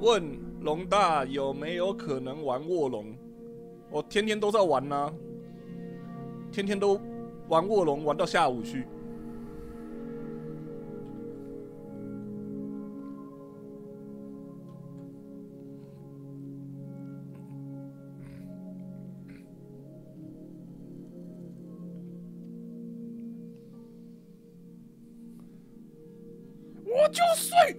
问龙大有没有可能玩卧龙？我天天都在玩啊，天天都玩卧龙，玩到下午去。我就睡。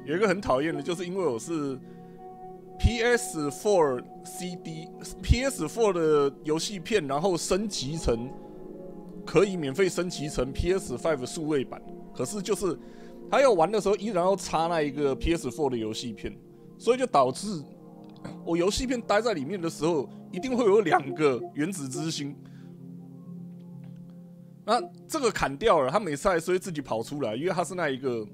有一个很讨厌的，就是因为我是 PS4 CD、PS4 的游戏片，然后升级成可以免费升级成 PS5 数位版，可是就是他要玩的时候依然要插那一个 PS4 的游戏片，所以就导致我游戏片待在里面的时候，一定会有2个原子之心。那这个砍掉了，他每次还是会自己跑出来，因为它是那一个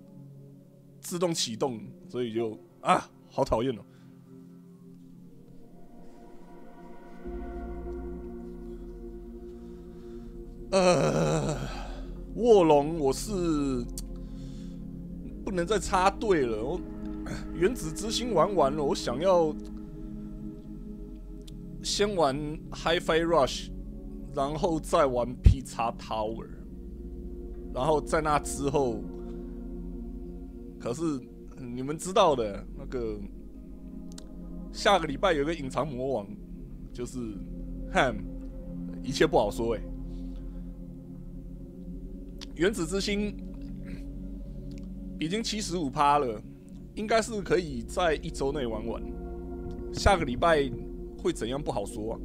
自动启动，所以就好讨厌哦。卧龙我是不能再插队了，我原子之心玩完了，我想要先玩 Hi-Fi Rush。然后再玩 P-X Tower， 然后在那之后，可是你们知道的那个，下个礼拜有一个隐藏魔王，就是 Ham， 一切不好说原子之心已经75%了，应该是可以在1周内玩完。下个礼拜会怎样不好说啊。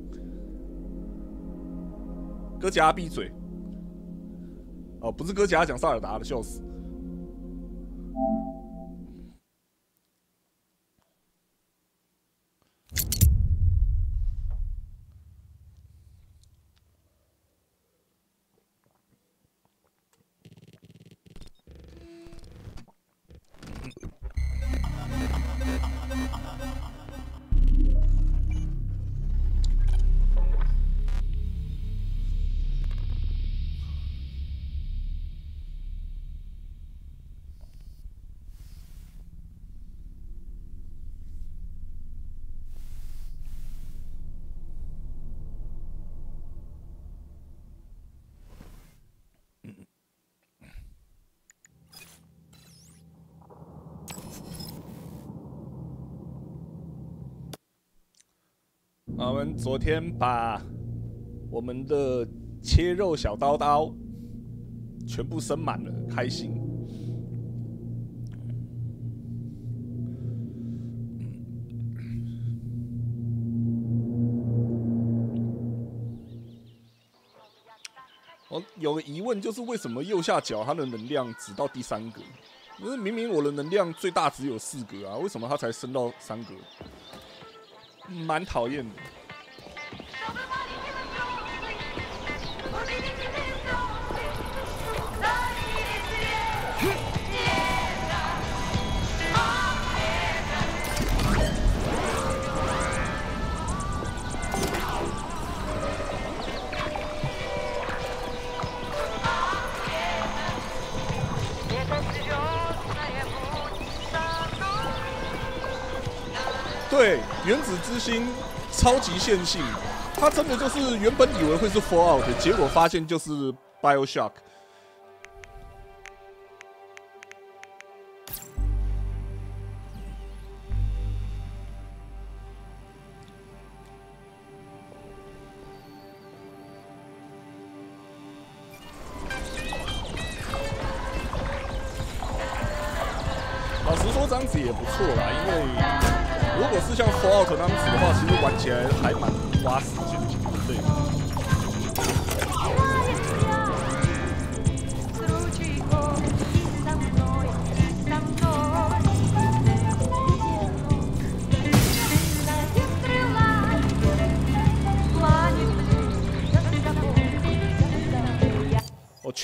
哥吉拉闭嘴！哦，不是哥吉拉讲萨尔达的，笑死！我们昨天把我们的切肉小刀刀全部升满了，开心。我有个疑问，就是为什么右下角它的能量只到第3格？因为明明我的能量最大只有4格啊，为什么它才升到3格？蛮讨厌的。对，原子之心超级线性，它真的就是原本以为会是 Fallout， 结果发现就是 BioShock。老实说，这样子也不错啦，因为如果是像 Fallout 那样子的话，其实玩起来还蛮花时间的，对。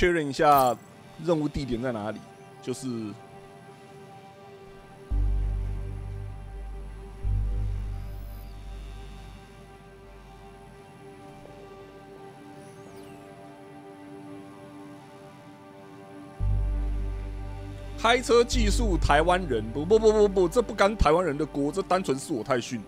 确认一下任务地点在哪里，就是开车技术台湾人，不，这不干台湾人的锅，这单纯是我太逊。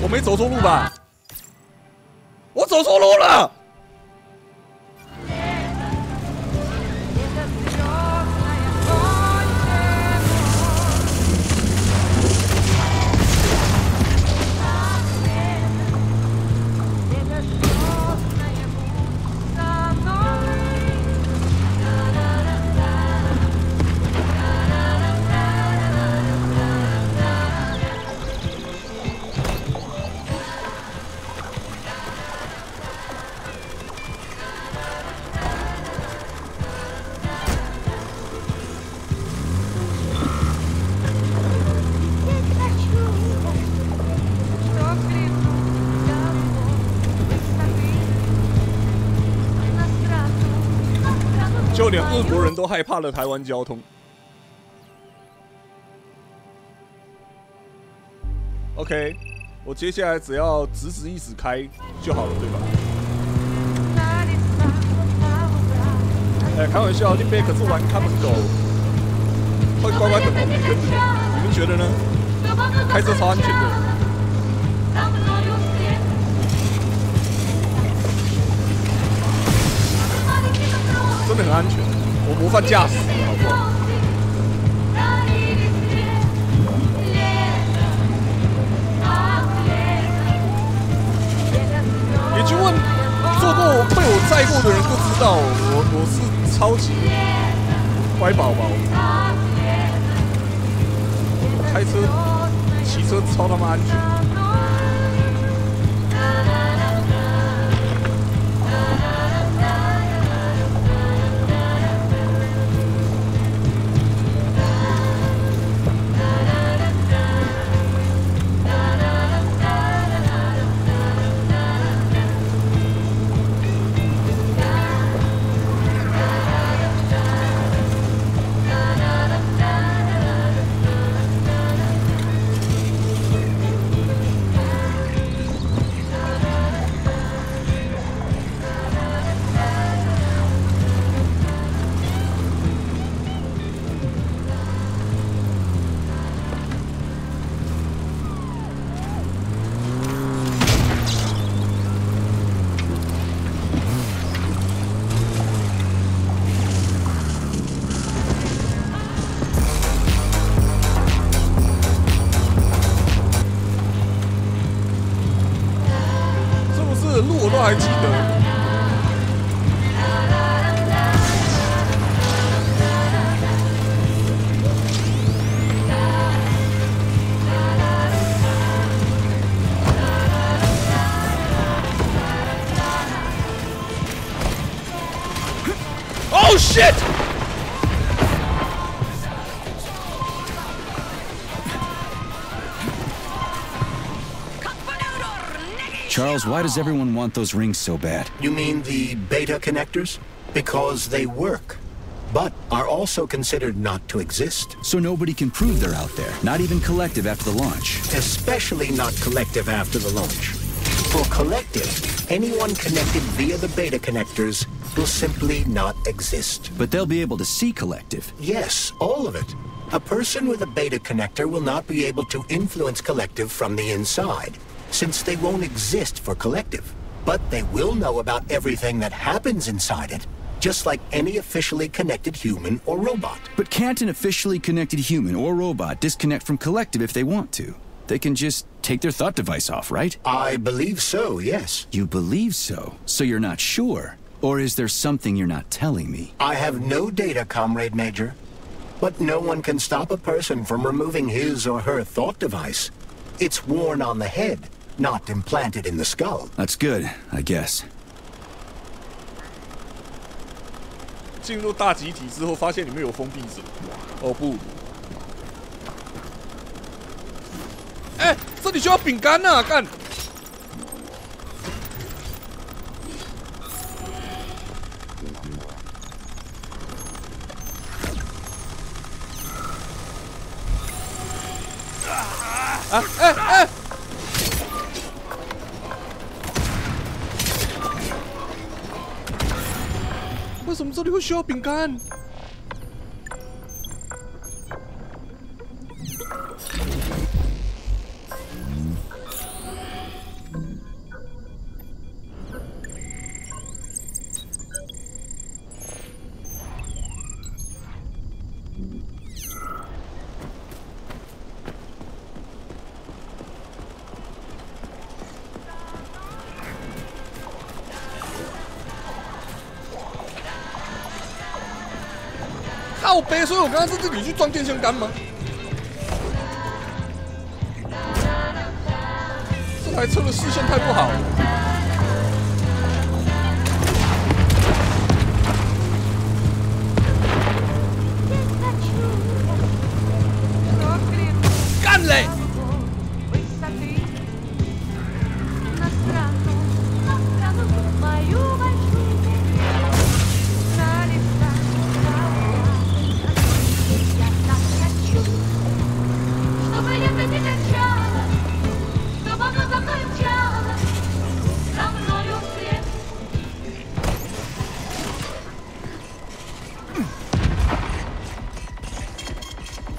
我没走错路吧？我走错路了。就连俄国人都害怕了台湾交通。OK， 我接下来只要直直一直开就好了，对吧？哎，开玩笑，这边可是玩看门狗，会乖乖等红绿灯的。你们觉得呢？开车超安全的。 真的很安全，我模范驾驶，好不好？也就问坐过被我载过的人就知道，我是超级乖宝宝。开车、骑车超他妈安全。 路我都还记得。Oh shit! Charles, why does everyone want those rings so bad? You mean the beta connectors? Because they work, but are also considered not to exist. So nobody can prove they're out there, not even Collective after the launch. Especially not Collective after the launch. For Collective, anyone connected via the beta connectors will simply not exist. But they'll be able to see Collective. Yes, all of it. A person with a beta connector will not be able to influence Collective from the inside, since they won't exist for Collective. But they will know about everything that happens inside it, just like any officially connected human or robot. But can't an officially connected human or robot disconnect from Collective if they want to? They can just take their thought device off, right? I believe so, yes. You believe so? So you're not sure? Or is there something you're not telling me? I have no data, Comrade Major. But no one can stop a person from removing his or her thought device. It's worn on the head, not implanted in the skull. That's good, I guess. 进入大集体之后，发现里面有封闭者。哦不！哎，这里需要饼干呐，干！啊！哎！为什么这里会需要饼干？靠背，所以我刚刚在这里去装电线杆吗？这台车的视线太不好了。干嘞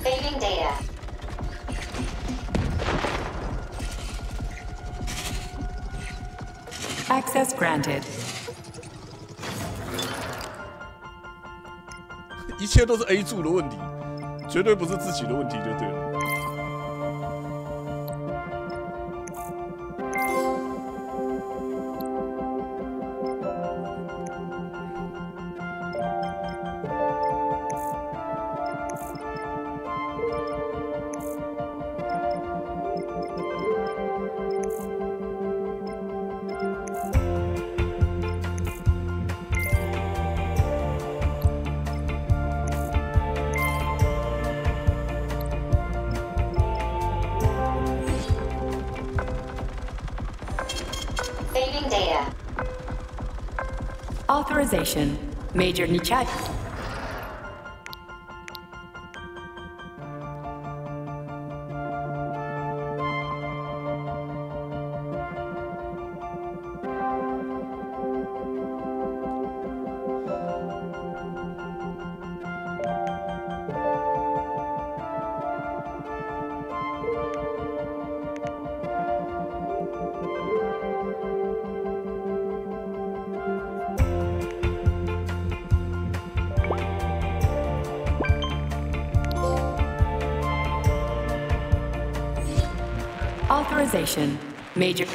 ！Saving data. Access granted. 一切都是 A 柱的问题，绝对不是自己的问题，就对了。Saving data. Authorization. Major Nichat. Authorization. Major.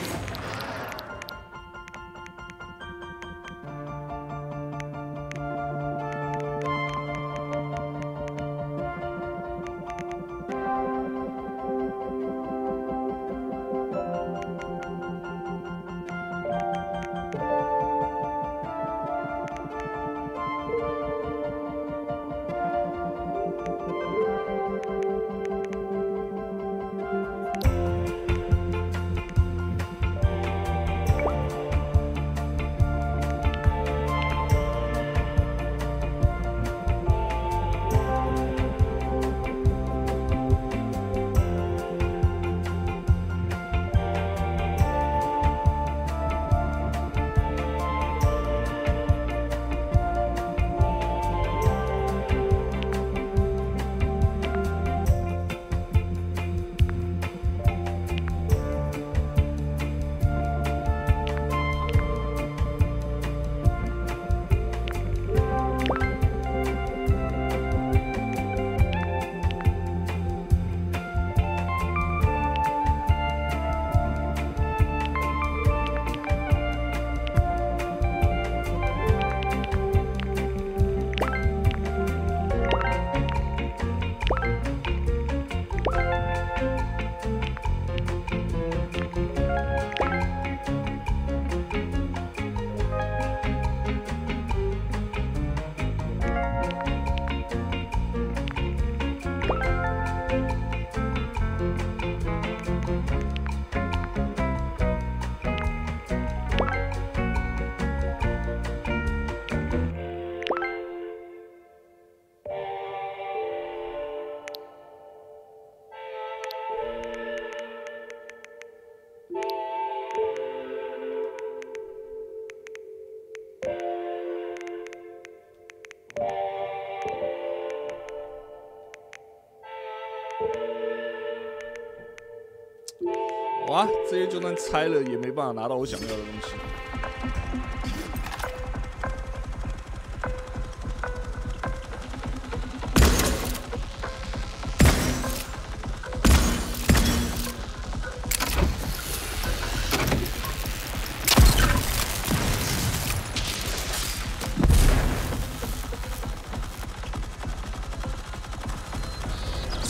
啊，这些就算拆了也没办法拿到我想要的东西。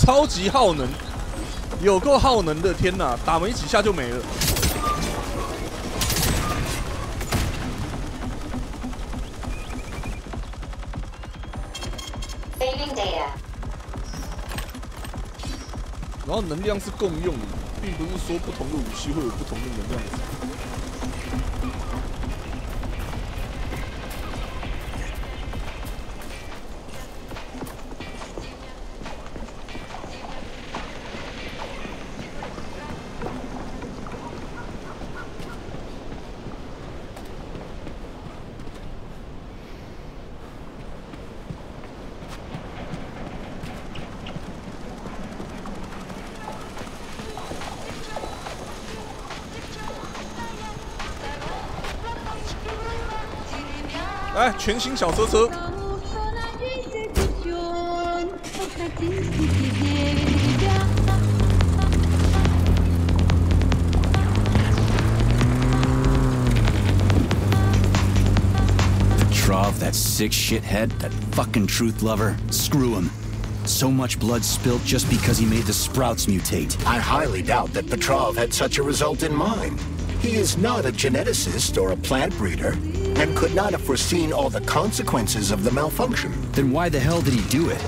超级耗能，有够耗能的，天哪！打没几下就没了。然后能量是共用的，并不是说不同的武器会有不同的能量值。来，全新小车车。Petrov, that sick shithead, that fucking truth lover. Screw him. So much blood spilt just because he made the sprouts mutate. I highly doubt that Petrov had such a result in mind. He is not a geneticist or a plant breeder, and could not have foreseen all the consequences of the malfunction. Then why the hell did he do it?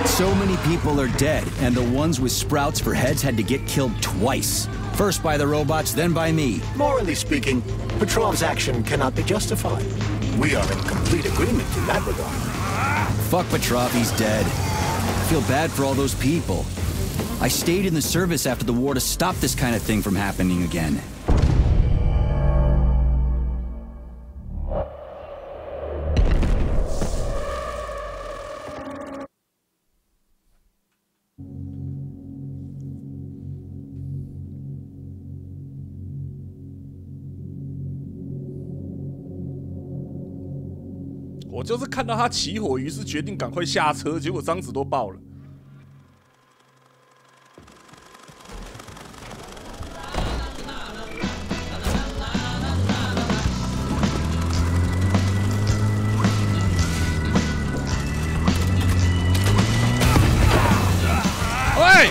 So many people are dead, and the ones with sprouts for heads had to get killed twice. First by the robots, then by me. Morally speaking, Petrov's action cannot be justified. We are in complete agreement in that regard. Fuck Petrov, he's dead. I feel bad for all those people. I stayed in the service after the war to stop this kind of thing from happening again.我就是看到他起火，于是决定赶快下车，结果张子都爆了。喂！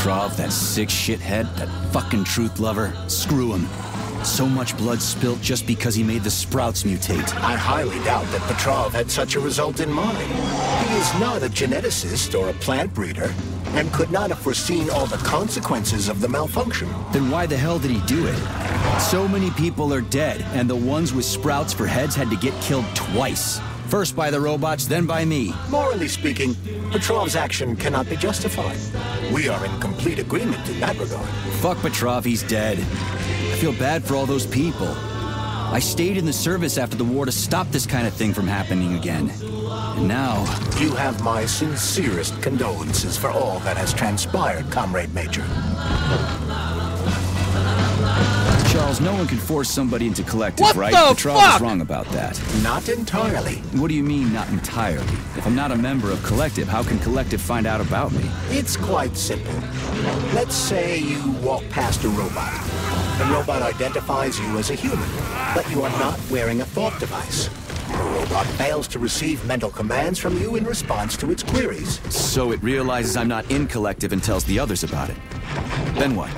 Petrov, that sick shithead, that fucking truth lover. Screw him. So much blood spilt just because he made the sprouts mutate. I highly doubt that Petrov had such a result in mind. He is not a geneticist or a plant breeder, and could not have foreseen all the consequences of the malfunction. Then why the hell did he do it? So many people are dead, and the ones with sprouts for heads had to get killed twice. First by the robots, then by me. Morally speaking, Petrov's action cannot be justified. We are in complete agreement in that regard. Fuck Petrov, he's dead. I feel bad for all those people. I stayed in the service after the war to stop this kind of thing from happening again. And now... You have my sincerest condolences for all that has transpired, Comrade Major. Charles, no one can force somebody into Collective, what right? The Petrov fuck? is wrong about that. Not entirely. What do you mean, not entirely? If I'm not a member of Collective, how can Collective find out about me? It's quite simple. Let's say you walk past a robot. The robot identifies you as a human, but you are not wearing a thought device. The robot fails to receive mental commands from you in response to its queries. So it realizes I'm not in Collective and tells the others about it. Then what?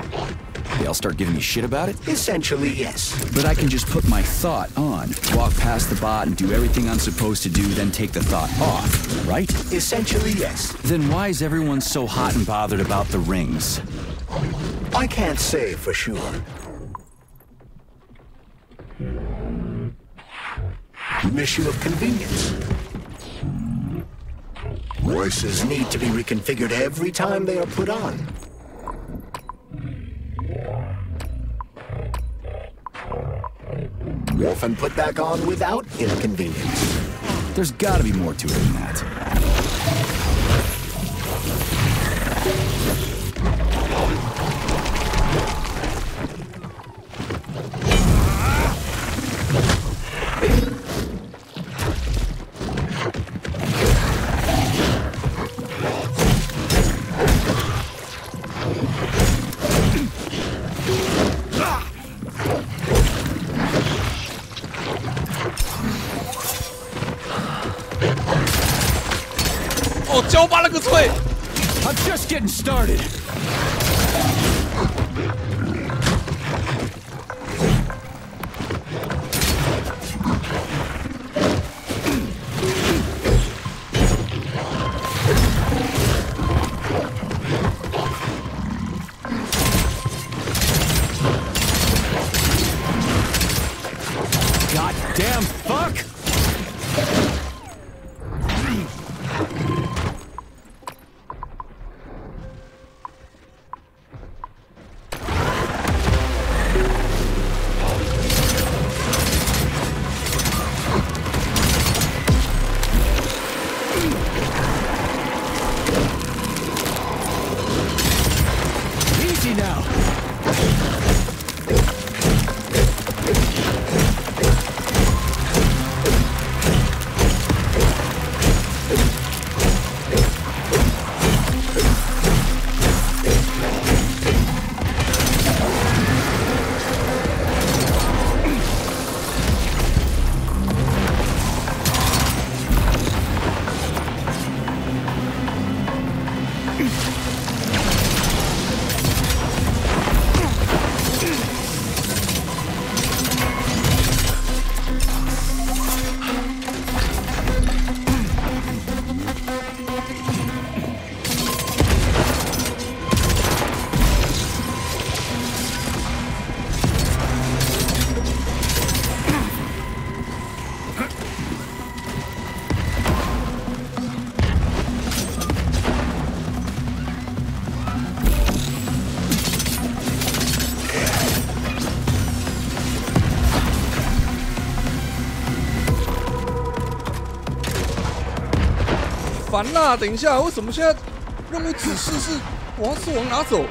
they'll start giving me shit about it? Essentially, yes. But I can just put my thought on, walk past the bot and do everything I'm supposed to do, then take the thought off, right? Essentially, yes. Then why is everyone so hot and bothered about the rings? I can't say for sure. Issue of convenience. Voices need to be reconfigured every time they are put on. Often put back on without inconvenience. There's gotta be more to it than that.交吧那个脆 I'm just getting started. Goddamn fuck! Easy now.烦啦！等一下，为什么现在任务指示是我要往哪走？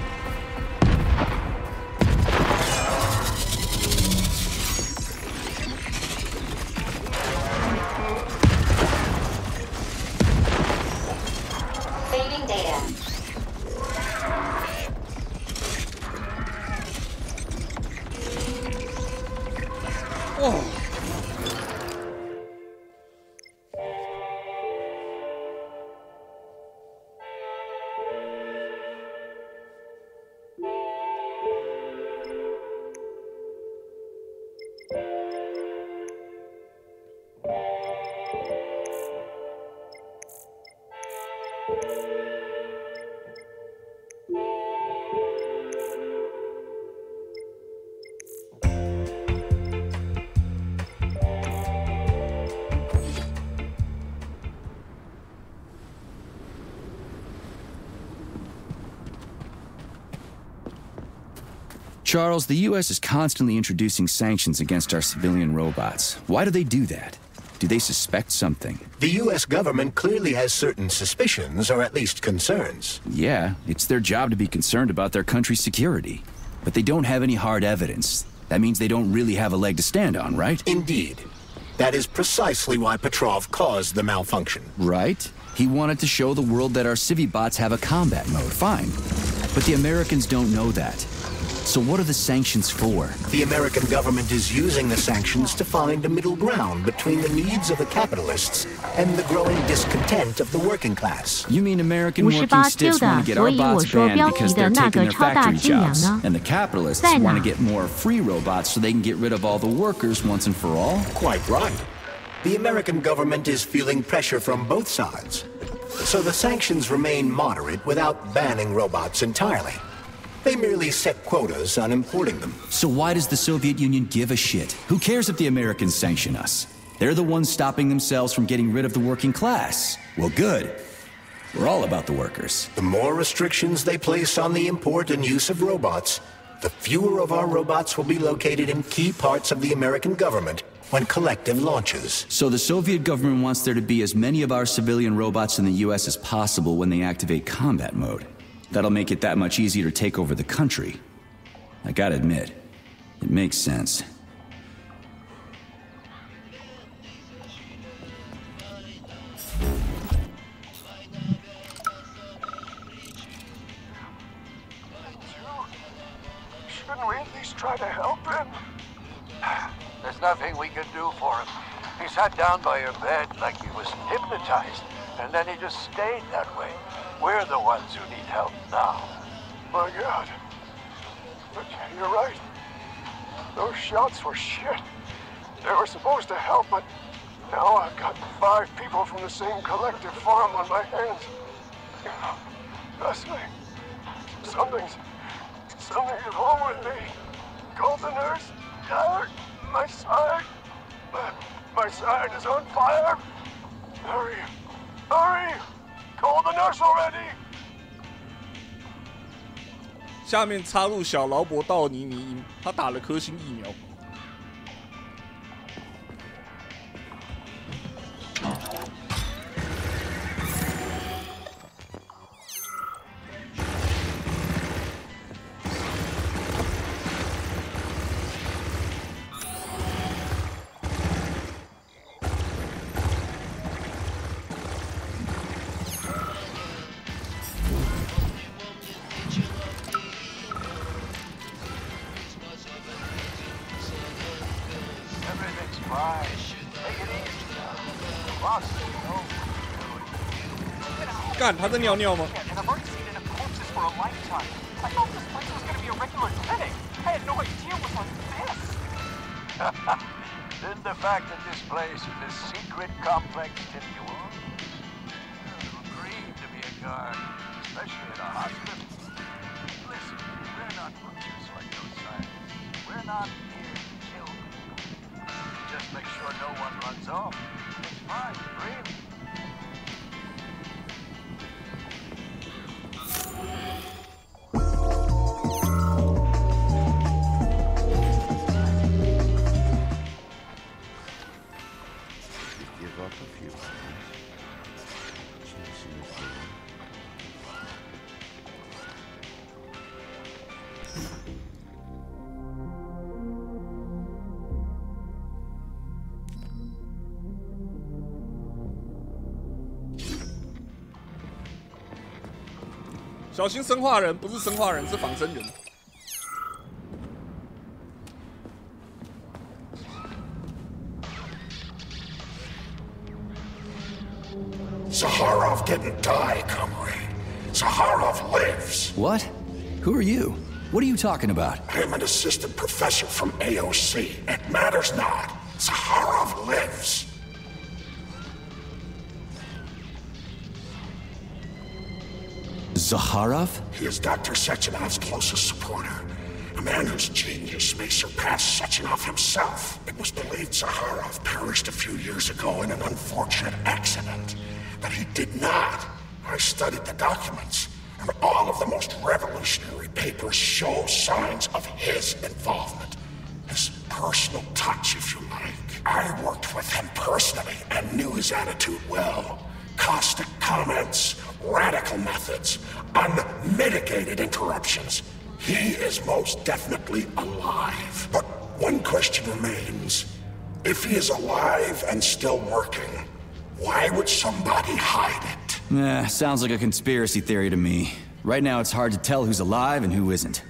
Saving data. 哦。 Charles, the U.S. is constantly introducing sanctions against our civilian robots. Why do they do that? Do they suspect something? The U.S. government clearly has certain suspicions, or at least concerns. Yeah, it's their job to be concerned about their country's security. But they don't have any hard evidence. That means they don't really have a leg to stand on, right? Indeed. That is precisely why Petrov caused the malfunction. Right? He wanted to show the world that our Civi-bots have a combat mode, fine. But the Americans don't know that. So what are the sanctions for? The American government is using the sanctions to find a middle ground between the needs of the capitalists and the growing discontent of the working class. You mean American working stiffs want to get our bots banned because they're taking their factory jobs, and the capitalists want to get more free robots so they can get rid of all the workers once and for all? Quite right. The American government is feeling pressure from both sides. So the sanctions remain moderate without banning robots entirely. They merely set quotas on importing them. So why does the Soviet Union give a shit? Who cares if the Americans sanction us? They're the ones stopping themselves from getting rid of the working class. Well, good. We're all about the workers. The more restrictions they place on the import and use of robots, the fewer of our robots will be located in key parts of the American government when Collective launches. So the Soviet government wants there to be as many of our civilian robots in the US as possible when they activate combat mode. That'll make it that much easier to take over the country. I gotta admit, it makes sense. Shouldn't we at least try to help him? There's nothing we can do for him. He sat down by your bed like he was hypnotized, and then he just stayed that way. We're the ones who need help now. My God. But you're right. Those shots were shit. They were supposed to help, but now I've got 5 people from the same collective farm on my hands. Trust me. Something's wrong with me. Call the nurse. My side. My side is on fire. Hurry. Hurry. Call the nurse already. 下面插入小劳勃道尼尼因，他打了科兴疫苗。干，他在尿尿吗？ Didn't the fact that this place is a secret complex tip you off? You're green to be a guard, especially at a hospital. Listen, we're not butchers like those scientists. We're not here to kill people. Just make sure no one runs off. It's fine, really.小心生化人，不是生化人，是仿生人。Zaharov didn't die, comrade. Zaharov lives. What? Who are you? What are you talking about? I'm an assistant professor from AOC. It matters not. Zaharov lives. Zaharov? He is Dr. Sechenov's closest supporter. A man whose genius may surpass Sechenov himself. It was believed Zaharov perished a few years ago in an unfortunate accident. But he did not. I studied the documents, and all of the most revolutionary papers show signs of his involvement. His personal touch, if you like. I worked with him personally and knew his attitude well. Caustic comments, radical methods, unmitigated interruptions. He is most definitely alive. But one question remains. If he is alive and still working, why would somebody hide it? Sounds like a conspiracy theory to me. Right now it's hard to tell who's alive and who isn't.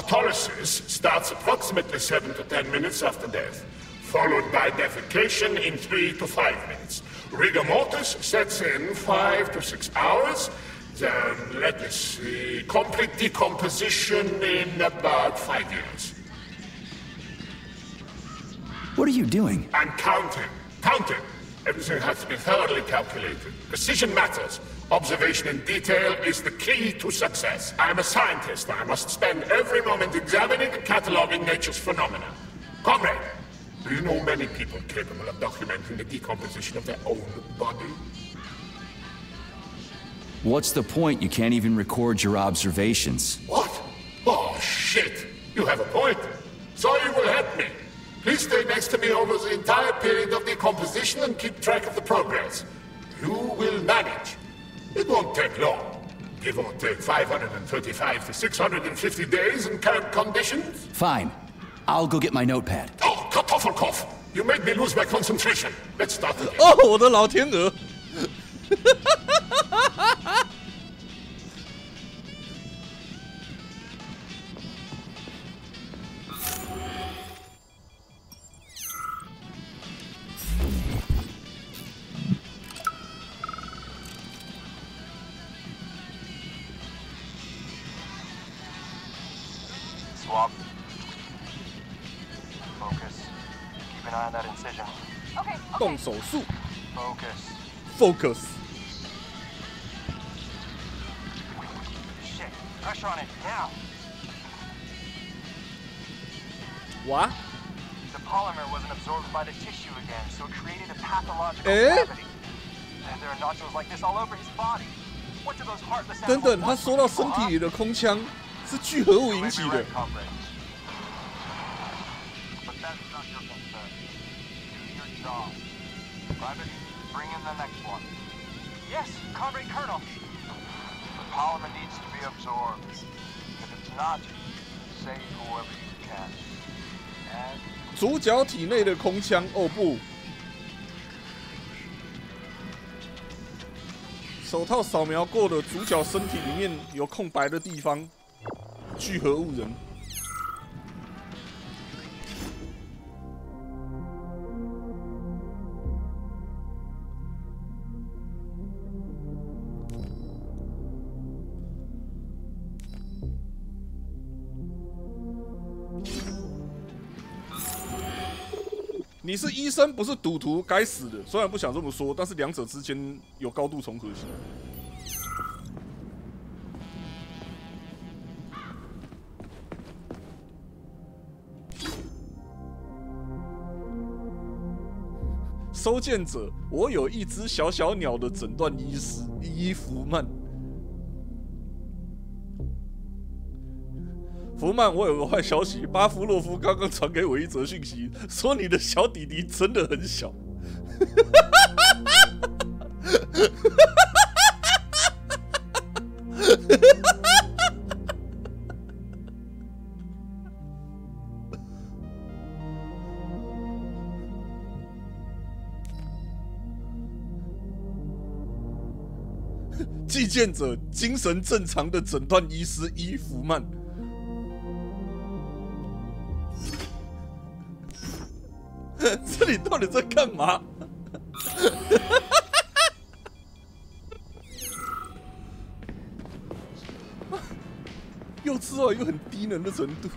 Autolysis starts approximately 7 to 10 minutes after death, followed by defecation in 3 to 5 minutes. Rigor mortis sets in 5 to 6 hours. Then, let us see, complete decomposition in about 5 years. What are you doing? I'm counting. Counting. Everything has to be thoroughly calculated. Precision matters. Observation in detail is the key to success. I'm a scientist. I must spend every moment examining and cataloging nature's phenomena. Comrade, do you know many people capable of documenting the decomposition of their own body? What's the point? You can't even record your observations. What? Oh, shit. You have a point. So you will help me. Please stay next to me over the entire period of decomposition and keep track of the progress. You will manage. It won't take long. Give or take 535 to 650 days in current conditions. Fine. I'll go get my notepad. Oh, Kartoffelkopf! You made me lose my concentration. Let's start again. 哦，我的老天鹅！Swap. Focus. Keep an eye on that incision. Okay. 动手术 Focus. ，focus。 Shit. Pressure on it now. 哇， The polymer wasn't absorbed by the tissue again, so it created a pathological Eh? cavity. And there are nodules like this all over his body. What do those heartless 等 animals 等，他 want 说 from 到 people, 身体 huh? 里的空腔是聚合物 You 引 may 起 be 的 right,。comrade. But that's not your concern. Do your job. Private, bring in the next one. Yes, Comrade Colonel. The polymer needs to be absorbed. If it's not, save whoever you can. And 主角体内的空腔，哦不，手套扫描过的主角身体里面有空白的地方，聚合物人。你是医生，不是赌徒，该死的！虽然不想这么说，但是两者之间有高度重合性。收件者，我有一只小小鸟的诊断医师伊弗曼。福曼，我有个坏消息，巴夫洛夫刚刚传给我一则讯息，说你的小弟弟真的很小。寄件者，精神正常的诊断医师伊弗曼。这里到底在干嘛？幼稚哦，又很低能的程度。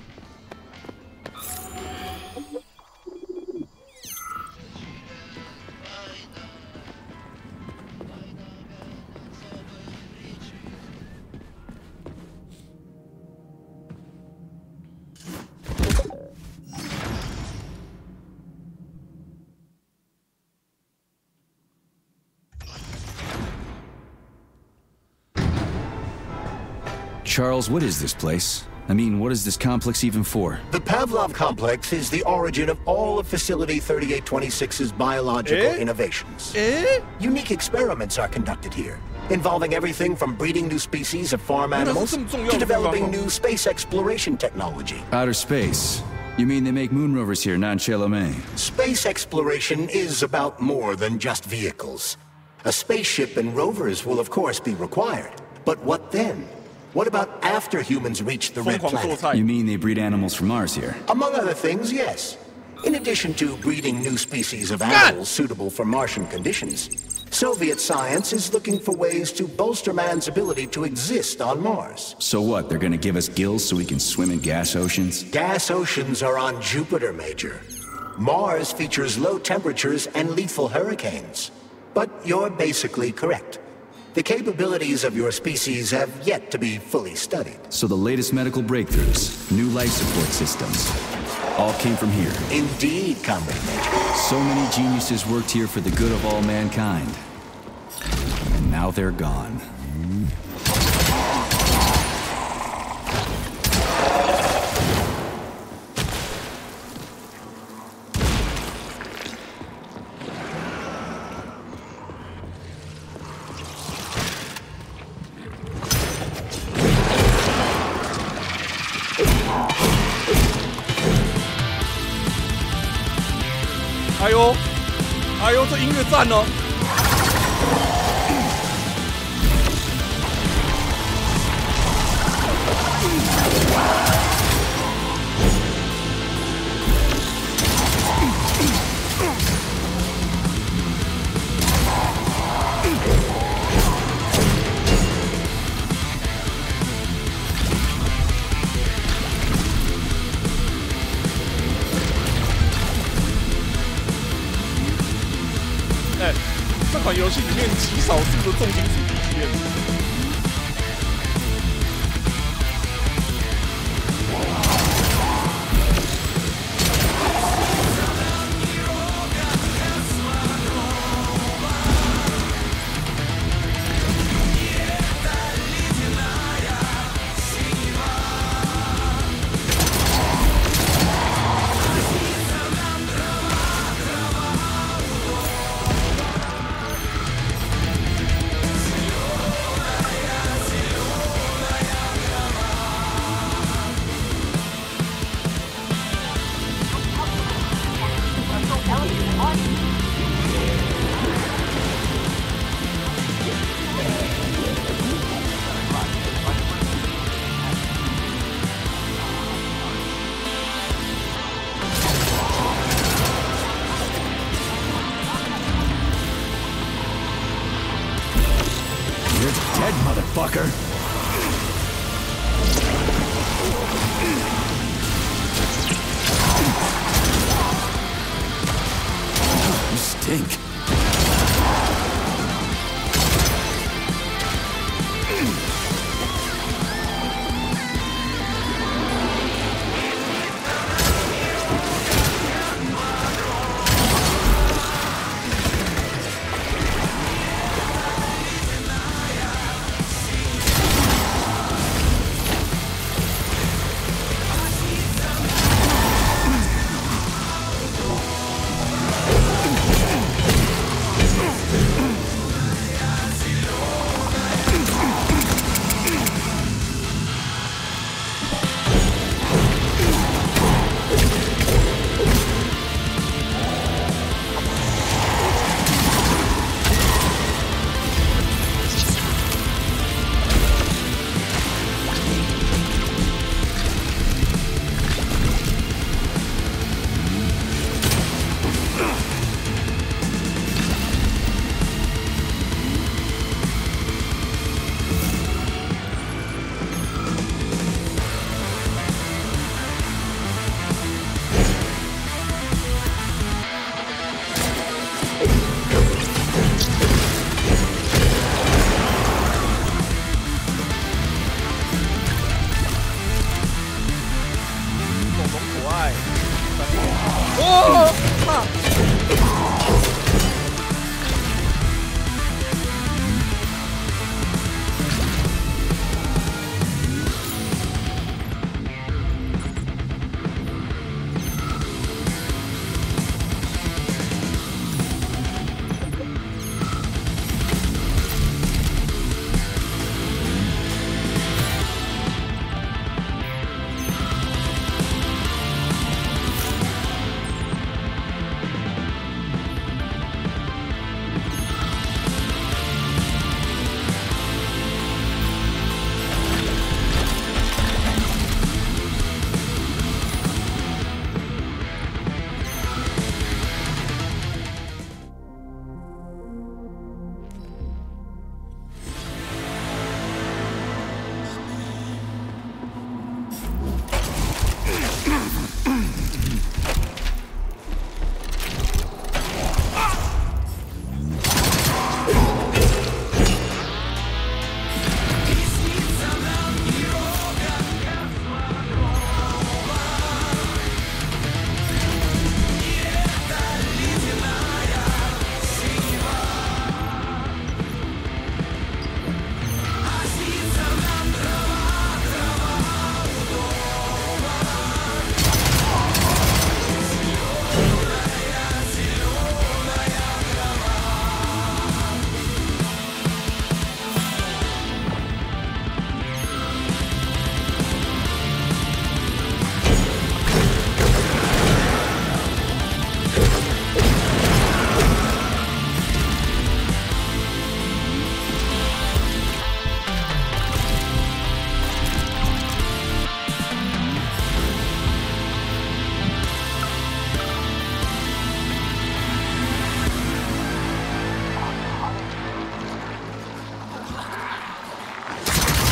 Charles, what is this place? I mean, what is this complex even for? The Pavlov complex is the origin of all of Facility 3826's biological innovations. Unique experiments are conducted here, involving everything from breeding new species of farm animals to developing new space exploration technology. Outer space? You mean they make moon rovers here, not Chelomey? Space exploration is about more than just vehicles. A spaceship and rovers will of course be required, but what then? What about after humans reach the 疯 Red 狂做 Planet? 菜 You。mean they breed animals from Mars here? Among other things, yes. In addition to breeding new species of animals suitable for Martian conditions, Soviet science is looking for ways to bolster man's ability to exist on Mars. So what, they're gonna give us gills so we can swim in gas oceans? Gas oceans are on Jupiter, Major. Mars features low temperatures and lethal hurricanes. But you're basically correct. The capabilities of your species have yet to be fully studied. So the latest medical breakthroughs, new life support systems, all came from here. Indeed, Comrade Major. So many geniuses worked here for the good of all mankind. And now they're gone.哎呦，哎呦，这音乐赞哦！哎，这款游戏里面极少数的重金属 BGM。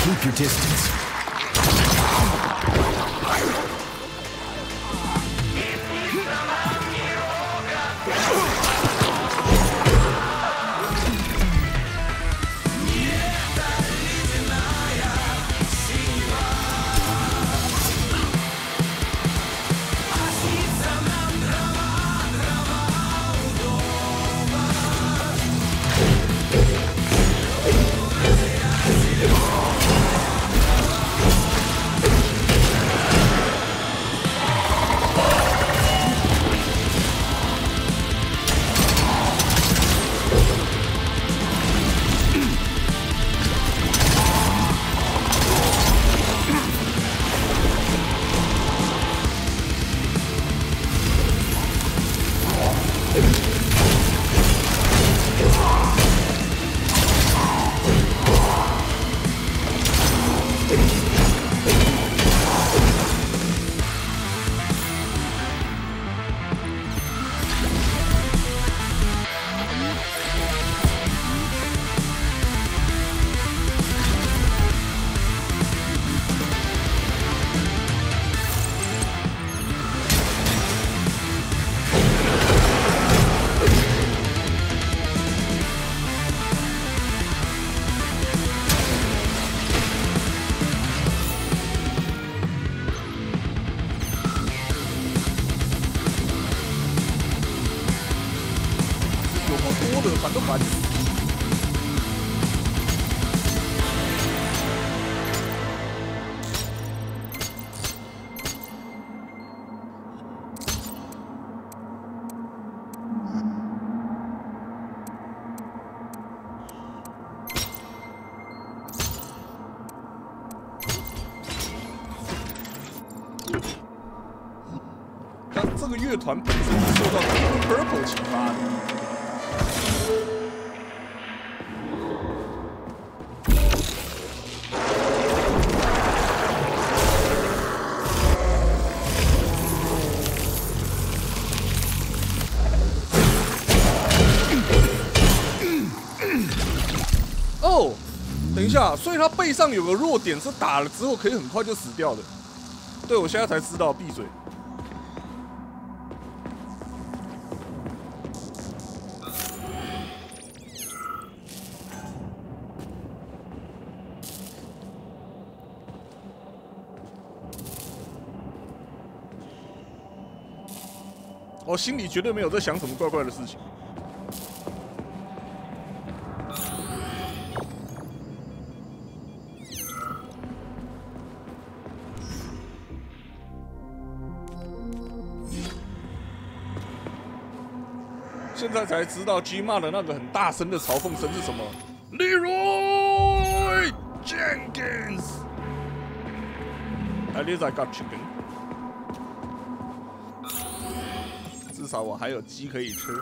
Keep your distance. 反都烦死。但这个乐团本身是受到 Purple 启发的。 哦，等一下，所以他背上有个弱点是打了之后可以很快就死掉的。对，我现在才知道，闭嘴。我心里绝对没有在想什么怪怪的事情。 现在才知道 G 骂的那个很大声的嘲讽声是什么 ？Leroy Jenkins， At least I got chicken。至少我还有鸡可以吃。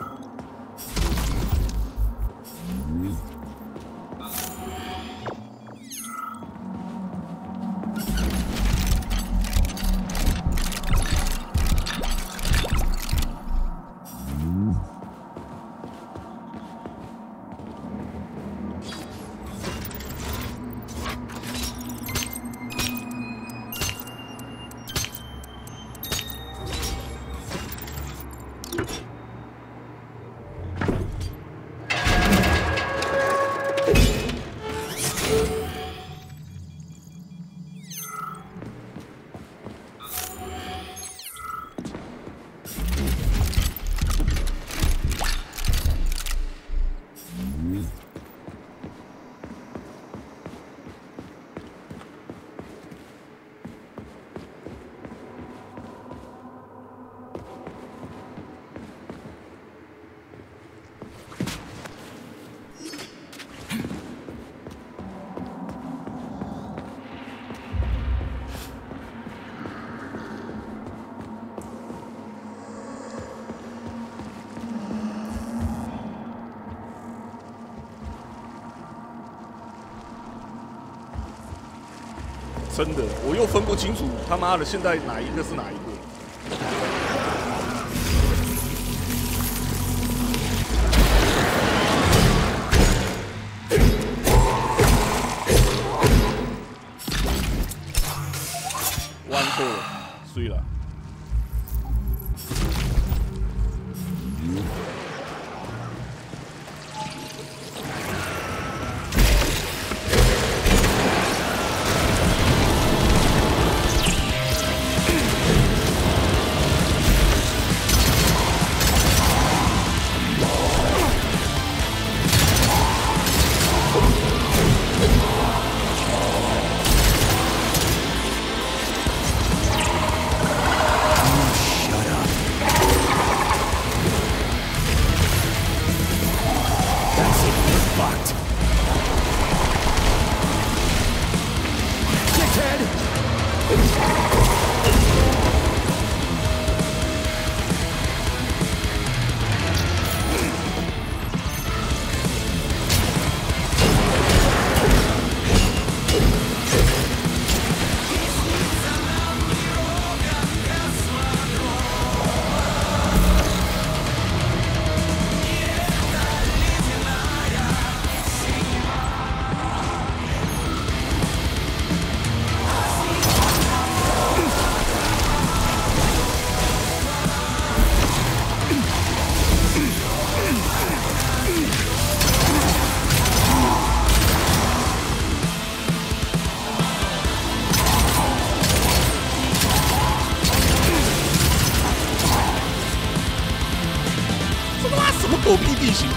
真的，我又分不清楚他妈的现在哪一个是哪一个。我按错了，衰了。狗屁地形！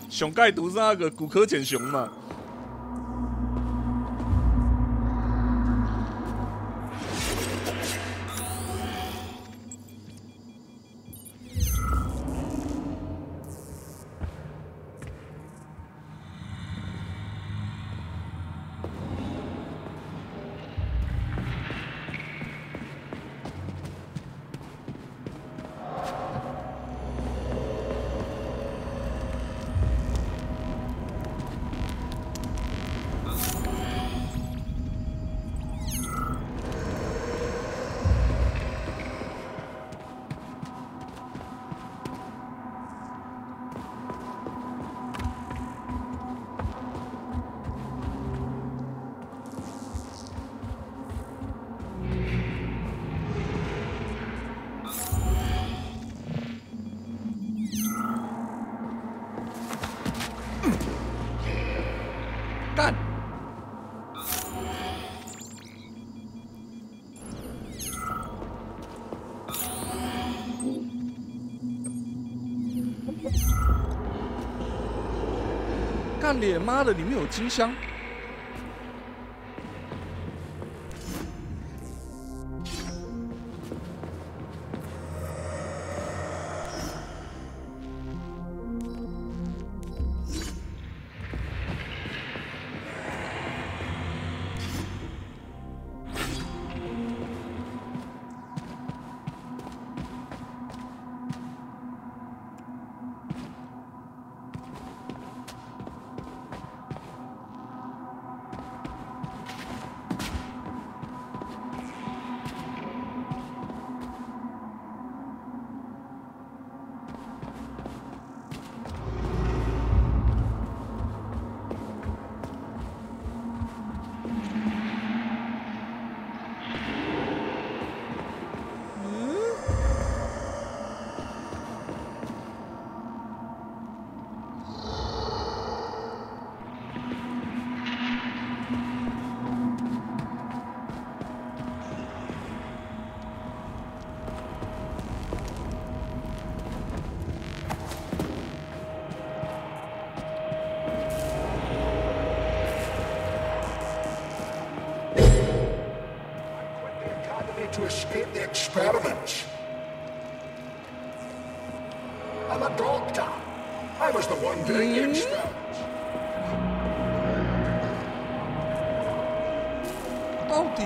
熊盖毒是那个骨科碱熊嘛？干脸妈的，里面有金箱。To escape the experiments. I'm a doctor. I was the one doing the experiments. 到底？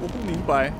我不明白。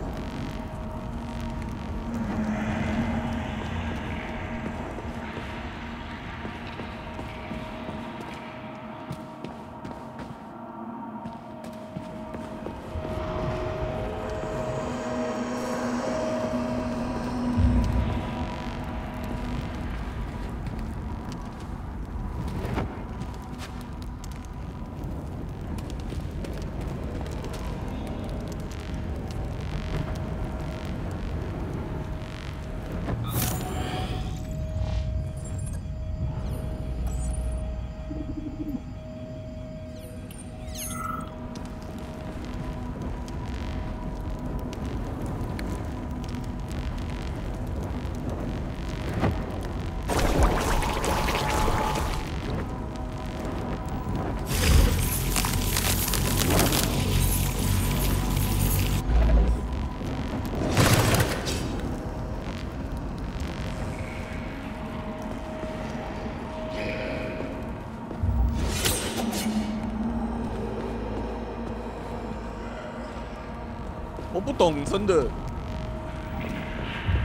我不懂，真的。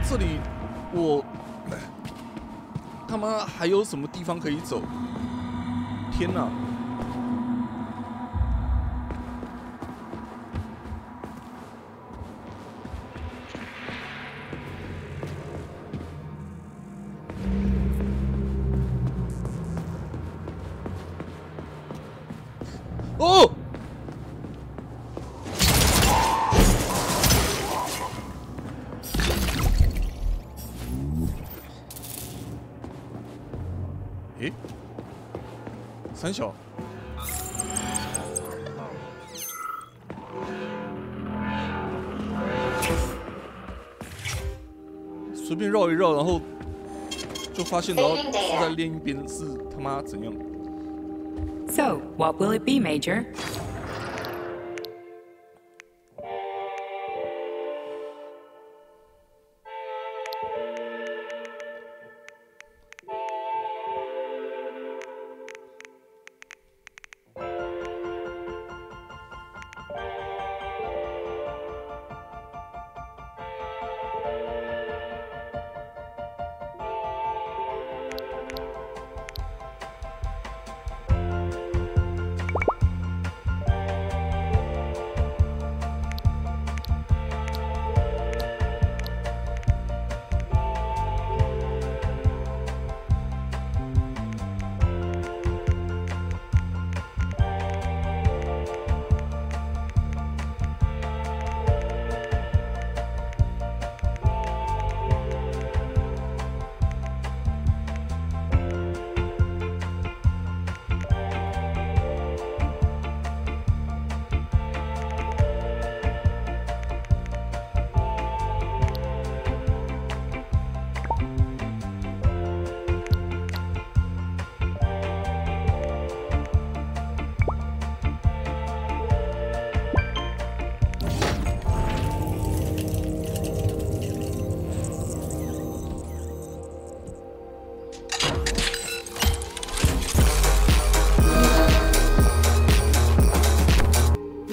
这里我他妈还有什么地方可以走？天哪！哦！诶，三小，随便绕一绕，然后就发现，然后是在另一边是他妈怎样？ So, what will it be, Major?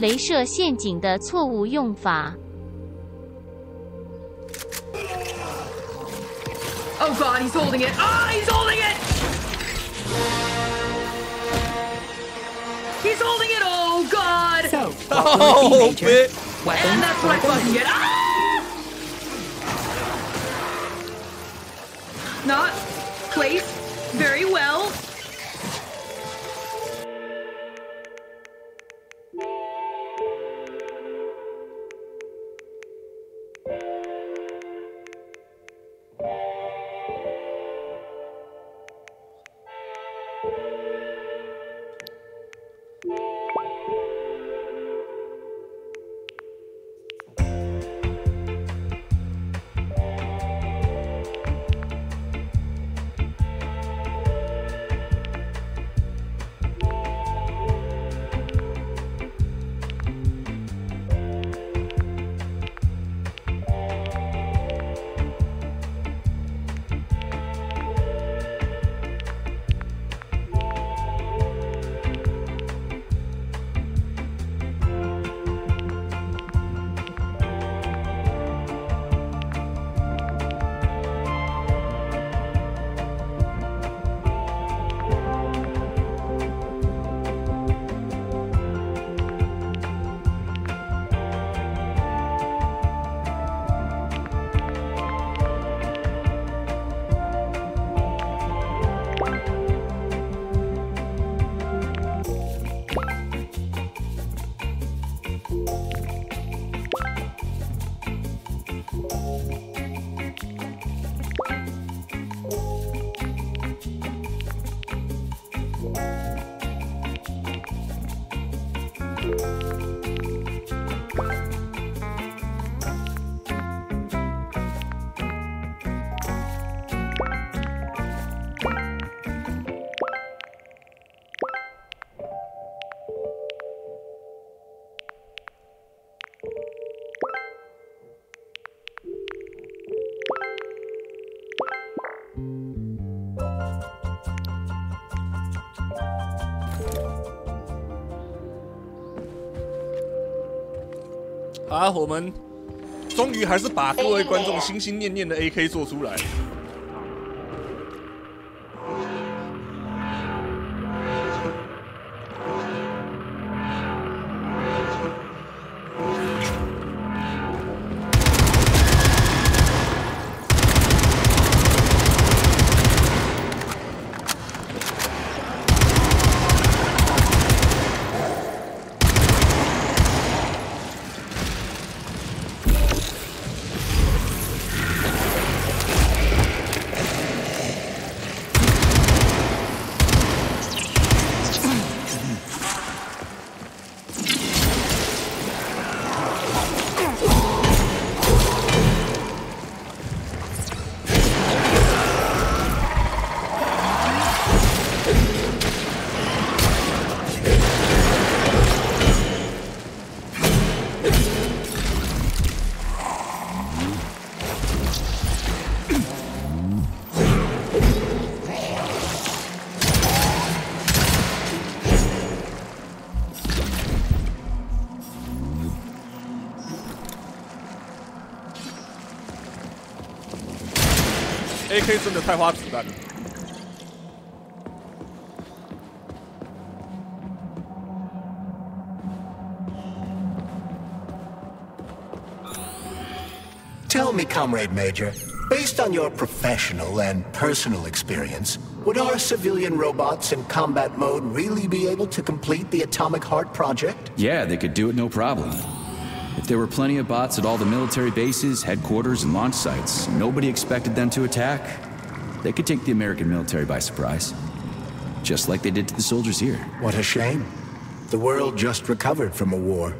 雷射陷阱的错误用法。Oh God, he's holding it! Ah, he's holding it! He's holding it! Oh God! So, Oh, man. And that's what I fucking get. Ah! Not placed very well.好，我们终于还是把各位观众心心念念的 AK 做出来。AK 真的太花子弹了。Tell me, Comrade Major, based on your professional and personal experience, would our civilian robots in combat mode really be able to complete the Atomic Heart project? Yeah, they could do it no problem. If there were plenty of bots at all the military bases, headquarters, and launch sites, nobody expected them to attack, they could take the American military by surprise. Just like they did to the soldiers here. What a shame. The world just recovered from a war,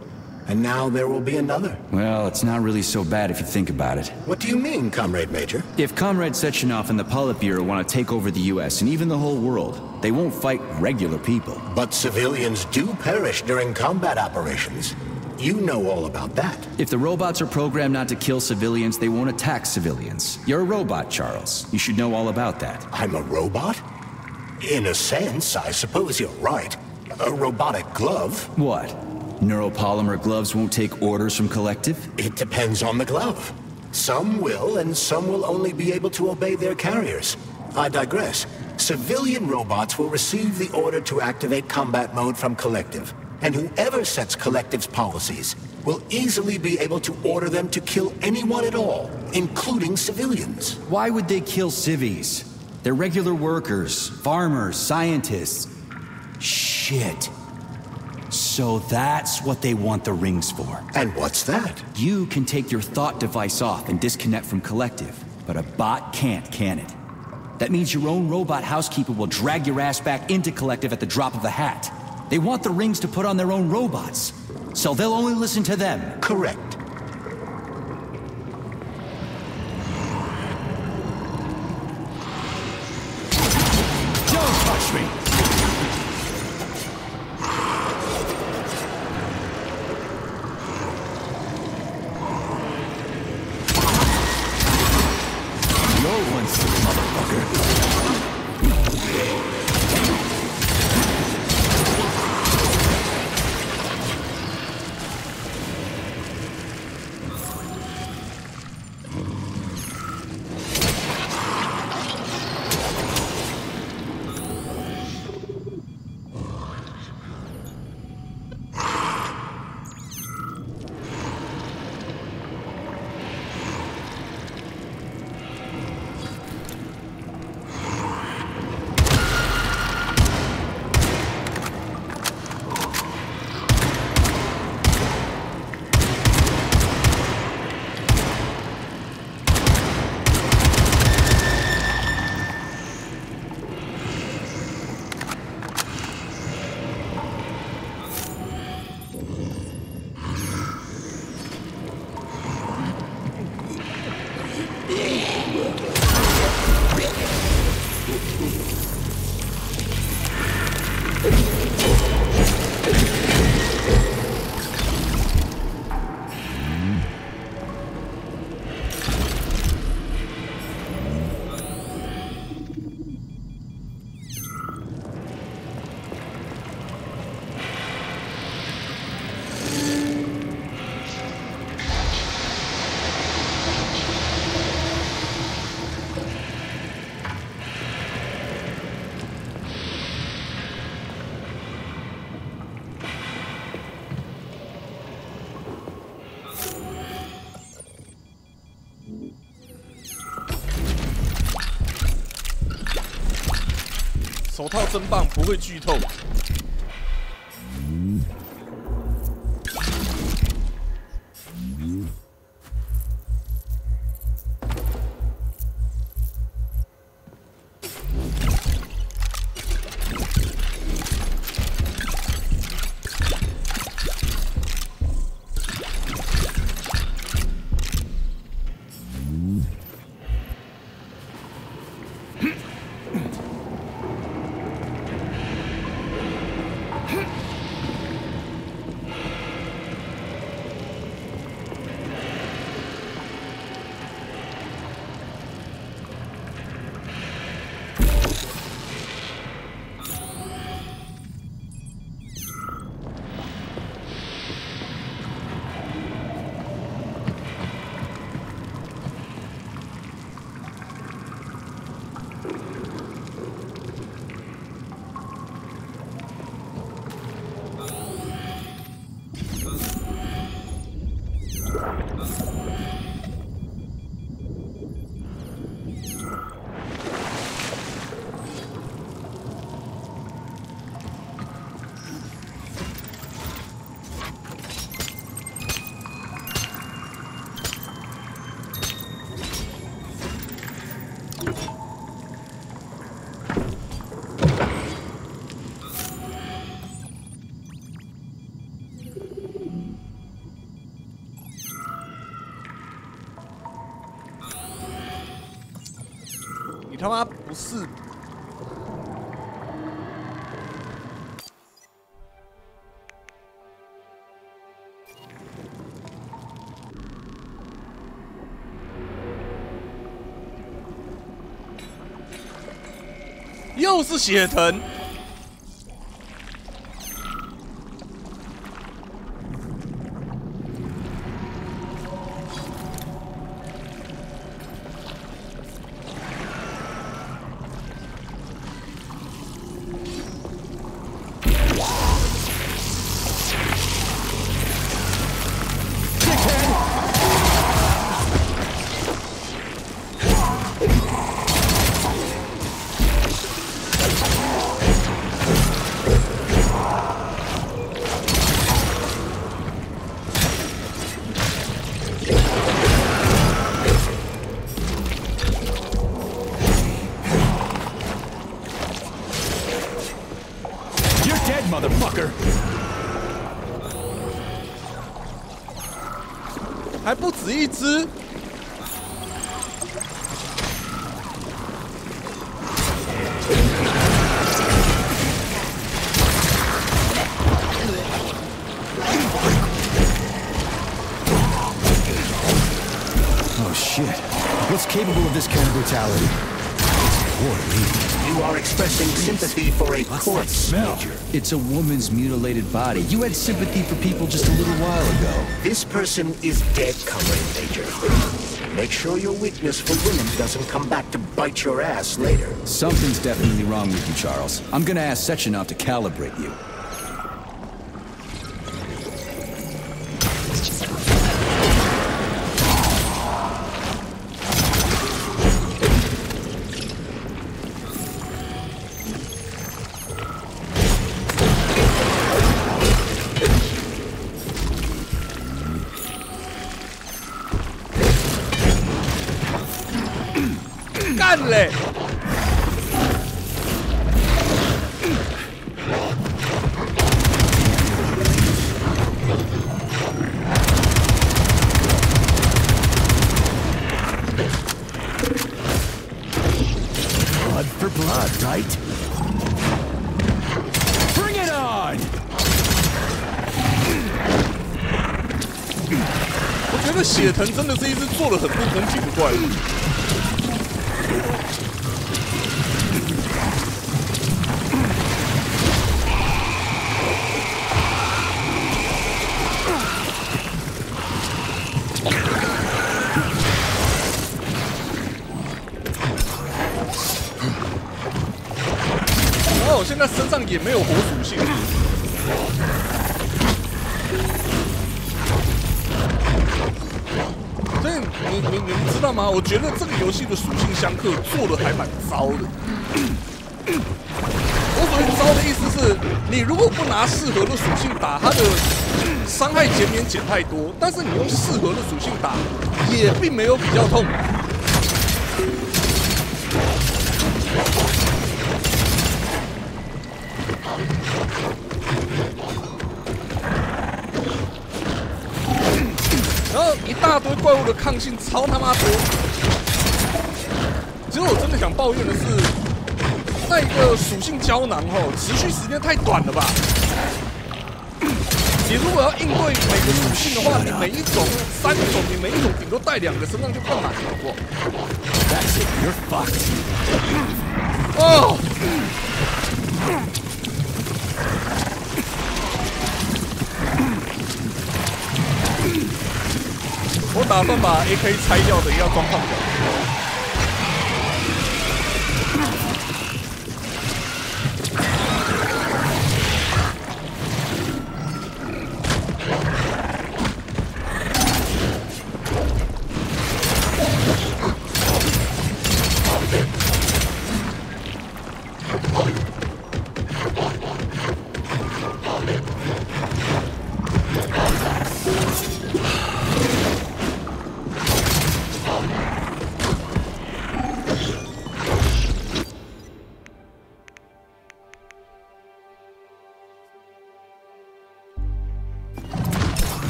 and now there will be another. Well, it's not really so bad if you think about it. What do you mean, Comrade Major? If Comrade Sechenov and the Politburo want to take over the US and even the whole world, they won't fight regular people. But civilians do perish during combat operations. You know all about that. If the robots are programmed not to kill civilians, they won't attack civilians. You're a robot, Charles. You should know all about that. I'm a robot? In a sense, I suppose you're right. A robotic glove. What? Neuropolymer gloves won't take orders from Collective? It depends on the glove. Some will, and some will only be able to obey their carriers. I digress. Civilian robots will receive the order to activate combat mode from Collective, and whoever sets Collective's policies will easily be able to order them to kill anyone at all, including civilians. Why would they kill civvies? They're regular workers, farmers, scientists. Shit. So that's what they want the rings for. And what's that? You can take your thought device off and disconnect from Collective, but a bot can't, can it? That means your own robot housekeeper will drag your ass back into Collective at the drop of a hat. They want the rings to put on their own robots, so they'll only listen to them. Correct. Don't touch me! No one's the motherfucker.手套真棒，不会剧透。你他妈不是！又是血藤！ motherfucker! 还不止一只。Oh shit! What's capable of this kind of brutality? Poor lady. You are expressing sympathy for a corpse, Major. It's a woman's mutilated body. You had sympathy for people just a little while ago. This person is dead, Comrade Major. Make sure your weakness for women doesn't come back to bite your ass later. Something's definitely wrong with you, Charles. I'm gonna ask Sechenov to calibrate you. Blood for blood, right? Bring it on! 我觉得血藤真的是一只做了很多攻击的怪物。然后我现在身上也没有火属性。所以你知道吗？我觉得这个游戏的属性相克做的还蛮糟的。我所谓糟的意思是，你如果不拿适合的属性打，它的伤害减免减太多；但是你用适合的属性打，也并没有比较痛。然后一大堆怪物的抗性超他妈多。其实我真的想抱怨的是，那一个属性胶囊持续时间太短了吧？你如果要应对每个属性的话，你每一种3种，你每一种顶多带2个身上就够满了，好不好 That's it, you're fucked. 哦。我打算把 AK 拆掉，等一下装胖脚。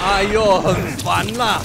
哎呦，很烦啦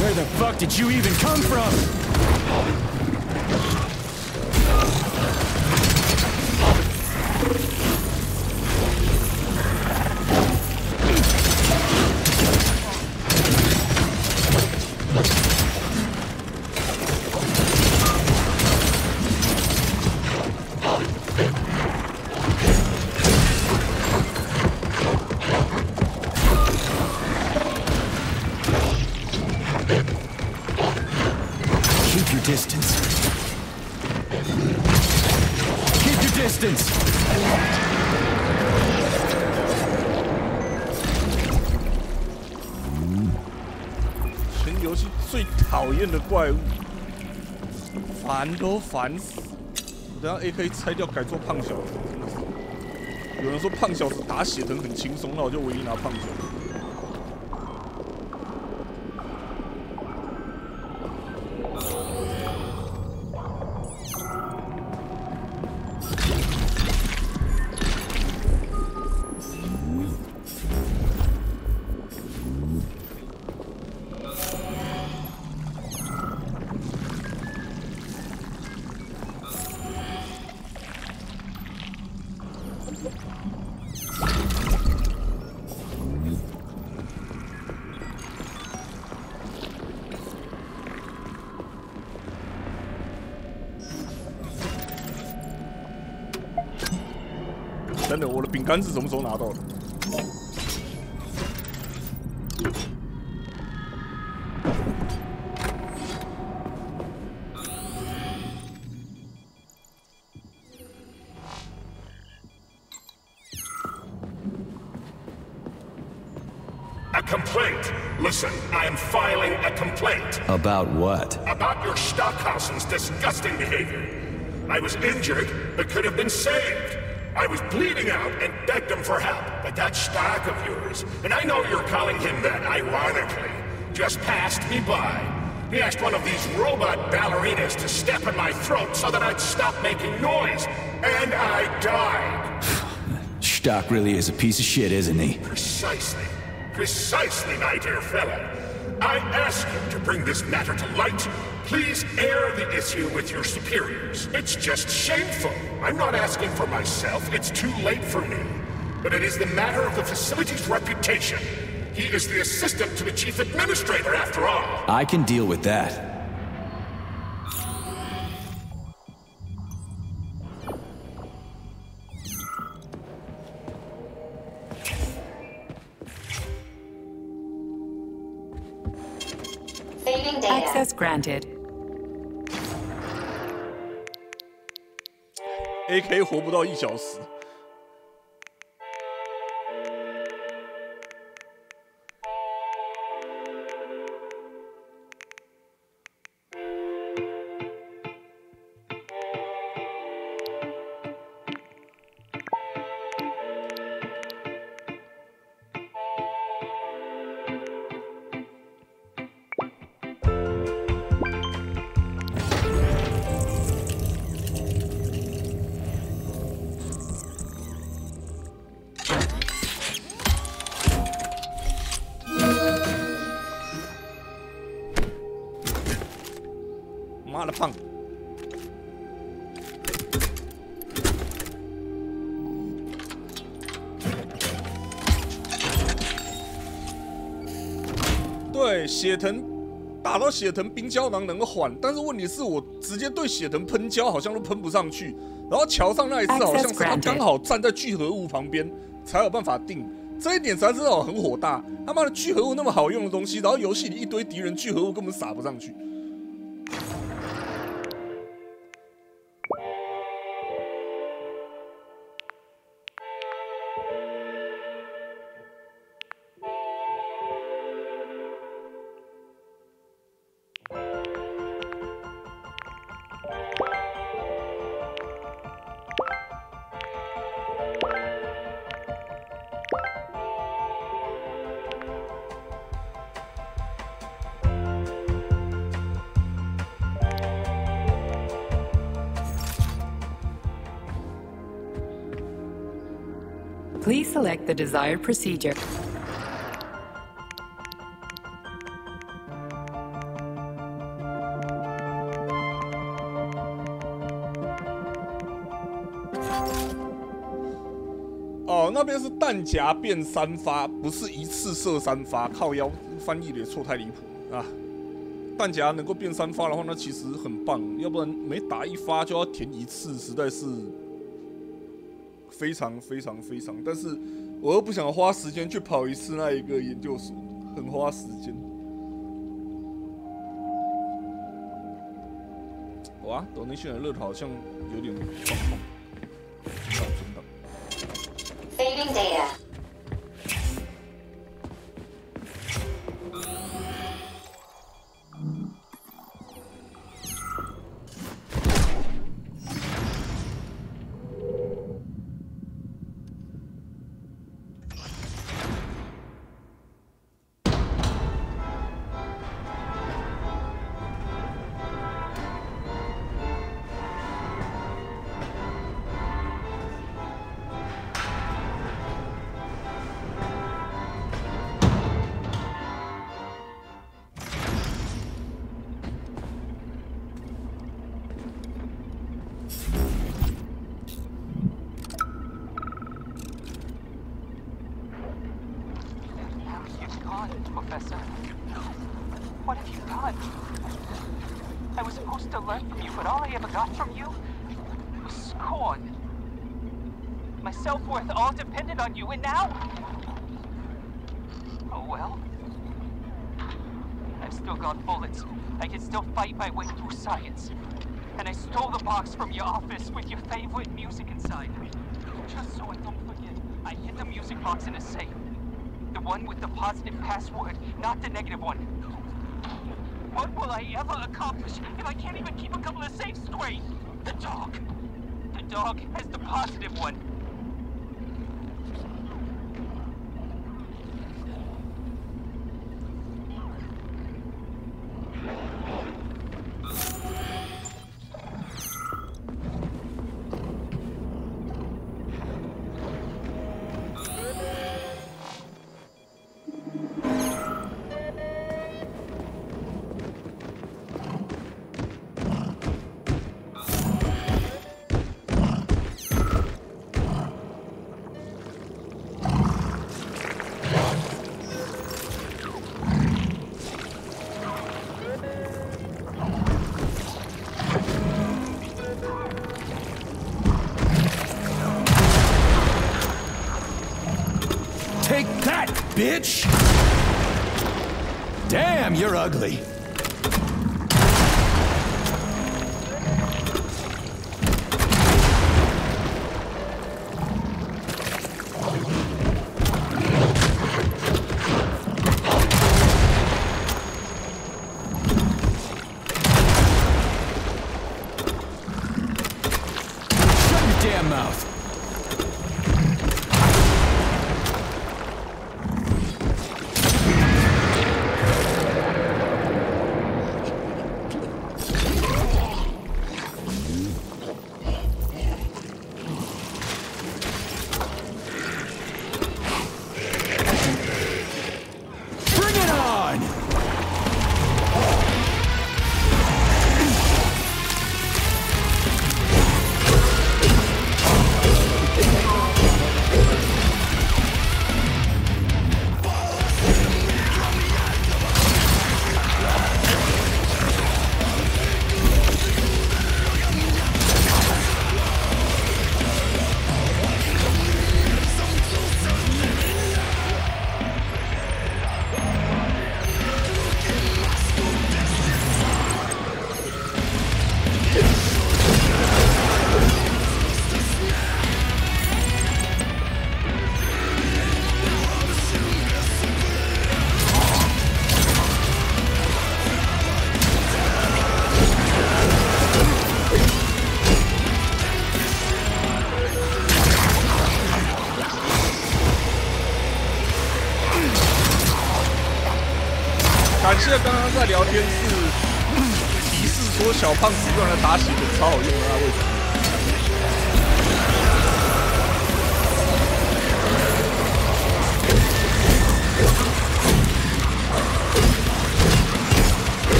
！Where the fuck did you even come from? Keep your distance. Keep your distance. 全游戏最讨厌的怪物，烦都烦死！我等下 AK 拆掉改做胖小子，真的是。有人说胖小子打血藤很轻松，那我就唯一拿胖小子。 等等，我的饼干是什么时候拿到的？ A complaint. Listen, I am filing a complaint. About what? About your Stockhausen's disgusting behavior. I was injured, but could have been saved. I was bleeding out and begged him for help, but that Stock of yours, and I know you're calling him that ironically, just passed me by. He asked one of these robot ballerinas to step in my throat so that I'd stop making noise, and I died. Stock really is a piece of shit, isn't he? Precisely. Precisely, my dear fellow. I ask you to bring this matter to light. Please air the issue with your superiors. It's just shameful. I'm not asking for myself. It's too late for me. But it is the matter of the facility's reputation. He is the assistant to the chief administrator, after all. I can deal with that. Access granted. AK 活不到1小时。妈的胖！对，血藤打到血藤冰胶囊能够缓，但是问题是我直接对血藤喷胶好像都喷不上去，然后桥上那一次好像是他刚好站在聚合物旁边才有办法定，这一点实在是让我很火大。他妈的聚合物那么好用的东西，然后游戏里一堆敌人聚合物根本撒不上去。 Please select the desired procedure.哦，那边是弹夹变3发，不是一次射3发。靠腰，翻译的也错太离谱啊！弹夹能够变3发的话，那其实很棒，要不然每打1发就要填1次，实在是。 非常，但是我又不想花时间去跑1次那一个研究所，很花时间。哇，donation 的热头好像有点状况。存档。Saving data. Professor. What have you done? I was supposed to learn from you, but all I ever got from you was scorn. My self-worth all depended on you, and now... Oh well. I've still got bullets. I can still fight my way through science. And I stole the box from your office with your favorite music inside. Just so I don't forget, I hid the music box in a safe. The one with the positive password, not the negative one. What will I ever accomplish if I can't even keep a couple of safes straight? The dog. The dog has the positive one. Take that, bitch! Damn, you're ugly. Shut your damn mouth.感谢刚刚在聊天室提示说小胖子用来打血的超好用啊，为什么？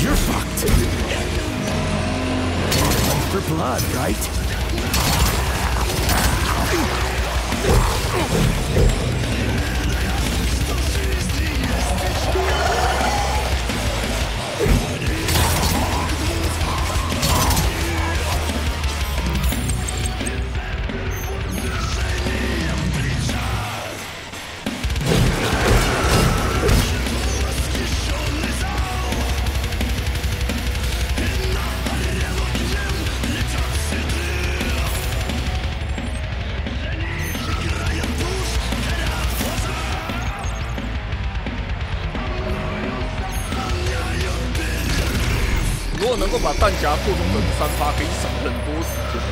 You're fucked. For blood, right? 果能够把弹夹扩充成3%，可以省很多时间。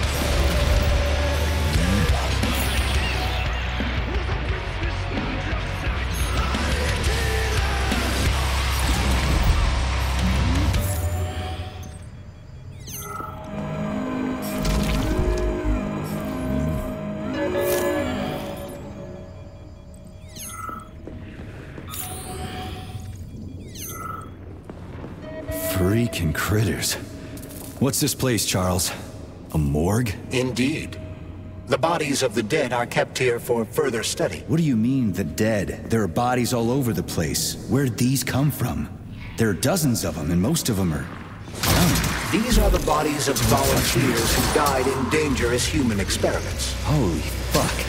Freaking critters. What's this place, Charles? A morgue? Indeed. The bodies of the dead are kept here for further study. What do you mean, the dead? There are bodies all over the place. Where'd these come from? There are dozens of them, and most of them are... These are the bodies of volunteers who died in dangerous human experiments. Holy fuck.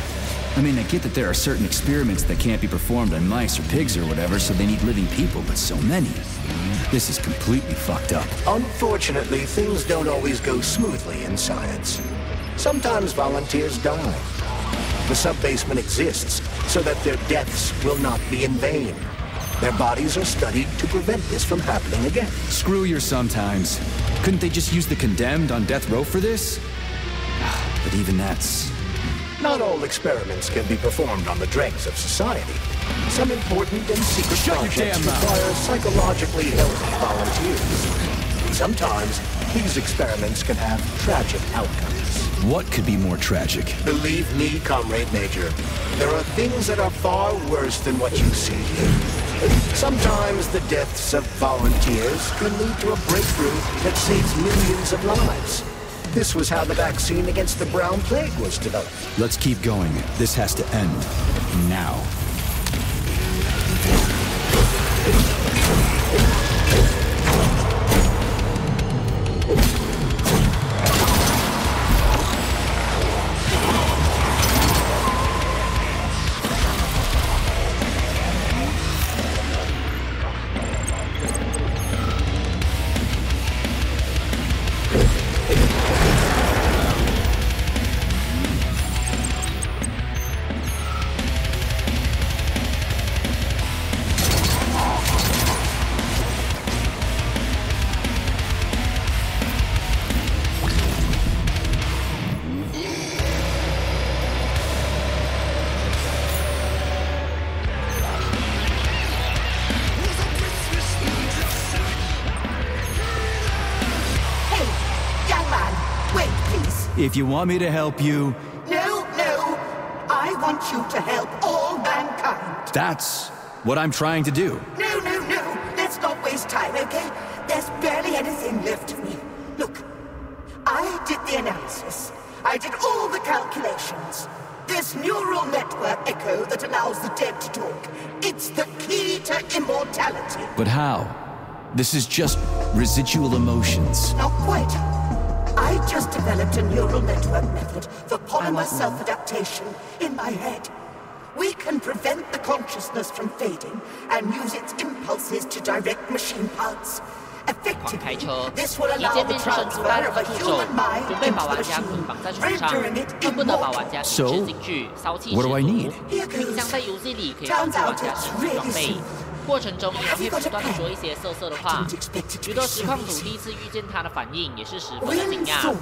I mean, I get that there are certain experiments that can't be performed on mice or pigs or whatever, so they need living people, but so many. This is completely fucked up. Unfortunately, things don't always go smoothly in science. Sometimes volunteers die. The sub-basement exists so that their deaths will not be in vain. Their bodies are studied to prevent this from happening again. Screw your sometimes. Couldn't they just use the condemned on death row for this? But even that's... Not all experiments can be performed on the dregs of society. Some important and secret projects require psychologically healthy volunteers. Sometimes, these experiments can have tragic outcomes. What could be more tragic? Believe me, Comrade Major, there are things that are far worse than what you see here. Sometimes the deaths of volunteers can lead to a breakthrough that saves millions of lives. This was how the vaccine against the brown plague was developed. Let's keep going. This has to end. Now. If you want me to help you... No. I want you to help all mankind. That's what I'm trying to do. No. Let's not waste time, okay? There's barely anything left of me. Look, I did the analysis. I did all the calculations. This neural network echo that allows the dead to talk. It's the key to immortality. But how? This is just residual emotions. Not quite. I just developed a neural network method for polymer self-adaptation in my head. We can prevent the consciousness from fading and use its impulses to direct machine parts. Effectively, this will allow the transfer of a human mind into the machine, rendering it immortal. So, what do I need? Here goes. Turns out it's really simple. 过程中，也会不断的说一些色色的话。许多实况组第一次遇见他的反应也是十分的惊讶。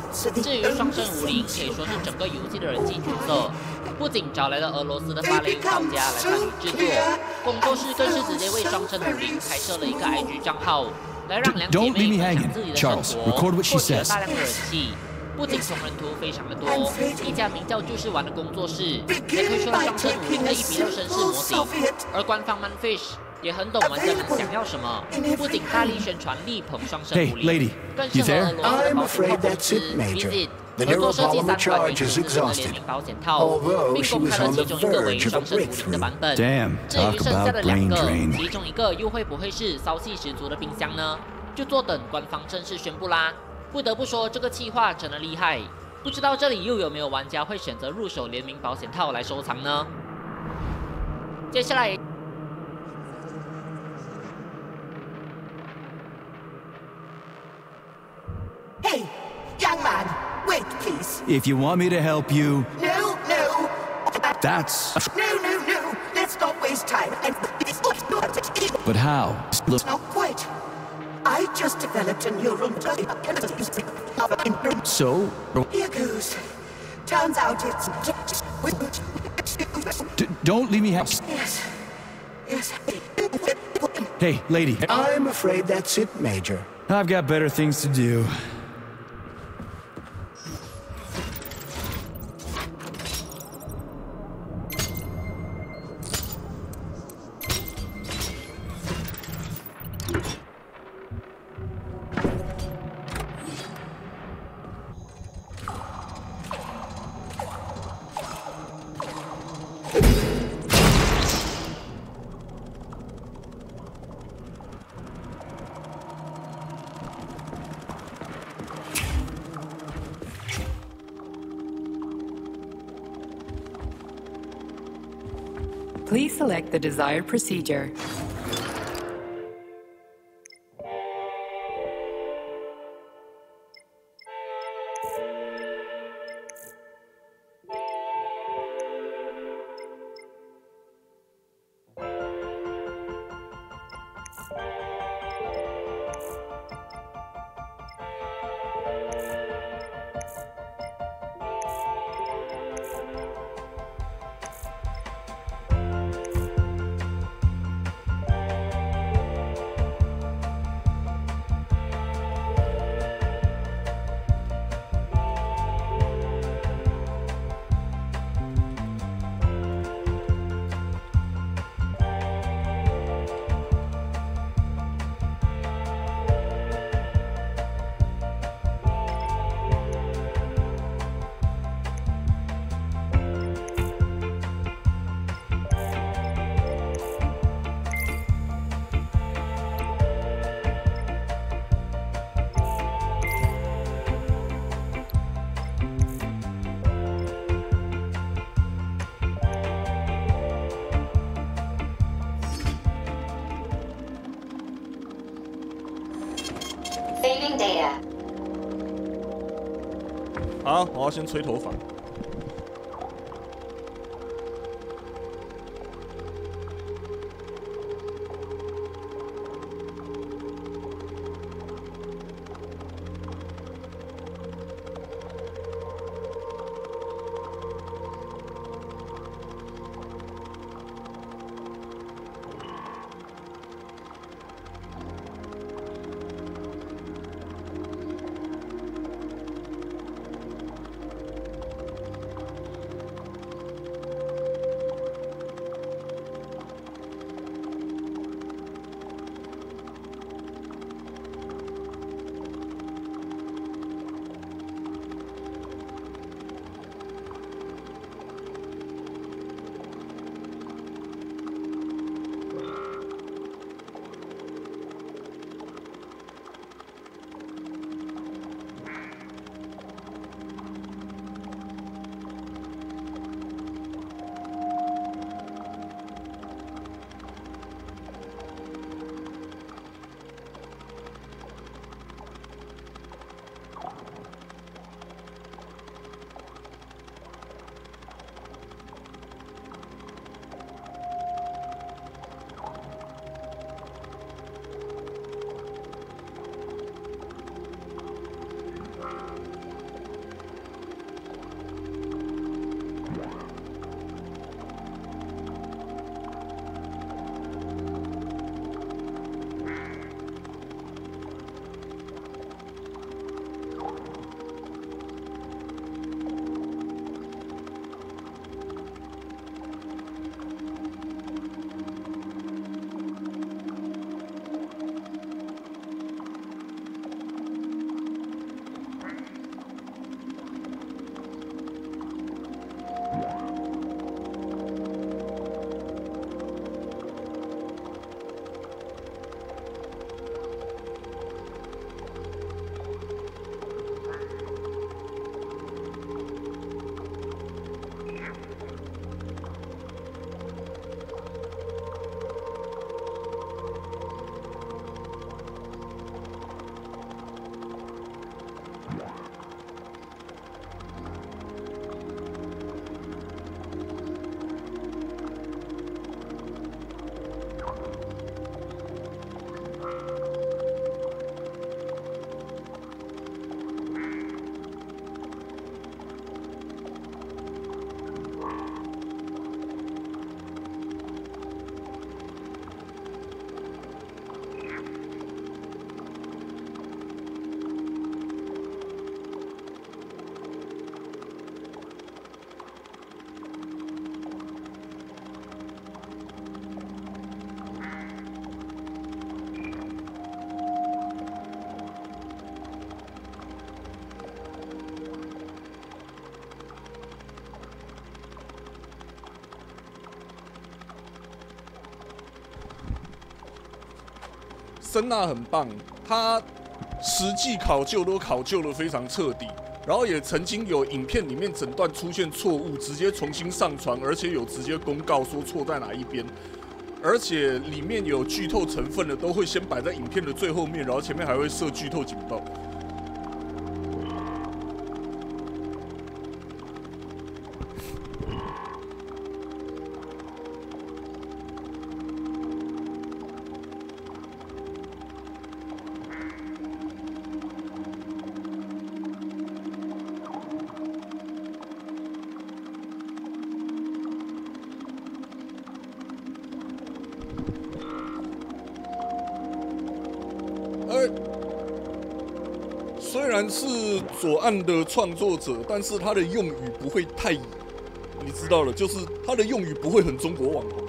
至于双生武林，可以说是整个游戏的人气角色，不仅找来了俄罗斯的芭蕾舞蹈家来参与制作，工作室更是直接为双生武林开设了一个 IG 账号，来让两姐妹分享自己的生活，获取了大量的人气。 不仅同人图非常的多，一家名叫就是玩的工作室也推出了双生武林的1:6绅士模型，而官方 Manfish 也很懂玩家们想要什么，不仅大力宣传力捧双生武林，更是和俄罗斯的保险套公司 Visit 合作设计3款原子之心的联名保险套，并公开了其中一个为双生武林的版本。至于剩下的2个，其中一个又会不会是骚气十足的冰箱呢？就坐等官方正式宣布啦。 不得不说，这个企划真的厉害。不知道这里又有没有玩家会选择入手联名保险套来收藏呢？接下来， Hey, young man, wait, please. If you want me to help you... No. That's... No. Let's not waste time. But how? Not quite. I I just developed a neural So? Here goes. Turns out it's... Don't leave me hang. Yes. Yes. Hey, lady. I'm afraid that's it, Major. I've got better things to do. Please select the desired procedure. Saving data. 好，我要先吹头发。珍娜很棒，她实际考究都考究得非常彻底，然后也曾经有影片里面整段出现错误，直接重新上传，而且有直接公告说错在哪一边，而且里面有剧透成分的都会先摆在影片的最后面，然后前面还会设剧透警报。虽然是左岸的创作者，但是他的用语不会太，你知道了，就是他的用语不会很中国网红。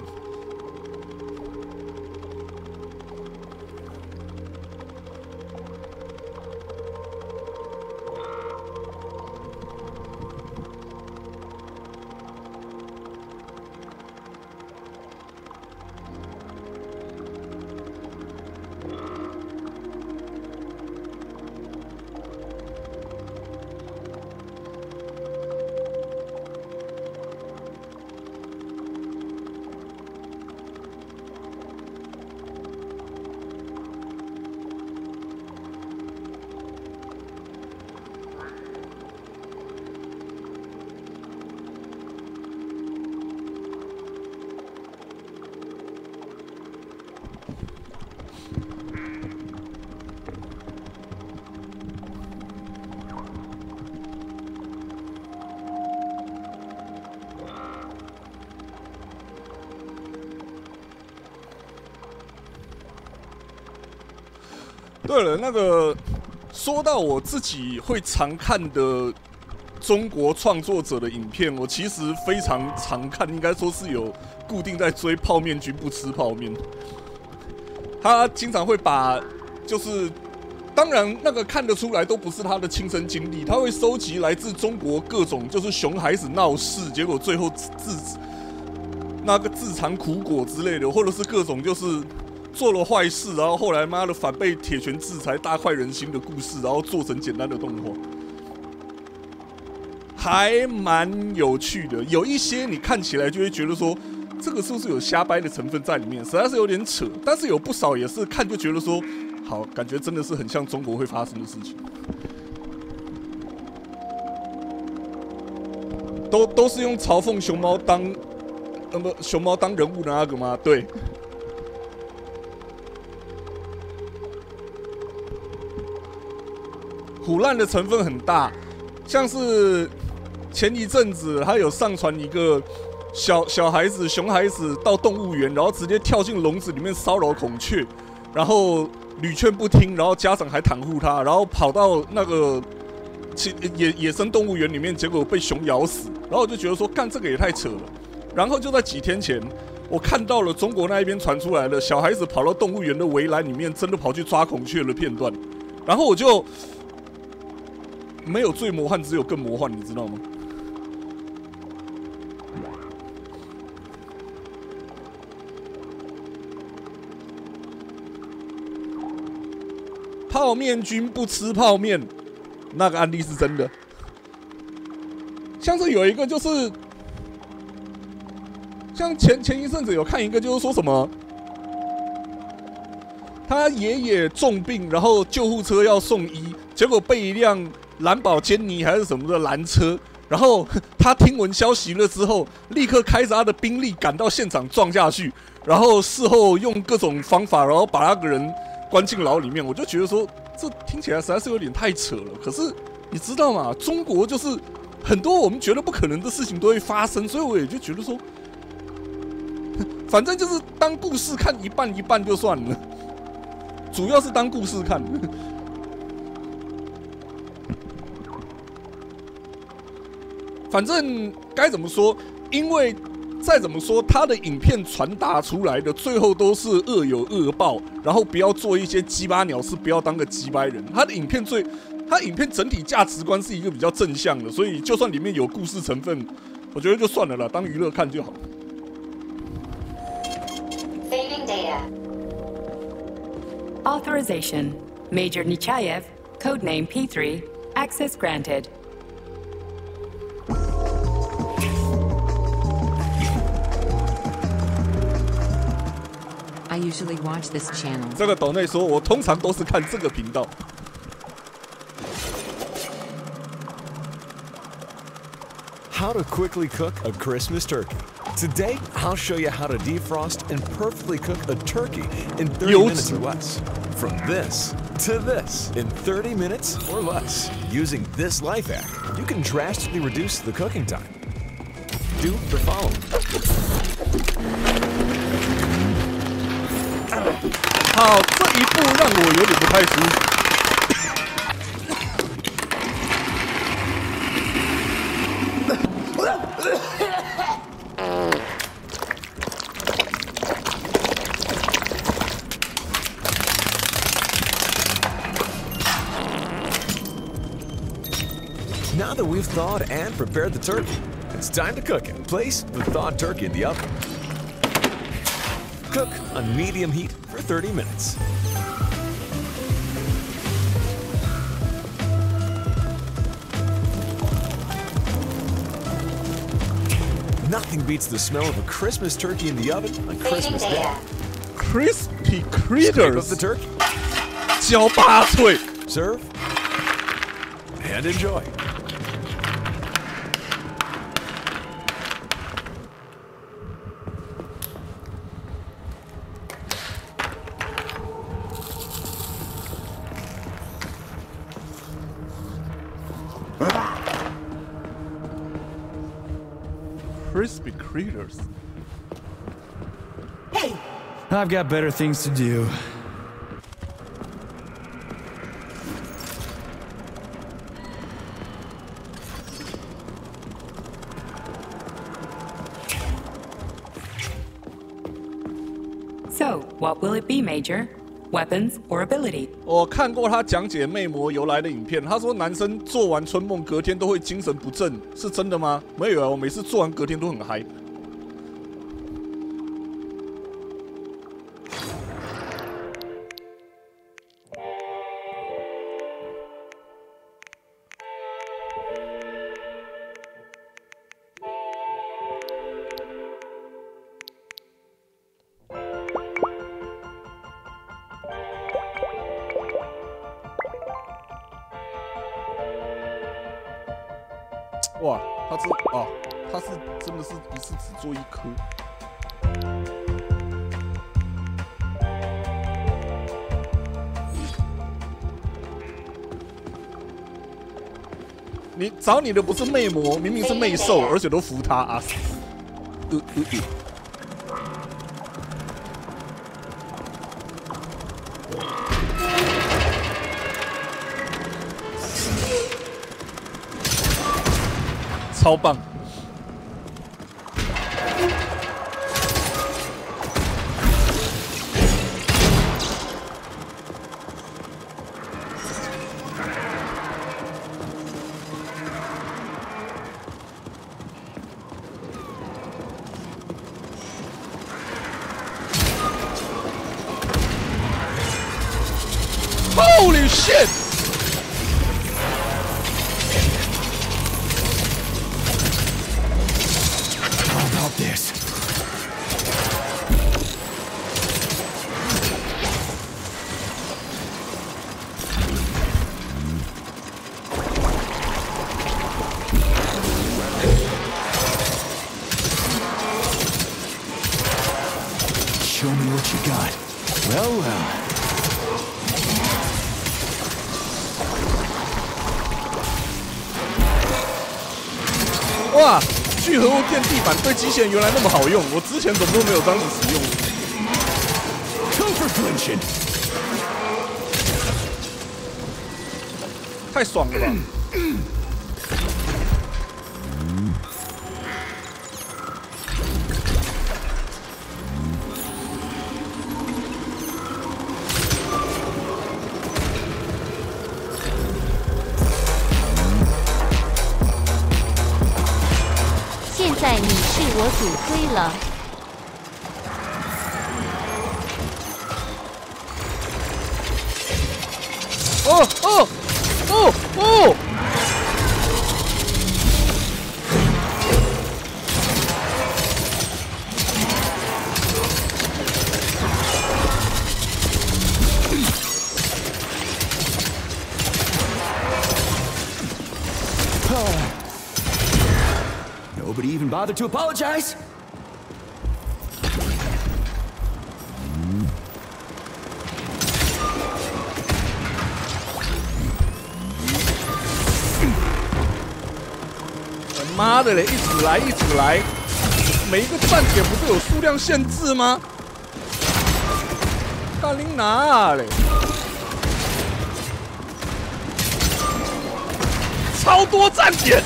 对了，那个说到我自己会常看的中国创作者的影片，我其实非常常看，应该说是有固定在追泡面君不吃泡面。他经常会把，就是当然那个看得出来都不是他的亲身经历，他会收集来自中国各种就是熊孩子闹事，结果最后自尝苦果之类的，或者是各种就是做了坏事，然后后来妈的反被铁拳制裁，大快人心的故事，然后做成简单的动画，还蛮有趣的。有一些你看起来就会觉得说，这个是不是有瞎掰的成分在里面，实在是有点扯。但是有不少也是看就觉得说，好，感觉真的是很像中国会发生的事情。都是用嘲讽熊猫当熊猫当人物的那个吗？对。唬烂的成分很大，像是前一阵子他有上传一个小孩子熊孩子到动物园，然后直接跳进笼子里面骚扰孔雀，然后屡劝不听，然后家长还袒护他，然后跑到那个野生动物园里面，结果被熊咬死，然后我就觉得说，干这个也太扯了。然后就在几天前，我看到了中国那一边传出来的小孩子跑到动物园的围栏里面，真的跑去抓孔雀的片段，然后我就。没有最魔幻，只有更魔幻，你知道吗？泡面君不吃泡面，那个案例是真的。像是有一个就是，像前一阵子有看一个，就是说什么，他爷爷重病，然后救护车要送医，结果被一辆蓝宝坚尼还是什么的拦车，然后他听闻消息了之后，立刻开着他的宾利赶到现场撞下去，然后事后用各种方法，然后把那个人关进牢里面。我就觉得说，这听起来实在是有点太扯了。可是你知道吗？中国就是很多我们觉得不可能的事情都会发生，所以我也就觉得说，反正就是当故事看一半一半就算了，主要是当故事看。反正该怎么说，因为再怎么说，他的影片传达出来的最后都是恶有恶报，然后不要做一些鸡巴鸟事，不要当个鸡掰人。他影片整体价值观是一个比较正向的，所以就算里面有故事成分，我觉得就算了啦，当娱乐看就好。Saving data. Authorization. Major Nechayev, codename P3, access granted. I usually watch this channel. 这个斗内说，我通常都是看这个频道。How to quickly cook a Christmas turkey. Today, I'll show you how to defrost and perfectly cook a turkey in 30 minutes or less. From this to this in 30 minutes or less. Using this life hack, you can drastically reduce the cooking time. Do the following. 好，这一步让我有点不太舒服。Now that we've thawed and prepared the turkey, it's time to cook it. Place the thawed turkey in the oven. Cook on medium heat for 30 minutes. Nothing beats the smell of a Christmas turkey in the oven on Christmas Day. Crispy critters. Scrape up the turkey. 焦巴脆. Serve and enjoy. Crispy critters. Hey! I've got better things to do. So, what will it be, Major? Weapons or ability? 我看过他讲解魅魔由来的影片，他说男生做完春梦隔天都会精神不振，是真的吗？没有啊，我每次做完隔天都很嗨。哇，他是真的是一次只做一颗。你找你的不是魅魔，明明是魅兽，而且都服他啊！超棒！Holy shit! This. Show me what you got. Well, well. 哇！聚合物垫地板对机器人原来那么好用，我之前怎么都没有这样子使用。太爽了吧！现在你是我主推了。哦！Nobody even bothered to apologize. 妈的嘞！一直来，一直来！每一个站点不是有数量限制吗？干你哪嘞！超多站点！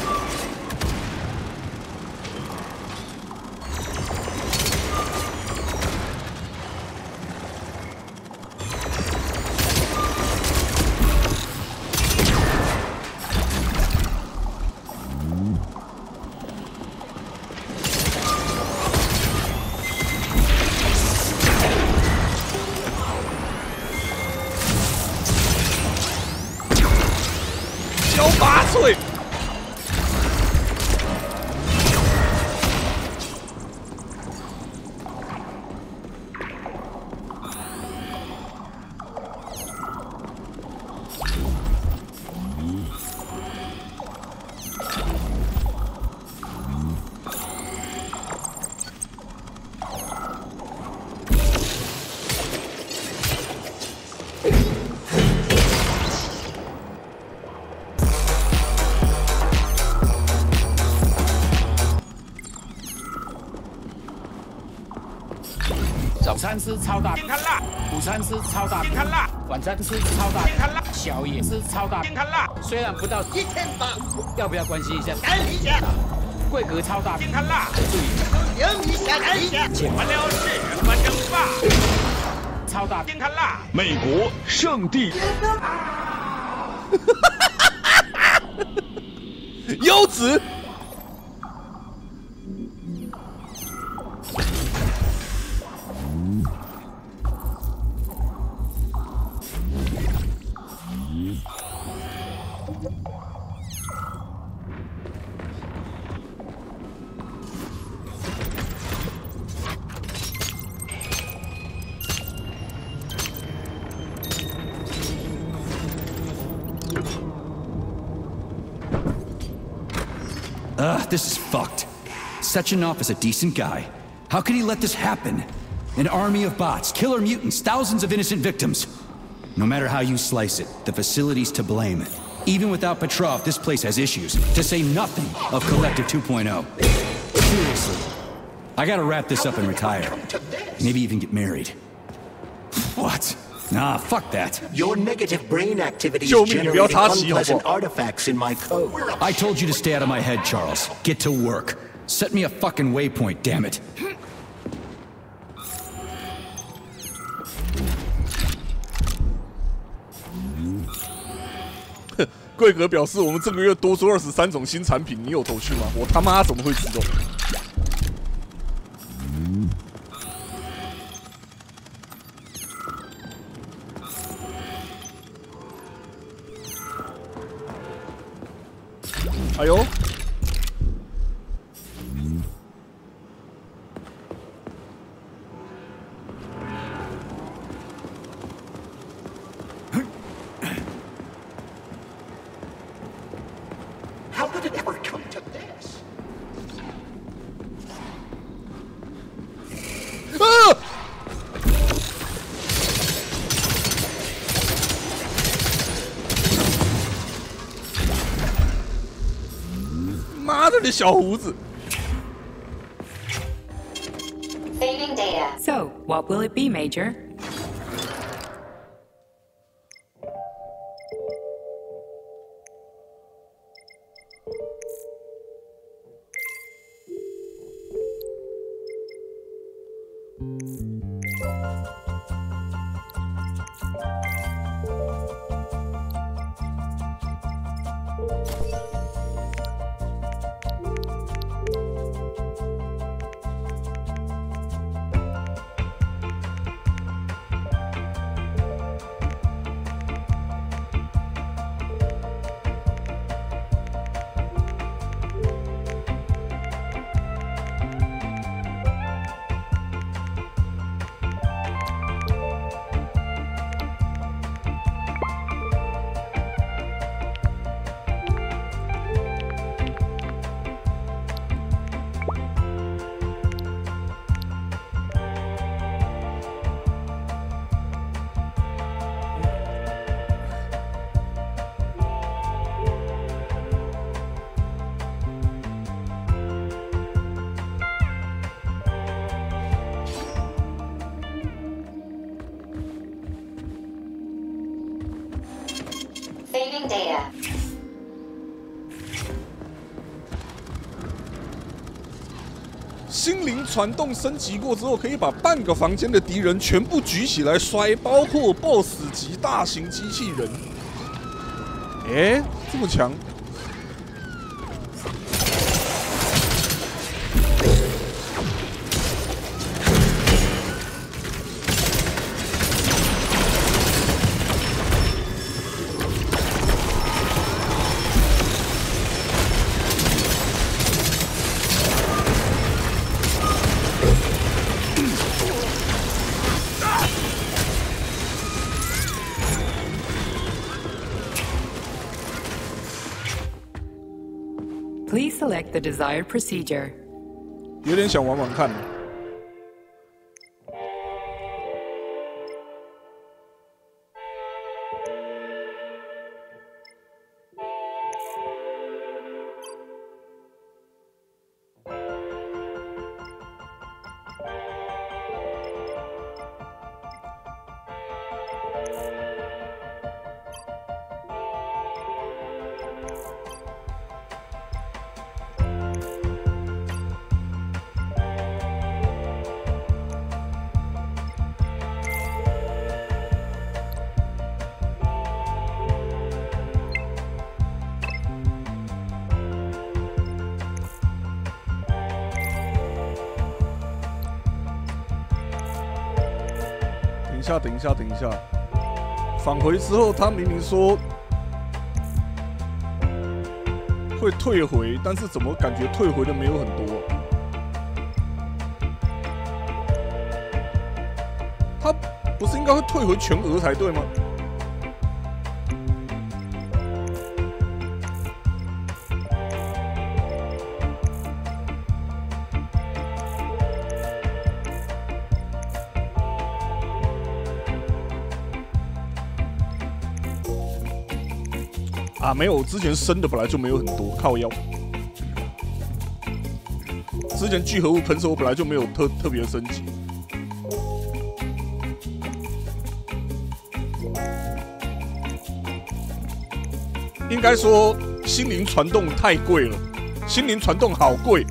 小拔萃。 早餐吃超大健康辣，午餐吃超大健康辣，晚餐吃超大健康辣，宵夜吃超大健康辣。虽然不到1000磅，要不要关心一下？看一下，贵格超大健康辣，注意，留一下，看一下。完了是人关争霸，超大健康辣，美国圣地。优质。 This is fucked. Sechenov is a decent guy. How could he let this happen? An army of bots, killer mutants, thousands of innocent victims. No matter how you slice it, the facility's to blame. Even without Petrov, this place has issues, to say nothing of Collective 2.0. Seriously. I gotta wrap this up and retire. Maybe even get married. What? Nah, fuck that. Your negative brain activity is generating unpleasant artifacts in my code. I told you to stay out of my head, Charles. Get to work. Set me a fucking waypoint, damn it. 贵格表示，我们这个月多出23种新产品，你有头绪吗？我他妈怎么会知道？哎呦！ How did it ever come to this? 啊！妈的，你小胡子！ Saving data. So, what will it be, Major? Saving data. 心灵传动升级过之后，可以把半个房间的敌人全部举起来摔，包括 BOSS 级大型机器人。这么强！Please select the desired procedure. 有点想玩玩看。等一下，返回之后，他明明说会退回，但是怎么感觉退回的没有很多？他不是应该会退回全额才对吗？没有，之前升的本来就没有很多，靠腰。之前聚合物喷手本来就没有特别升级。应该说，心灵传动太贵了，心灵传动好贵。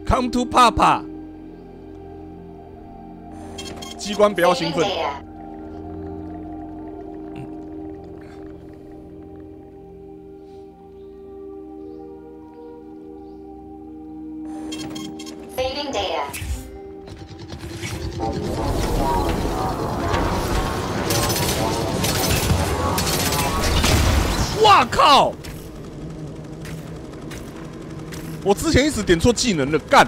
Come to Papa。机关不要兴奋。Saving data. 哇靠！我之前一直点错技能了，干！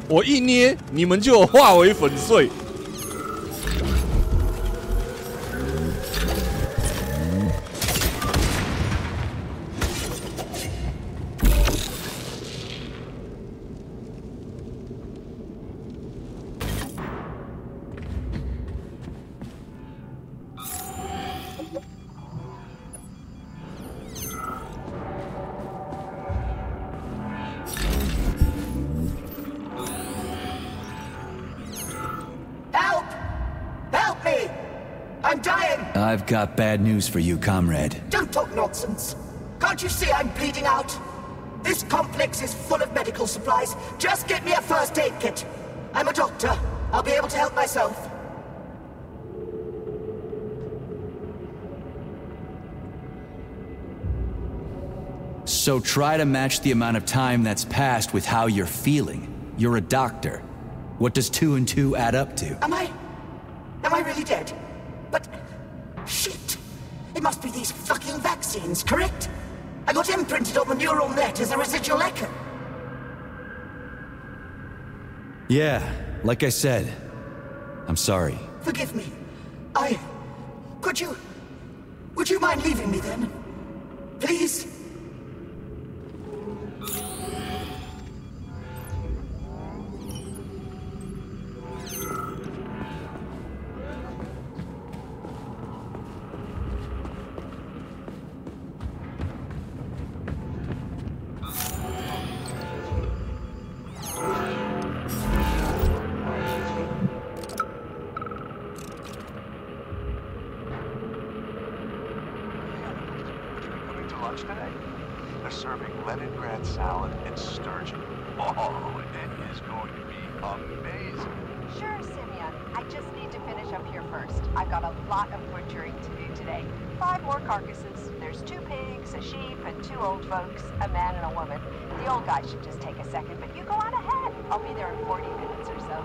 我一捏，你们就化为粉碎。I've got bad news for you, comrade. Don't talk nonsense. Can't you see I'm bleeding out? This complex is full of medical supplies. Just get me a first aid kit. I'm a doctor. I'll be able to help myself. So try to match the amount of time that's passed with how you're feeling. You're a doctor. What does 2 and 2 add up to? Am I really dead? But... shit! It must be these fucking vaccines, correct? I got imprinted on the neural net as a residual echo. Yeah, like I said. I'm sorry. Forgive me. Would you mind leaving me then? Please? Today. They're serving Leningrad salad and sturgeon. Oh, it is going to be amazing. Sure, Simeon. I just need to finish up here first. I've got a lot of butchering to do today. 5 more carcasses. There's 2 pigs, a sheep, and 2 old folks, a man and a woman. The old guy should just take a second, but you go on ahead. I'll be there in 40 minutes or so.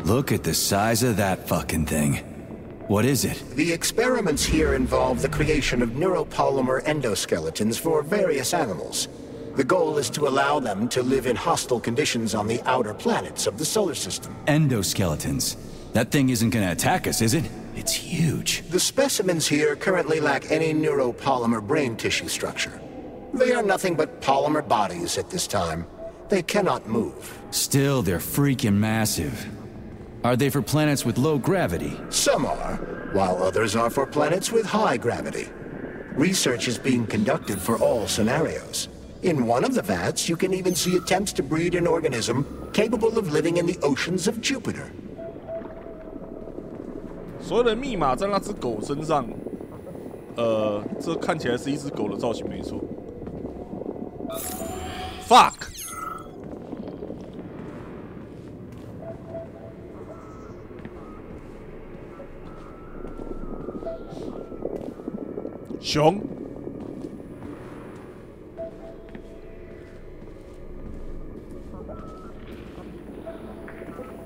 Look at the size of that fucking thing. What is it? The experiments here involve the creation of neuropolymer endoskeletons for various animals. The goal is to allow them to live in hostile conditions on the outer planets of the solar system. Endoskeletons. That thing isn't gonna attack us, is it? It's huge. The specimens here currently lack any neuropolymer brain tissue structure. They are nothing but polymer bodies at this time. They cannot move. Still, they're freaking massive. Are they for planets with low gravity? Some are, while others are for planets with high gravity. Research is being conducted for all scenarios. In one of the vats, you can even see attempts to breed an organism capable of living in the oceans of Jupiter. 所有的密码在那只狗身上，这看起来是一只狗的造型，没错。Fuck！ 熊。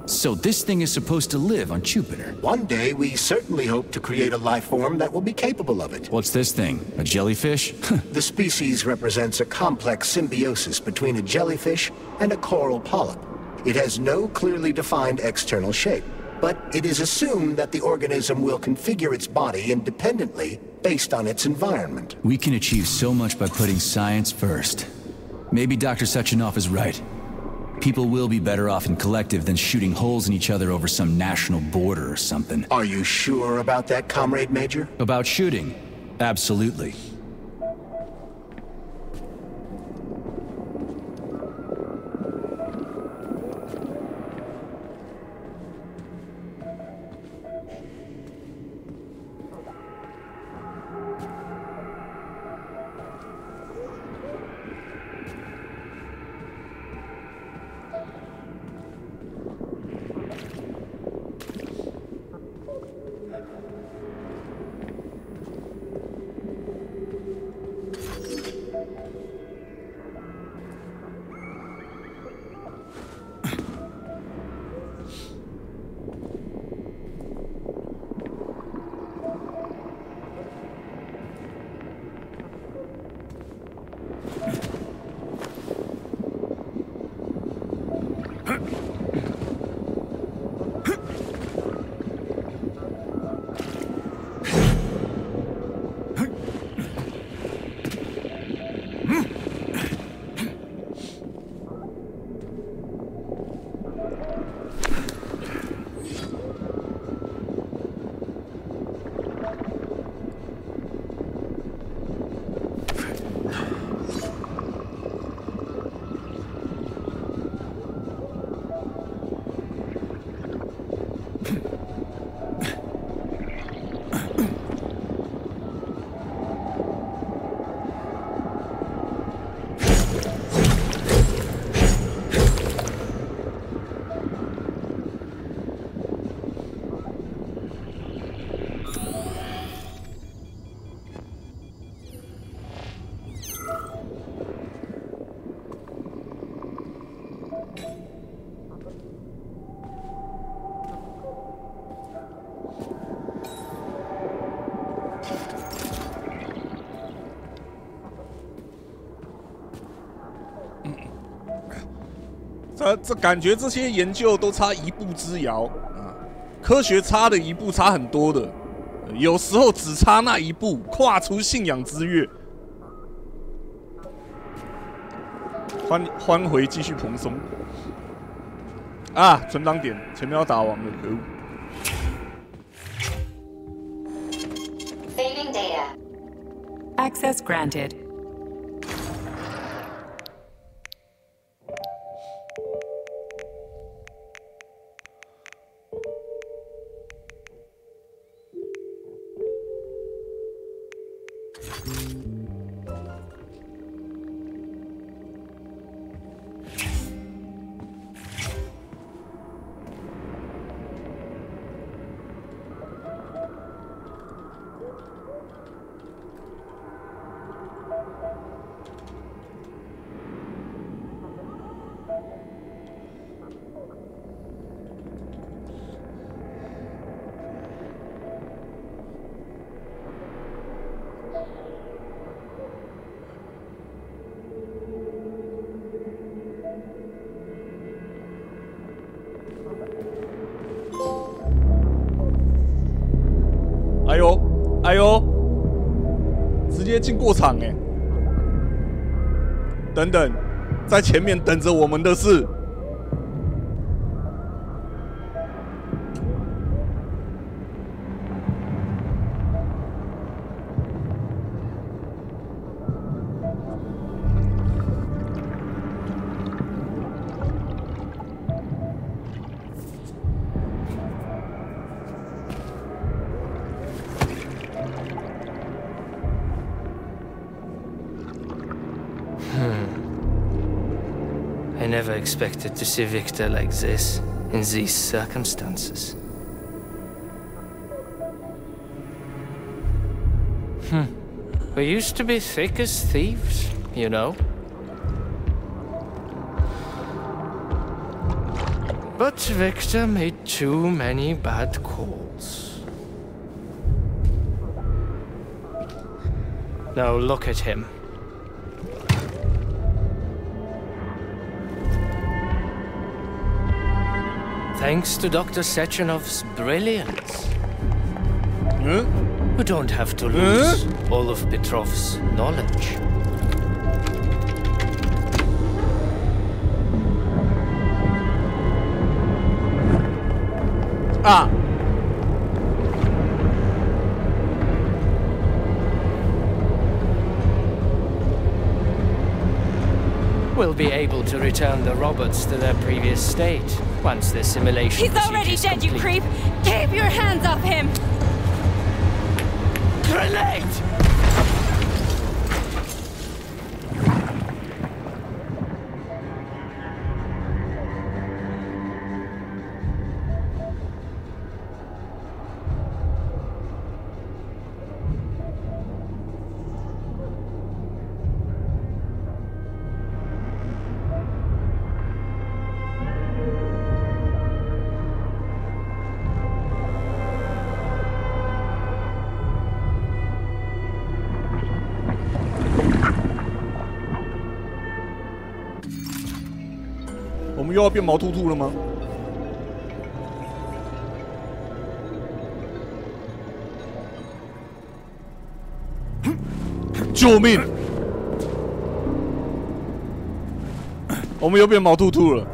So this thing is supposed to live on Jupiter. One day, we certainly hope to create a life form that will be capable of it. What's this thing? A jellyfish? The species represents a complex symbiosis between a jellyfish and a coral polyp. It has no clearly defined external shape, but it is assumed that the organism will configure its body independently based on its environment. We can achieve so much by putting science first. Maybe Dr. Sechenov is right. People will be better off in collective than shooting holes in each other over some national border or something. Are you sure about that, Comrade Major? About shooting? Absolutely.这感觉这些研究都差一步之遥啊，科学差的一步差很多的，有时候只差那一步，跨出信仰之跃。欢回继续蓬松啊！存档点前面要打完了，可恶。 Saving data. Access granted.哎呦，直接进过场哎！等等，在前面等着我们的是。 I never expected to see Victor like this, in these circumstances. We used to be thick as thieves, you know. But Victor made too many bad calls. Now look at him. Thanks to Dr. Sechenov's brilliance. We don't have to lose all of Petrov's knowledge. We'll be able to return the robots to their previous state once the simulation He's already dead, you creep! Keep your hands off him! Grenade!我们又要变毛秃秃了吗？救命！我们又变毛秃秃了。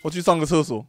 我去上个厕所。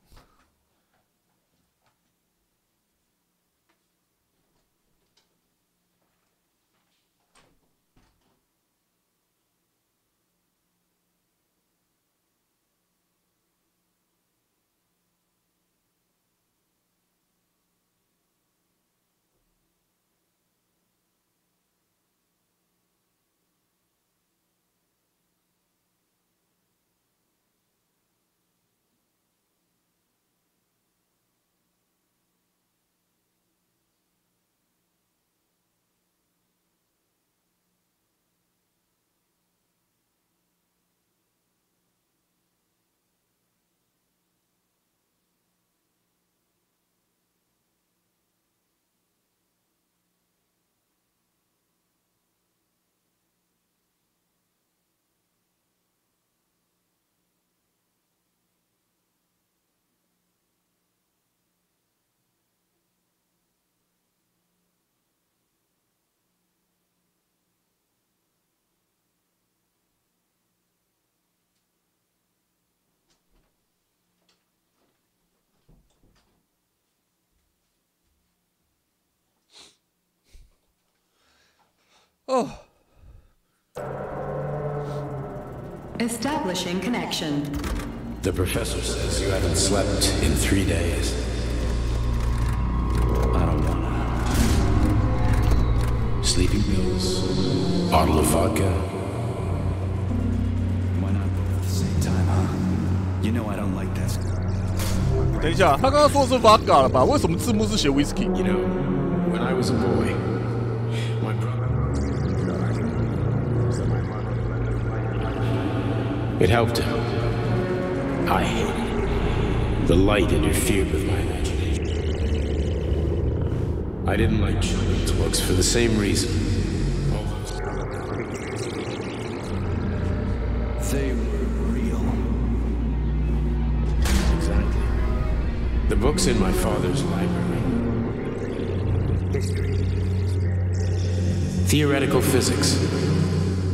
Oh. Establishing connection. The professor says you haven't slept in 3 days. I don't wanna. Sleeping pills? Bottle of vodka? Why not both at the same time, huh? You know I don't like that. 等一下，他刚刚说的是 vodka 了吧？为什么字幕是写 whisky？ You know, when I was a boy, my brother. It helped him. I hated it. The light interfered with my imagination. I didn't like children's books for the same reason. They were real. Exactly. The books in my father's library. History. Theoretical physics.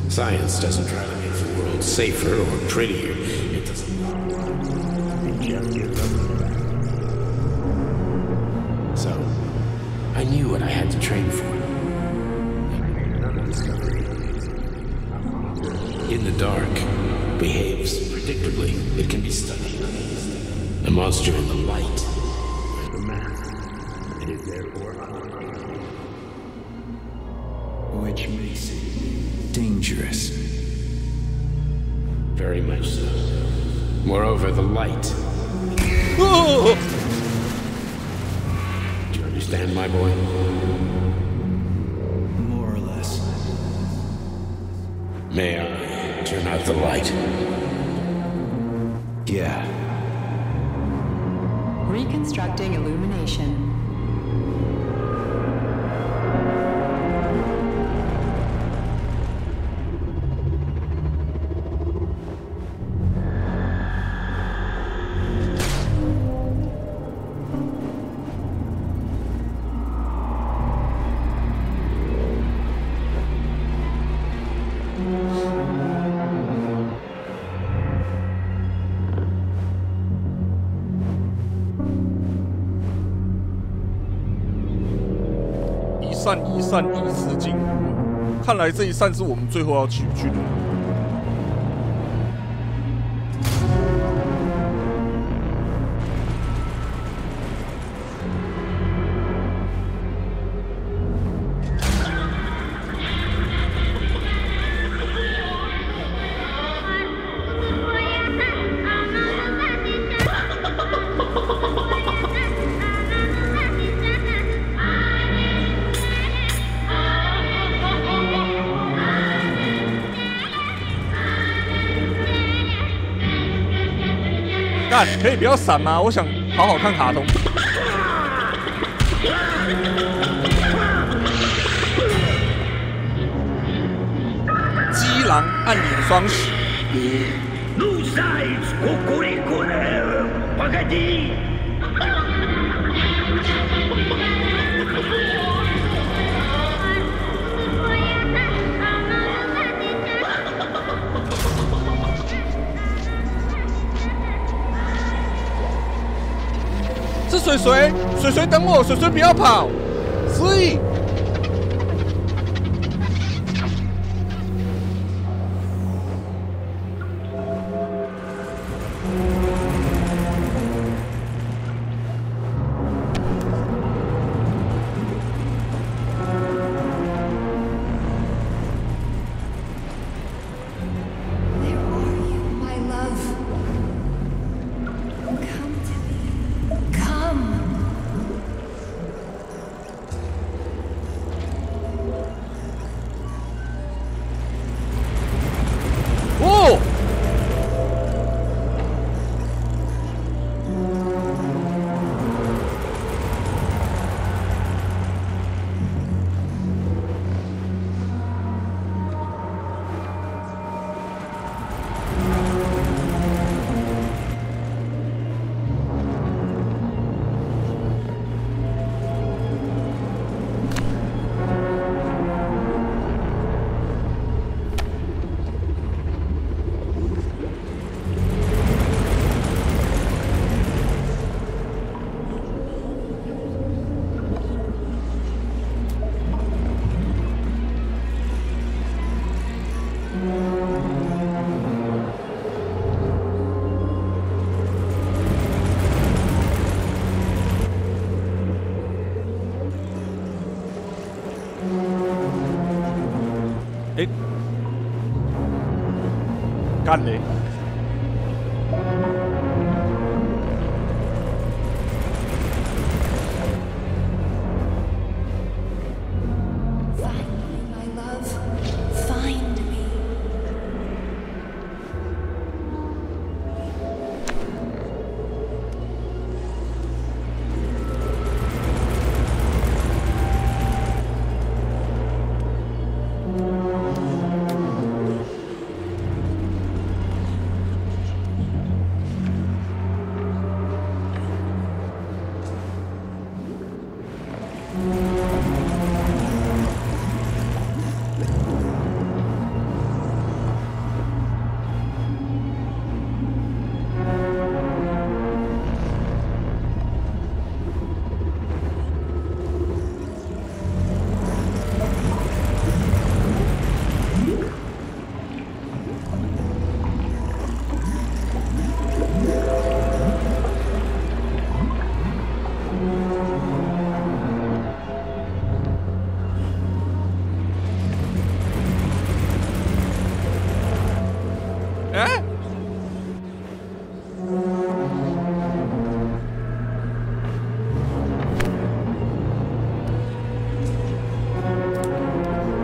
Science doesn't try to make the world safer or prettier. It doesn't. So, I knew what I had to train for. In the dark, behaves predictably. It can be studied. A monster in the light. The math. It is therefore which makes it dangerous. Very much so. Moreover, the light. Oh! Do you understand, my boy? More or less. May I turn out the light? Yeah. Reconstructing illumination. 扇一扇一次进屋，看来这一扇是我们最后要去的。可以不要闪吗？我想好好看卡通。基狼暗影双喜。是水水，水水等我，水水不要跑，3。干嘞！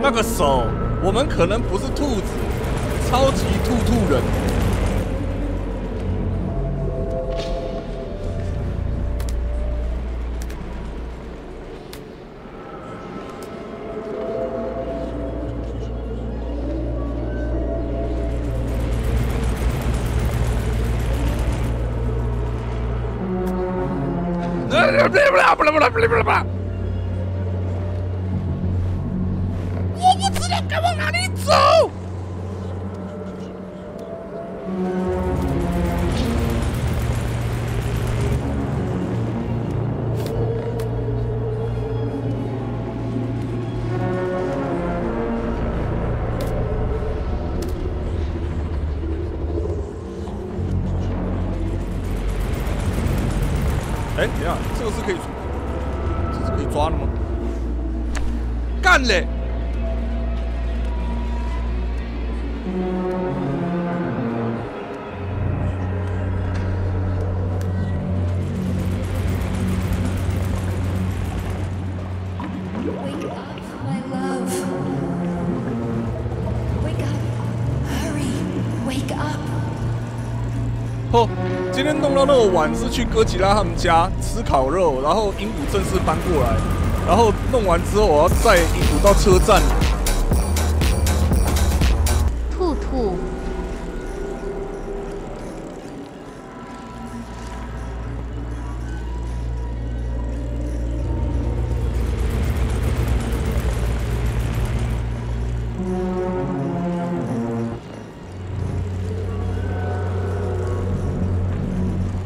那个手，我们可能不是兔子，超级兔兔人。我不知道该往哪里走。哎，等一下，这个是可以，这是可以抓的吗？干嘞！ 哦，今天弄到那么晚是去哥吉拉他们家吃烤肉，然后鹦鹉正式搬过来，然后弄完之后我要载鹦鹉到车站。兔兔。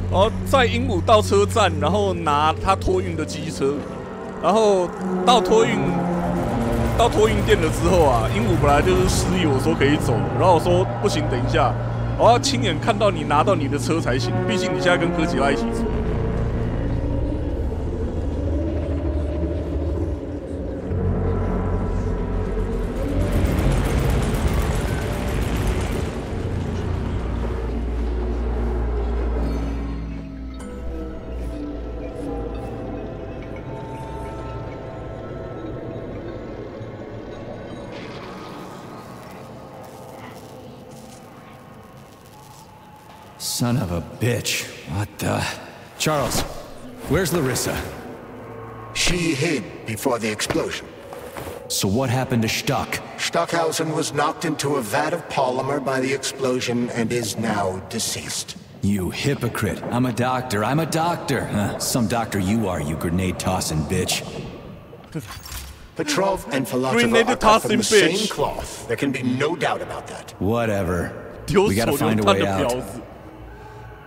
然后载鹦鹉到车站，然后拿他托运的机车，然后到托运店了之后啊，鹦鹉本来就是示意我说可以走，然后我说不行，等一下，我要亲眼看到你拿到你的车才行，毕竟你现在跟哥吉拉一起住。 Son of a bitch. What the... Charles, where's Larissa? She hid before the explosion. So what happened to Stuck? Stockhausen was knocked into a vat of polymer by the explosion and is now deceased. You hypocrite. I'm a doctor. I'm a doctor. Huh, some doctor you are, you grenade-tossing bitch. Petrov and Filatov are cut from the same cloth. There can be no doubt about that. Whatever. We gotta find a way out.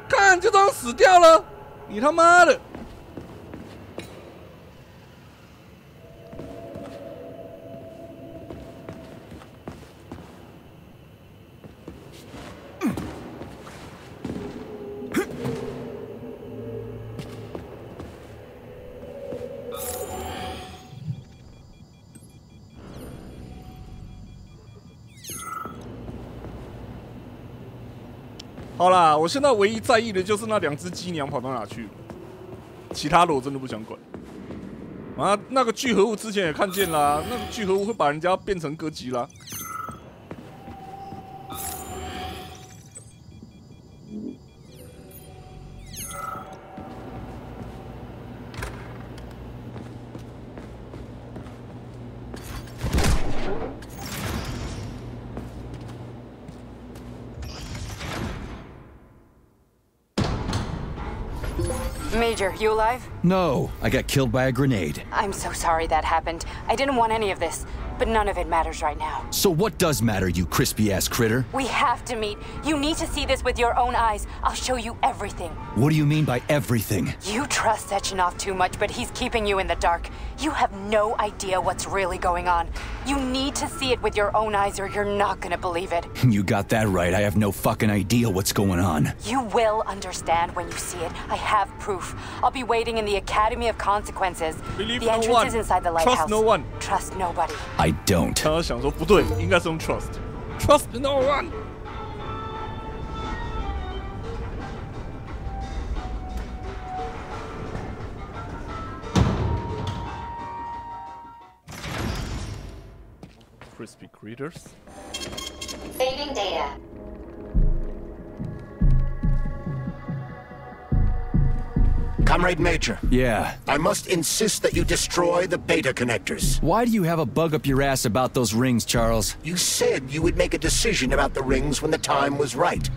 看，就这样死掉了！你他妈的！好啦，我现在唯一在意的就是那2只鸡娘跑到哪去了，其他的我真的不想管。啊，那个聚合物之前也看见啦，那个聚合物会把人家变成哥吉拉。Major, you alive? No, I got killed by a grenade. I'm so sorry that happened. I didn't want any of this, but none of it matters right now. So what does matter, you crispy-ass critter? We have to meet. You need to see this with your own eyes. I'll show you everything. What do you mean by everything? You trust Sechenov too much, but he's keeping you in the dark. You have no idea what's really going on. You need to see it with your own eyes or you're not gonna believe it. You got that right. I have no fucking idea what's going on. You will understand when you see it. I have proof. I'll be waiting in the Academy of Consequences. Believe the entrance is inside the lighthouse. Trust no one. Trust nobody. I don't. 他想说不对，应该是用 trust. Trust no one. Crispy critters. Saving data. Comrade Major. Yeah? I must insist that you destroy the beta connectors. Why do you have a bug up your ass about those rings, Charles? You said you would make a decision about the rings when the time was right.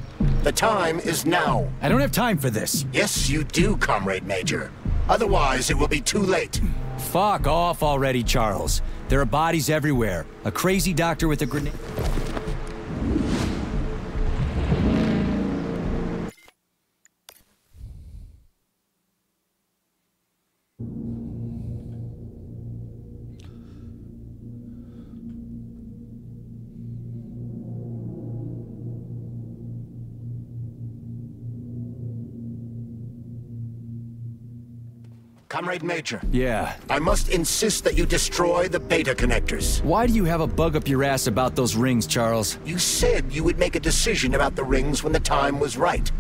The time is now. I don't have time for this. Yes, you do, Comrade Major. Otherwise, it will be too late. Fuck off already, Charles. There are bodies everywhere. A crazy doctor with a grenade... Comrade Major. Yeah? I must insist that you destroy the beta connectors. Why do you have a bug up your ass about those rings, Charles? You said you would make a decision about the rings when the time was right.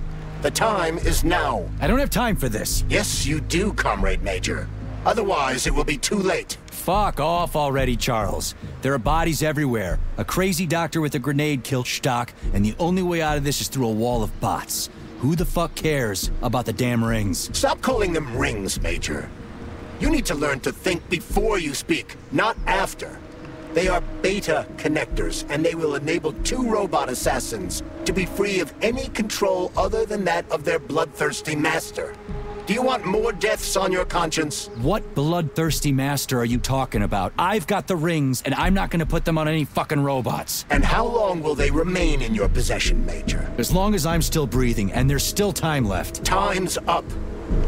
The time is now. I don't have time for this. Yes, you do, Comrade Major. Otherwise, it will be too late. Fuck off already, Charles. There are bodies everywhere. A crazy doctor with a grenade killed Stock, and the only way out of this is through a wall of bots. Who the fuck cares about the damn rings? Stop calling them rings, Major. You need to learn to think before you speak, not after. They are beta connectors, and they will enable 2 robot assassins to be free of any control other than that of their bloodthirsty master. Do you want more deaths on your conscience? What bloodthirsty master are you talking about? I've got the rings, and I'm not gonna put them on any fucking robots. And how long will they remain in your possession, Major? As long as I'm still breathing, and there's still time left. Time's up.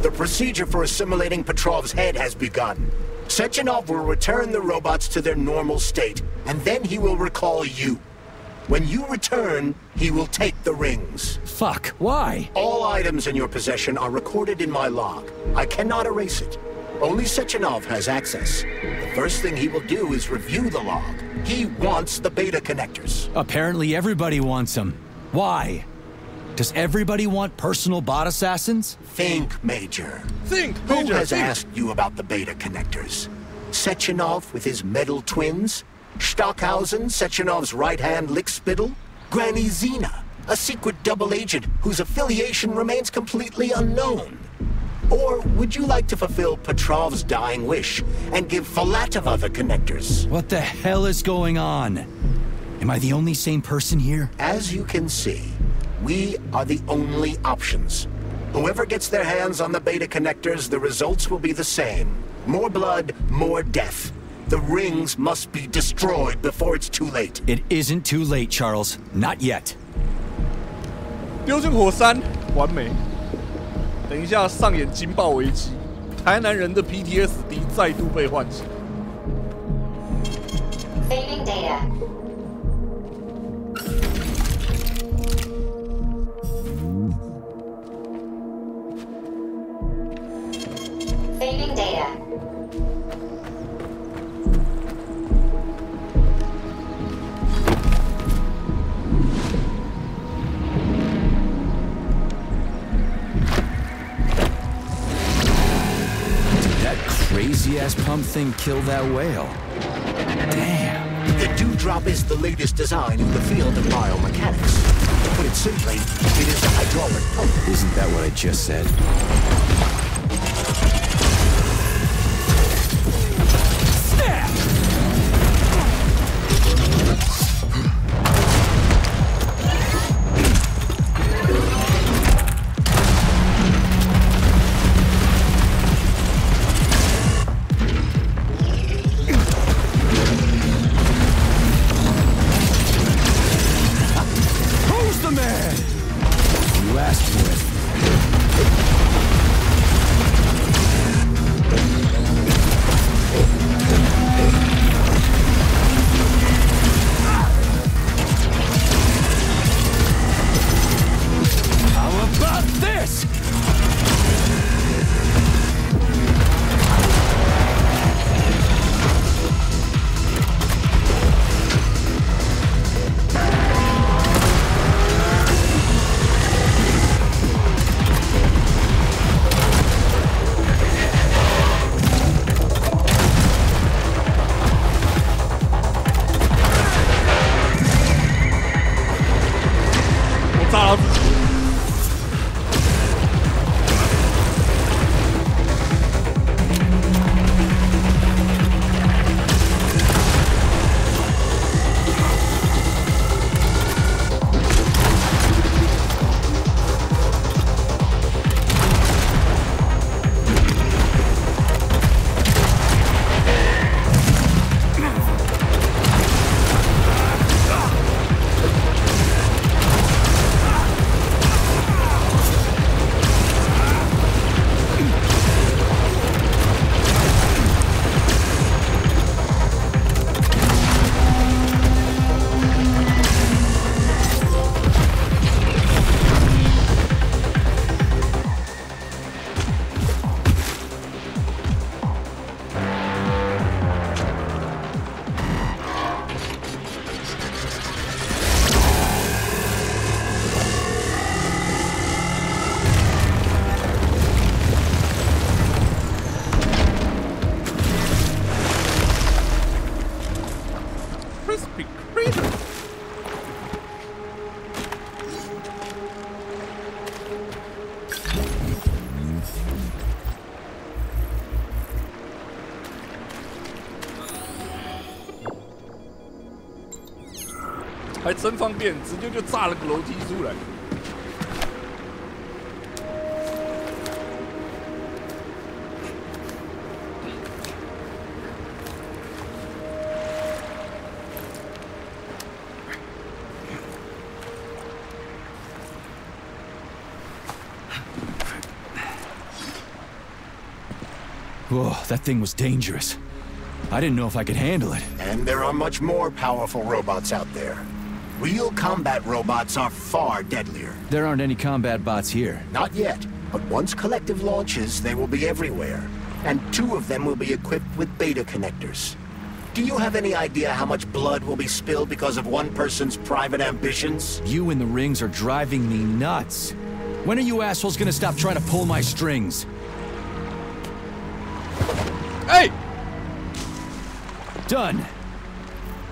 The procedure for assimilating Petrov's head has begun. Sechenov will return the robots to their normal state, and then he will recall you. When you return, he will take the rings. Fuck, why? All items in your possession are recorded in my log. I cannot erase it. Only Sechenov has access. The first thing he will do is review the log. He wants the beta connectors. Apparently everybody wants them. Why? Does everybody want personal bot assassins? Think, Major. Think, Major. Who has asked you about the beta connectors? Sechenov with his metal twins? Stockhausen, Sechenov's right-hand lickspittle? Granny Zena, a secret double agent whose affiliation remains completely unknown? Or would you like to fulfill Petrov's dying wish and give Filatova the connectors? What the hell is going on? Am I the only sane person here? As you can see, we are the only options. Whoever gets their hands on the beta connectors, the results will be the same. More blood, more death. The rings must be destroyed before it's too late. It isn't too late, Charles. Not yet. 丢进火山，完美。等一下上演惊爆危机，台南人的 PTSD 再度被唤起。Saving data. Saving data. Crazy-ass pump thing killed that whale. Damn. The Dewdrop is the latest design in the field of biomechanics. To put it simply, it is a hydraulic pump. Isn't that what I just said? 还真方便，直接就炸了个楼梯出来。Whoa, that thing was dangerous. I didn't know if I could handle it. And there are much more powerful robots out there. Real combat robots are far deadlier. There aren't any combat bots here. Not yet, but once Collective launches, they will be everywhere. And 2 of them will be equipped with beta connectors. Do you have any idea how much blood will be spilled because of one person's private ambitions? You and the rings are driving me nuts. When are you assholes gonna stop trying to pull my strings? Hey! Done.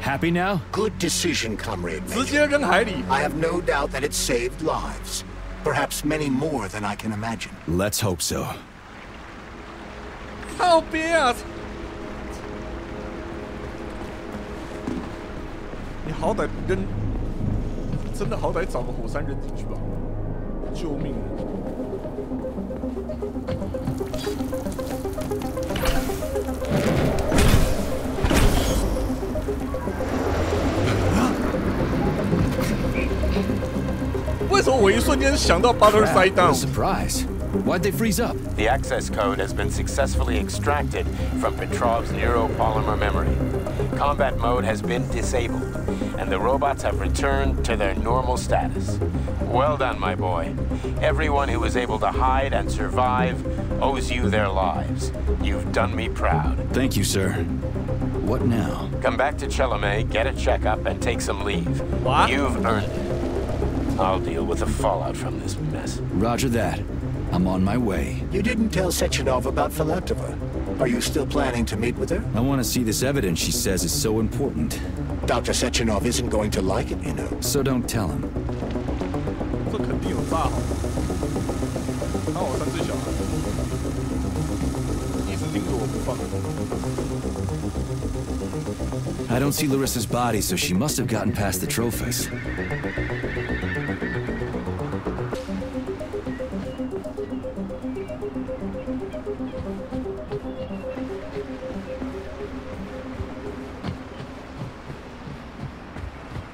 Happy now? Good decision, Comrade Major. 直接跟海里。 I have no doubt that it saved lives. Perhaps many more than I can imagine. Let's hope so. 靠边啊！你好歹跟真的好歹找个火山人进去吧！救命！ 为什么我一瞬间想到 Butter Side Down? Surprise! Why'd they freeze up? The access code has been successfully extracted from Petrov's neuropolymer memory. Combat mode has been disabled, and the robots have returned to their normal status. Well done, my boy. Everyone who was able to hide and survive owes you their lives. You've done me proud. Thank you, sir. What now? Come back to Chelome, get a checkup, and take some leave. What? You've earned it. I'll deal with the fallout from this mess. Roger that. I'm on my way. You didn't tell Sechenov about Filatova. Are you still planning to meet with her? I want to see this evidence she says is so important. Dr. Sechenov isn't going to like it, you know. So don't tell him. 这肯定有炸好。看我3只小孩，一直盯着我不放。 I don't see Larissa's body, so she must have gotten past the trophies.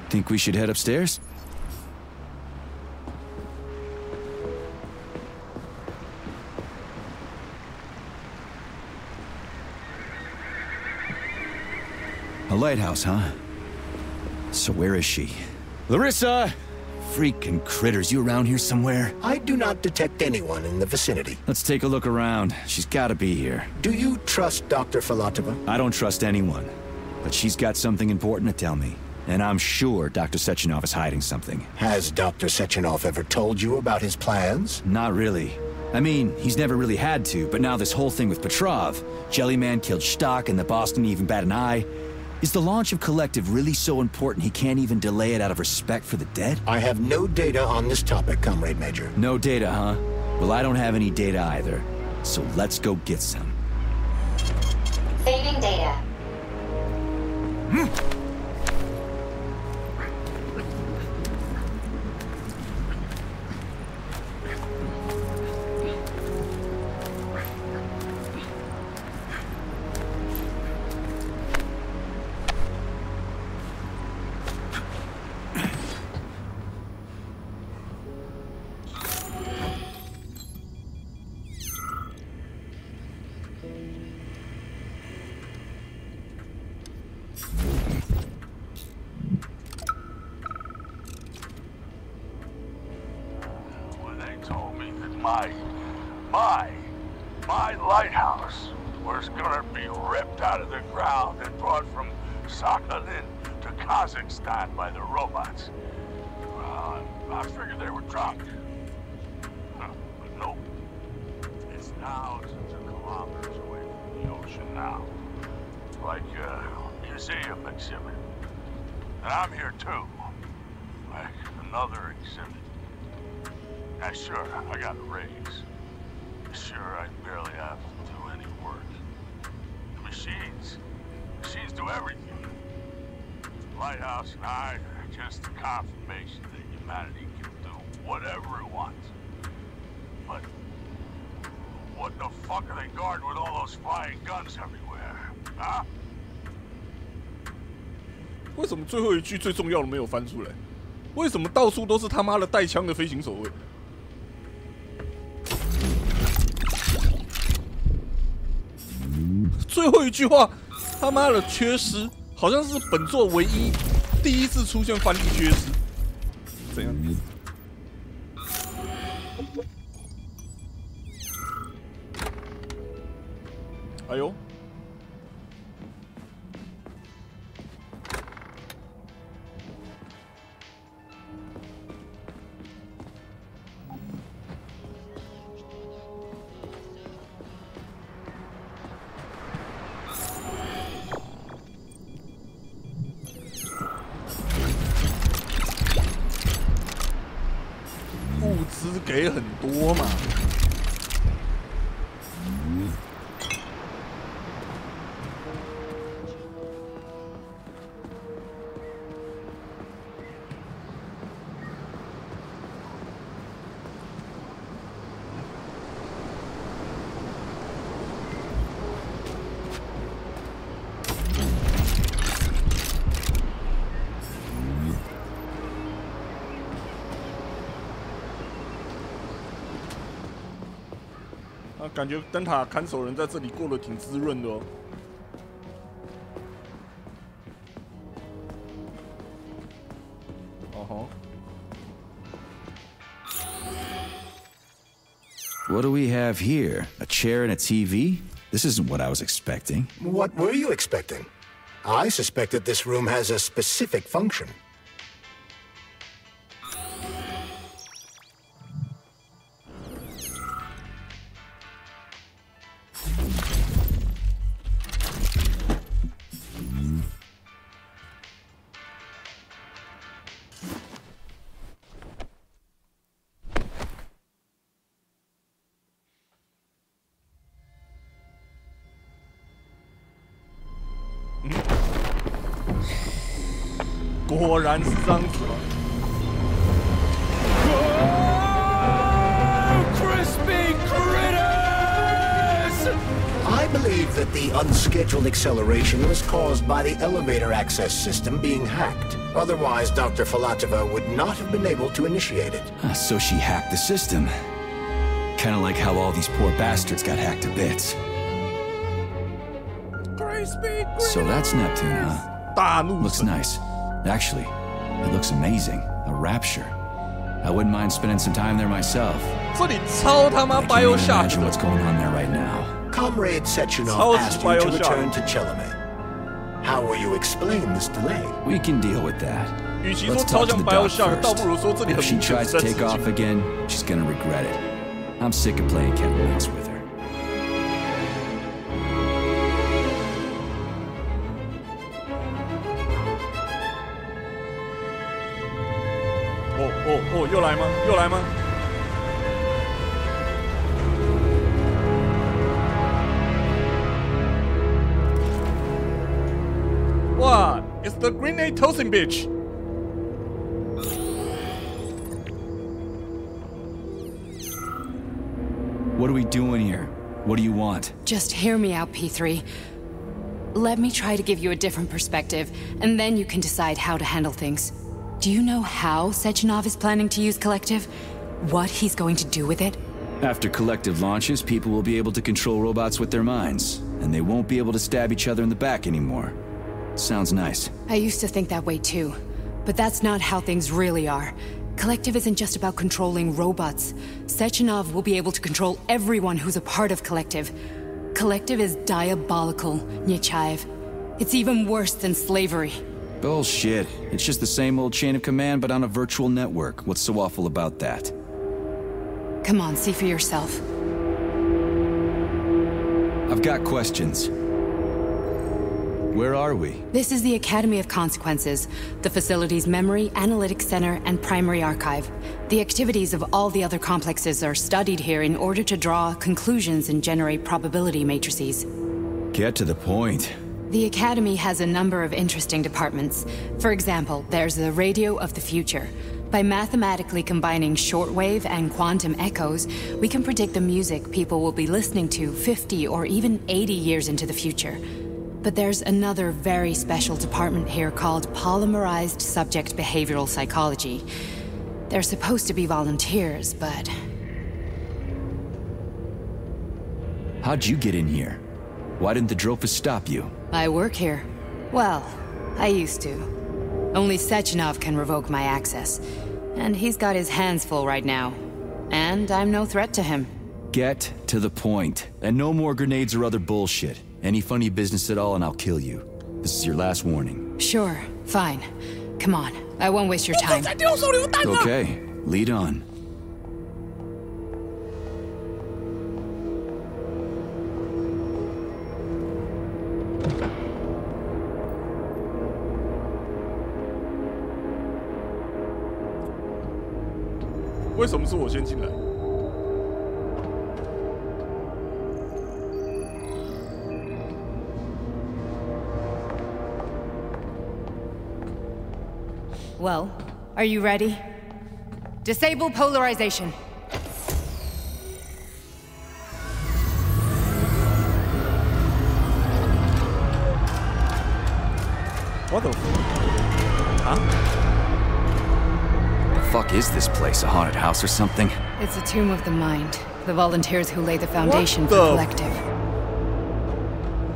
Think we should head upstairs? A lighthouse, huh? So where is she? Larissa! Freaking critters, you around here somewhere? I do not detect anyone in the vicinity. Let's take a look around. She's gotta be here. Do you trust Dr. Filatova? I don't trust anyone. But she's got something important to tell me. And I'm sure Dr. Sechenov is hiding something. Has Dr. Sechenov ever told you about his plans? Not really. I mean, he's never really had to, but now this whole thing with Petrov, Jellyman killed Stock and the boss didn't even bat an eye. Is the launch of Collective really so important he can't even delay it out of respect for the dead? I have no data on this topic, Comrade Major. No data, huh? Well, I don't have any data either. So let's go get some. Saving data. My lighthouse was gonna be ripped out of the ground and brought from Sakhalin to Kazakhstan by the robots. I figured they were drunk. But nope. It's thousands of kilometers away from the ocean now. Like a museum exhibit. And I'm here too. Like another exhibit. Now sure, I got a raise. Sure, I barely have to do any work. The machines do everything. Lighthouse and I just a confirmation that humanity can do whatever it wants. But what the fuck are they guarding with all those flying guns everywhere? Huh? 为什么最后一句最重要的没有翻出来？为什么到处都是他妈的带枪的飞行守卫？最后一句话，他妈的缺失，好像是本作唯一第一次出现翻译缺失。怎样？哎呦！物资给很多嘛。感觉灯塔看守人在这里过得挺滋润的哦。哦吼。What do we have here? A chair and a TV? This isn't what I was expecting. What were you expecting? I suspected this room has a specific function.果然是这样子吗？ Crispy critters! I believe that the unscheduled acceleration was caused by the elevator access system being hacked. Otherwise, Dr. Filatova would not have been able to initiate it. So she hacked the system. Kinda like how all these poor bastards got hacked to bits. So that's Neptune, huh? Looks nice. Actually, it looks amazing. A rapture. I wouldn't mind spending some time there myself. I can't even imagine what's going on there right now. Comrade Sechenov asked you to return to Chelome. How will you explain this delay? We can deal with that. Let's talk to the doc first. If she tries to take off again, she's gonna regret it. I'm sick of playing cat and mouse with her. Oh, 又来吗？又来吗？ What? It's the grenade tossing bitch. What are we doing here? What do you want? Just hear me out, P3. Let me try to give you a different perspective, and then you can decide how to handle things. Do you know how Sechenov is planning to use Collective? What he's going to do with it? After Collective launches, people will be able to control robots with their minds, and they won't be able to stab each other in the back anymore. Sounds nice. I used to think that way too, but that's not how things really are. Collective isn't just about controlling robots. Sechenov will be able to control everyone who's a part of Collective. Collective is diabolical, Nechayev. It's even worse than slavery. Bullshit. It's just the same old chain of command, but on a virtual network. What's so awful about that? Come on, see for yourself. I've got questions. Where are we? This is the Academy of Consequences, the facility's memory, analytics center, and primary archive. The activities of all the other complexes are studied here in order to draw conclusions and generate probability matrices. Get to the point. The Academy has a number of interesting departments. For example, there's the Radio of the Future. By mathematically combining shortwave and quantum echoes, we can predict the music people will be listening to 50 or even 80 years into the future. But there's another very special department here called Polymerized Subject Behavioral Psychology. They're supposed to be volunteers, but... How'd you get in here? Why didn't the Drofus stop you? I work here. Well, I used to. Only Sechenov can revoke my access. And he's got his hands full right now. And I'm no threat to him. Get to the point. And no more grenades or other bullshit. Any funny business at all and I'll kill you. This is your last warning. Sure, fine. Come on, I won't waste your time. Okay, lead on.为什么是我先进来？ Well, are you ready? Disable polarization. What the fuck? Huh? The fuck is this place? A haunted house or something? It's a tomb of the mind. The volunteers who lay the foundation for Collective.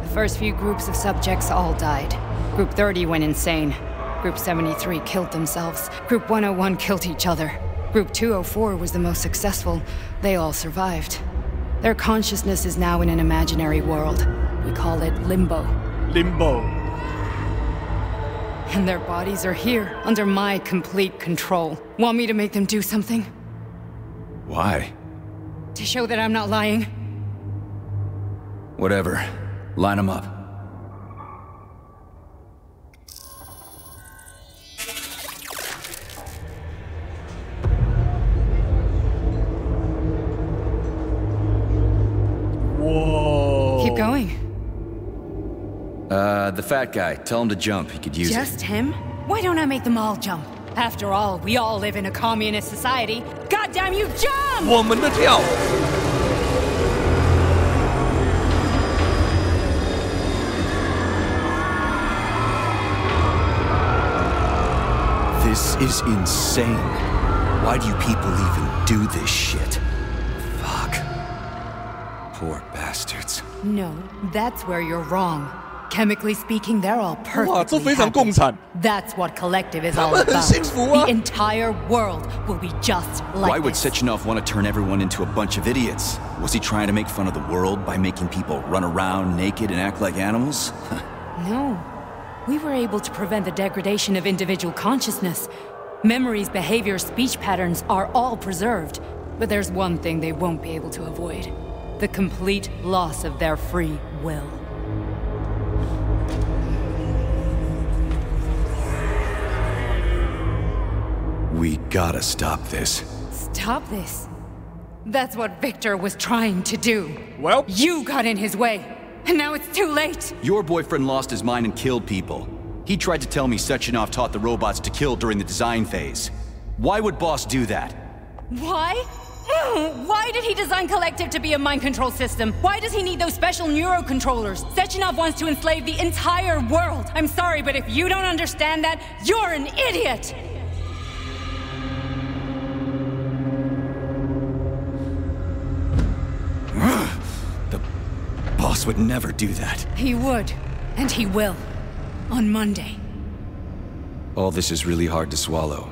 The first few groups of subjects all died. Group 30 went insane. Group 73 killed themselves. Group 101 killed each other. Group 204 was the most successful. They all survived. Their consciousness is now in an imaginary world. We call it Limbo. Limbo. And their bodies are here, under my complete control. Want me to make them do something? Why? To show that I'm not lying? Whatever. Line them up. Whoa. Keep going. The fat guy. Tell him to jump. He could use it. Just him? Why don't I make them all jump? After all, we all live in a communist society. Goddamn you, jump! 我们的跳。 This is insane. Why do you people even do this shit? Fuck. Poor bastards. No, that's where you're wrong. Chemically speaking, they're all perfectly 哇，这非常共产。 That's what Collective is 他 all 们很 about. 幸福啊。 The entire world will be just like Why would this. Sechenov want to turn everyone into a bunch of idiots? Was he trying to make fun of the world by making people run around naked and act like animals? No. We were able to prevent the degradation of individual consciousness. Memories, behavior, speech patterns are all preserved. But there's one thing they won't be able to avoid. The complete loss of their free will. We gotta stop this. Stop this. That's what Victor was trying to do. Well, you got in his way. And now it's too late! Your boyfriend lost his mind and killed people. He tried to tell me Sechenov taught the robots to kill during the design phase. Why would Boss do that? Why? Why did he design Collective to be a mind control system? Why does he need those special neurocontrollers? Sechenov wants to enslave the entire world! I'm sorry, but if you don't understand that, you're an idiot! Boss would never do that. He would. And he will. On Monday. All this is really hard to swallow.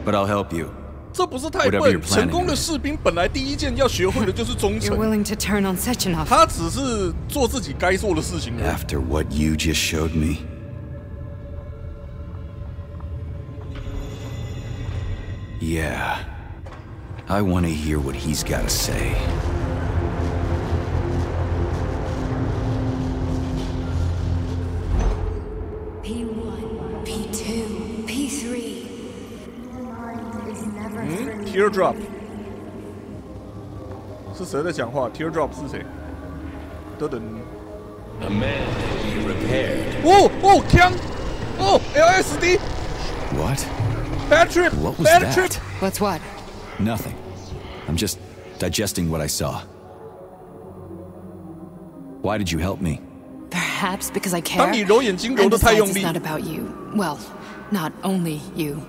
But I'll help you. 这不是太笨，成功的士兵本来第一件要学会的就是忠诚。 You're willing to turn on Sechenov. 他只是做自己该做的事情。 After what you just showed me. Yeah. I want to hear what he's got to say. P1, P2, P3. Teardrop 是谁在讲话 ？Teardrop 是谁？等等。A man can be repaired. 哦，枪！哦 ，LSD。 What? Bad trip. What was Bad that? trip. What's what? Nothing. I'm just digesting what I saw. Why did you help me? Perhaps because I care. 当你揉眼睛揉得太用力。 And besides, it's not about you. Well, not only you.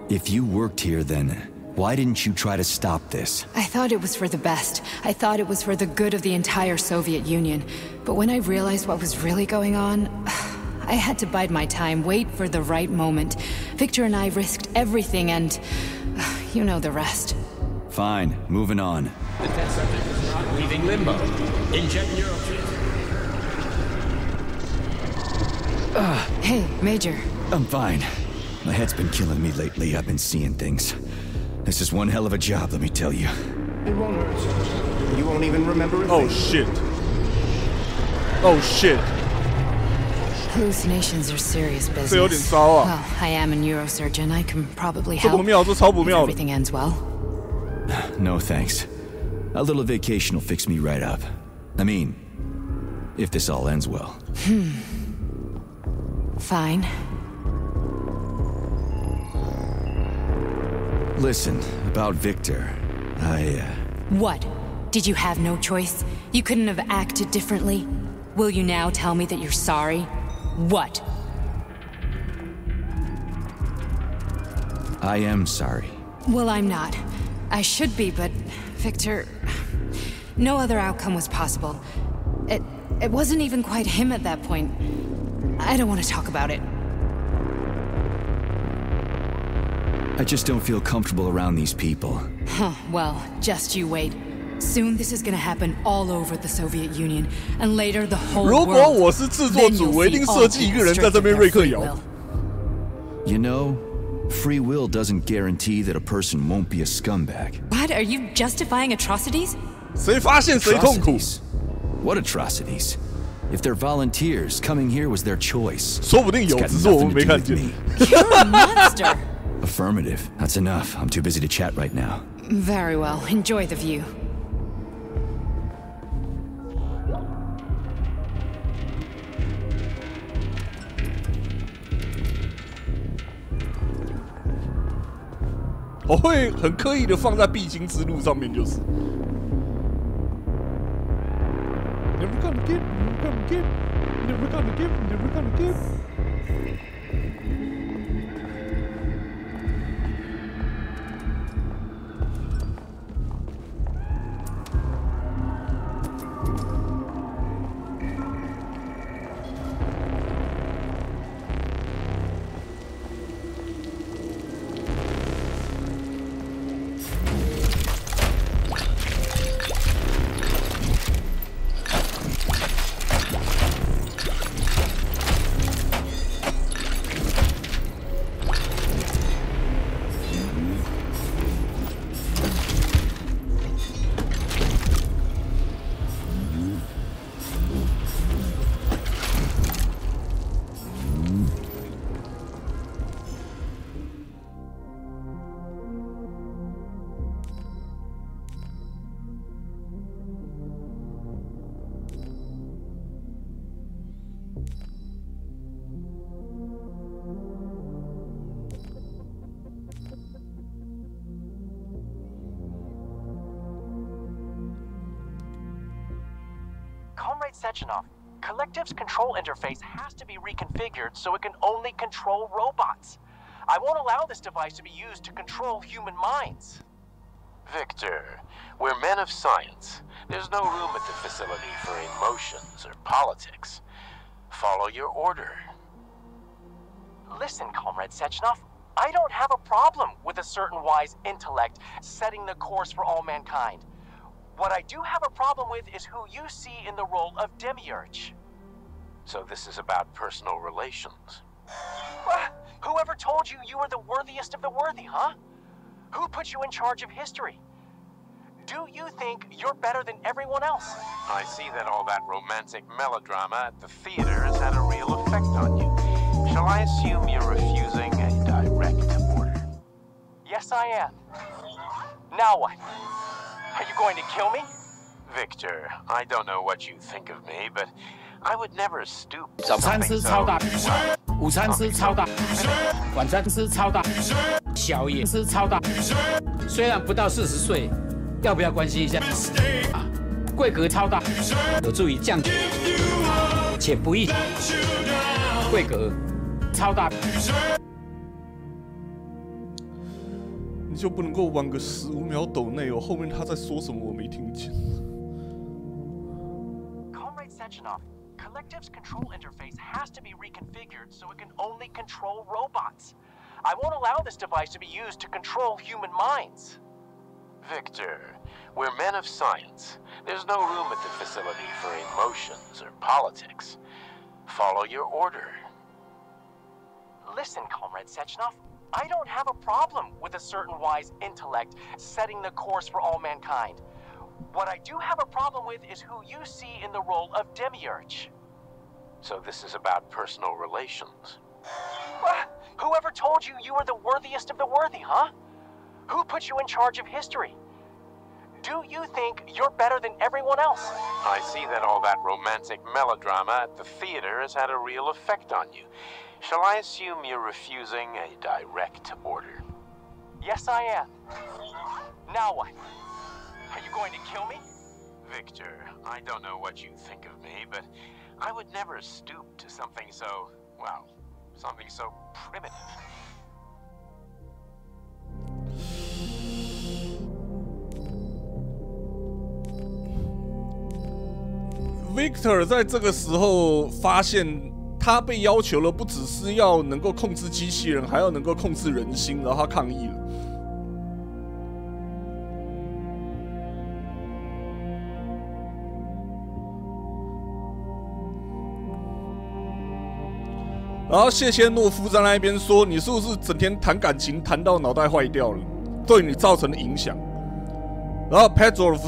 If you worked here, then why didn't you try to stop this? I thought it was for the best. I thought it was for the good of the entire Soviet Union. But when I realized what was really going on, I had to bide my time, wait for the right moment. Victor and I risked everything and you know the rest. Fine, moving on. The test subject is not leaving limbo. Inject neurotreatment. Hey, Major. I'm fine. My head's been killing me lately. I've been seeing things. This is one hell of a job, let me tell you. It won't hurt. You won't even remember it. Oh shit. Oh shit. Hallucinations are serious business. 这有点糟啊。 Well, I am a neurosurgeon. I can probably 这 help 不妙，这超不 if 妙的。 everything ends well. No thanks. A little vacation will fix me right up. I mean, if this all ends well. Fine. Listen, about Victor, What? Did you have no choice? You couldn't have acted differently? Will you now tell me that you're sorry? What? I am sorry. Well, I'm not. I should be, but Victor... No other outcome was possible. It wasn't even quite him at that point. I don't want to talk about it. I just don't feel comfortable around these people. Huh, well, just you wait. Soon this is gonna happen all over the Soviet Union, and later the whole world. 如果我是制作组，我一定设计一个人在这边瑞克摇。 You know, free will doesn't guarantee that a person won't be a scumbag. What? Are you justifying atrocities? 谁发现谁痛苦？ What atrocities? If they're volunteers, coming here was their choice. 说不定有，只是我们没看见。 You're a monster. Affirmative. That's enough. I'm too busy to chat right now. Very well. Enjoy the view. 我会很刻意的放在必经之路上面，就是。Never gonna give, never gonna give, never gonna give, never gonna give. 'Comrade Sechenov, Collective's control interface has to be reconfigured so it can only control robots. I won't allow this device to be used to control human minds. Victor, we're men of science. There's no room at the facility for emotions or politics. Follow your order. Listen, Comrade Sechenov, I don't have a problem with a certain wise intellect setting the course for all mankind. What I do have a problem with is who you see in the role of Demiurge. So this is about personal relations. Whoever told you you were the worthiest of the worthy, huh? Who put you in charge of history? Do you think you're better than everyone else? I see that all that romantic melodrama at the theater has had a real effect on you. Shall I assume you're refusing a direct order? Yes, I am. Now what? Are you going to kill me? Victor, I don't know what you think of me, but I would never stoop to 早餐 something 吃 so... 超大，午餐吃超大，晚餐吃超大，宵夜吃超大。虽然不到40岁，要不要关心一下？规格超大，有助于降血，且不易。规格超大。你就不能够玩个15秒抖内哦？后面他在说什么我没听见。Comrade Sechenov, Collective's control interface has to be reconfigured so it can only control robots. I won't allow this device to be used to control human minds. Victor, we're men of science. There's no room at the facility for emotions or politics. Follow your order. Listen, Comrade Sechenov, I don't have a problem with a certain wise intellect setting the course for all mankind. What I do have a problem with is who you see in the role of Demiurge. So this is about personal relations. Whoever told you you were the worthiest of the worthy, huh? Who put you in charge of history? Do you think you're better than everyone else? I see that all that romantic melodrama at the theater has had a real effect on you. Shall I assume you're refusing a direct order? Yes, I am. Now what? Are you going to kill me? Victor, I don't know what you think of me, but I would never stoop to something so, well, something so primitive. Victor 在这个时候发现，他被要求了，不只是要能够控制机器人，还要能够控制人心，然后他抗议了。然后谢切诺夫在那边说：“你是不是整天谈感情谈到脑袋坏掉了？对你造成的影响。”然后 Petrov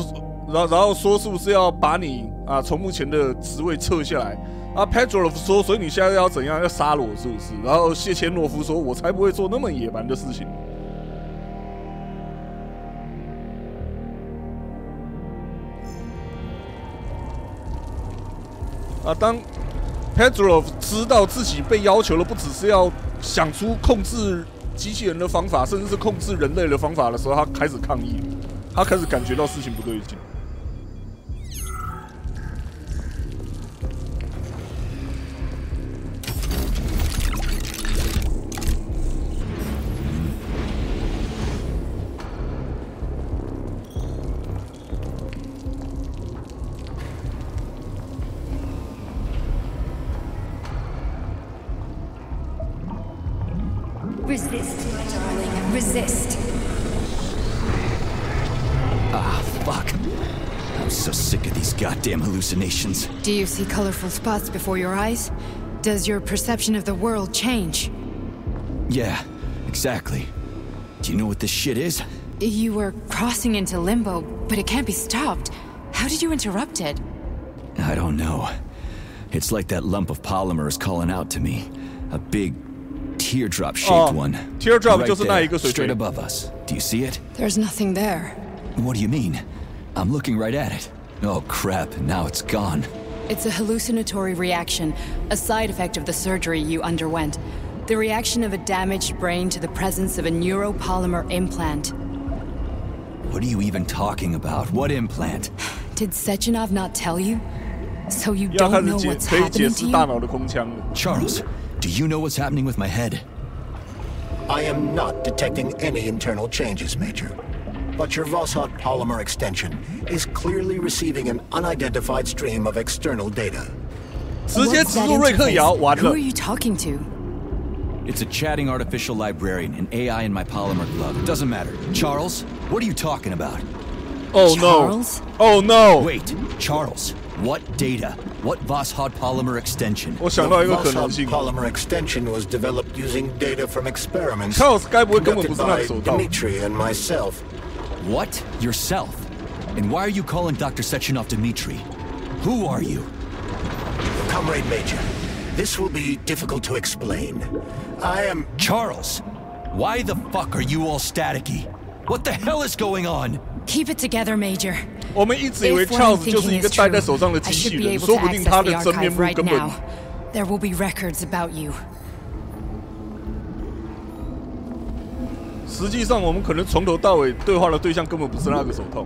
然后说是不是要把你从目前的职位撤下来？啊 Petrov 说，所以你现在要怎样？要杀了我是不是？然后谢切诺夫说，我才不会做那么野蛮的事情。当 Petrov 知道自己被要求了，不只是要想出控制机器人的方法，甚至是控制人类的方法的时候，他开始抗议了，他开始感觉到事情不对劲。Resist, my darling. Resist. Ah, fuck. I'm so sick of these goddamn hallucinations. Do you see colorful spots before your eyes? Does your perception of the world change? Yeah, exactly. Do you know what this shit is? You were crossing into limbo, but it can't be stopped. How did you interrupt it? I don't know. It's like that lump of polymer is calling out to me. A big teardrop-shaped one. Teardrop right there, straight straight above us. Do you see it? There's nothing there. What do you mean? I'm looking right at it. Oh crap, now it's gone. It's a hallucinatory reaction, a side effect of the surgery you underwent. The reaction of a damaged brain to the presence of a neuropolymer implant. What are you even talking about? What implant? Did Sechenov not tell you? So you don't know what's happening to you? Charles, do you know what's happening with my head? I am not detecting any internal changes, Major. But your Voskhod polymer extension is clearly receiving an unidentified stream of external data. Who are you talking to? It's a chatting artificial librarian, an AI in my polymer glove. It doesn't matter. Charles, what are you talking about? Oh Charles? no. Oh no. Wait, Charles, what data? What Voskhod polymer extension? The Voskhod polymer extension was developed using data from experiments conducted by Dmitri and myself. What? Yourself? And why are you calling Dr. Sechenov Dmitri? Who are you? Comrade Major, this will be difficult to explain. I am... Charles, why the fuck are you all staticky? What the hell is going on? Keep it together, Major. 我们一直以为 Charles 就是一个戴在手上的机器人，说不定他的真面目根本。There will be records about you. 实际上，我们可能从头到尾对话的对象根本不是那个手套。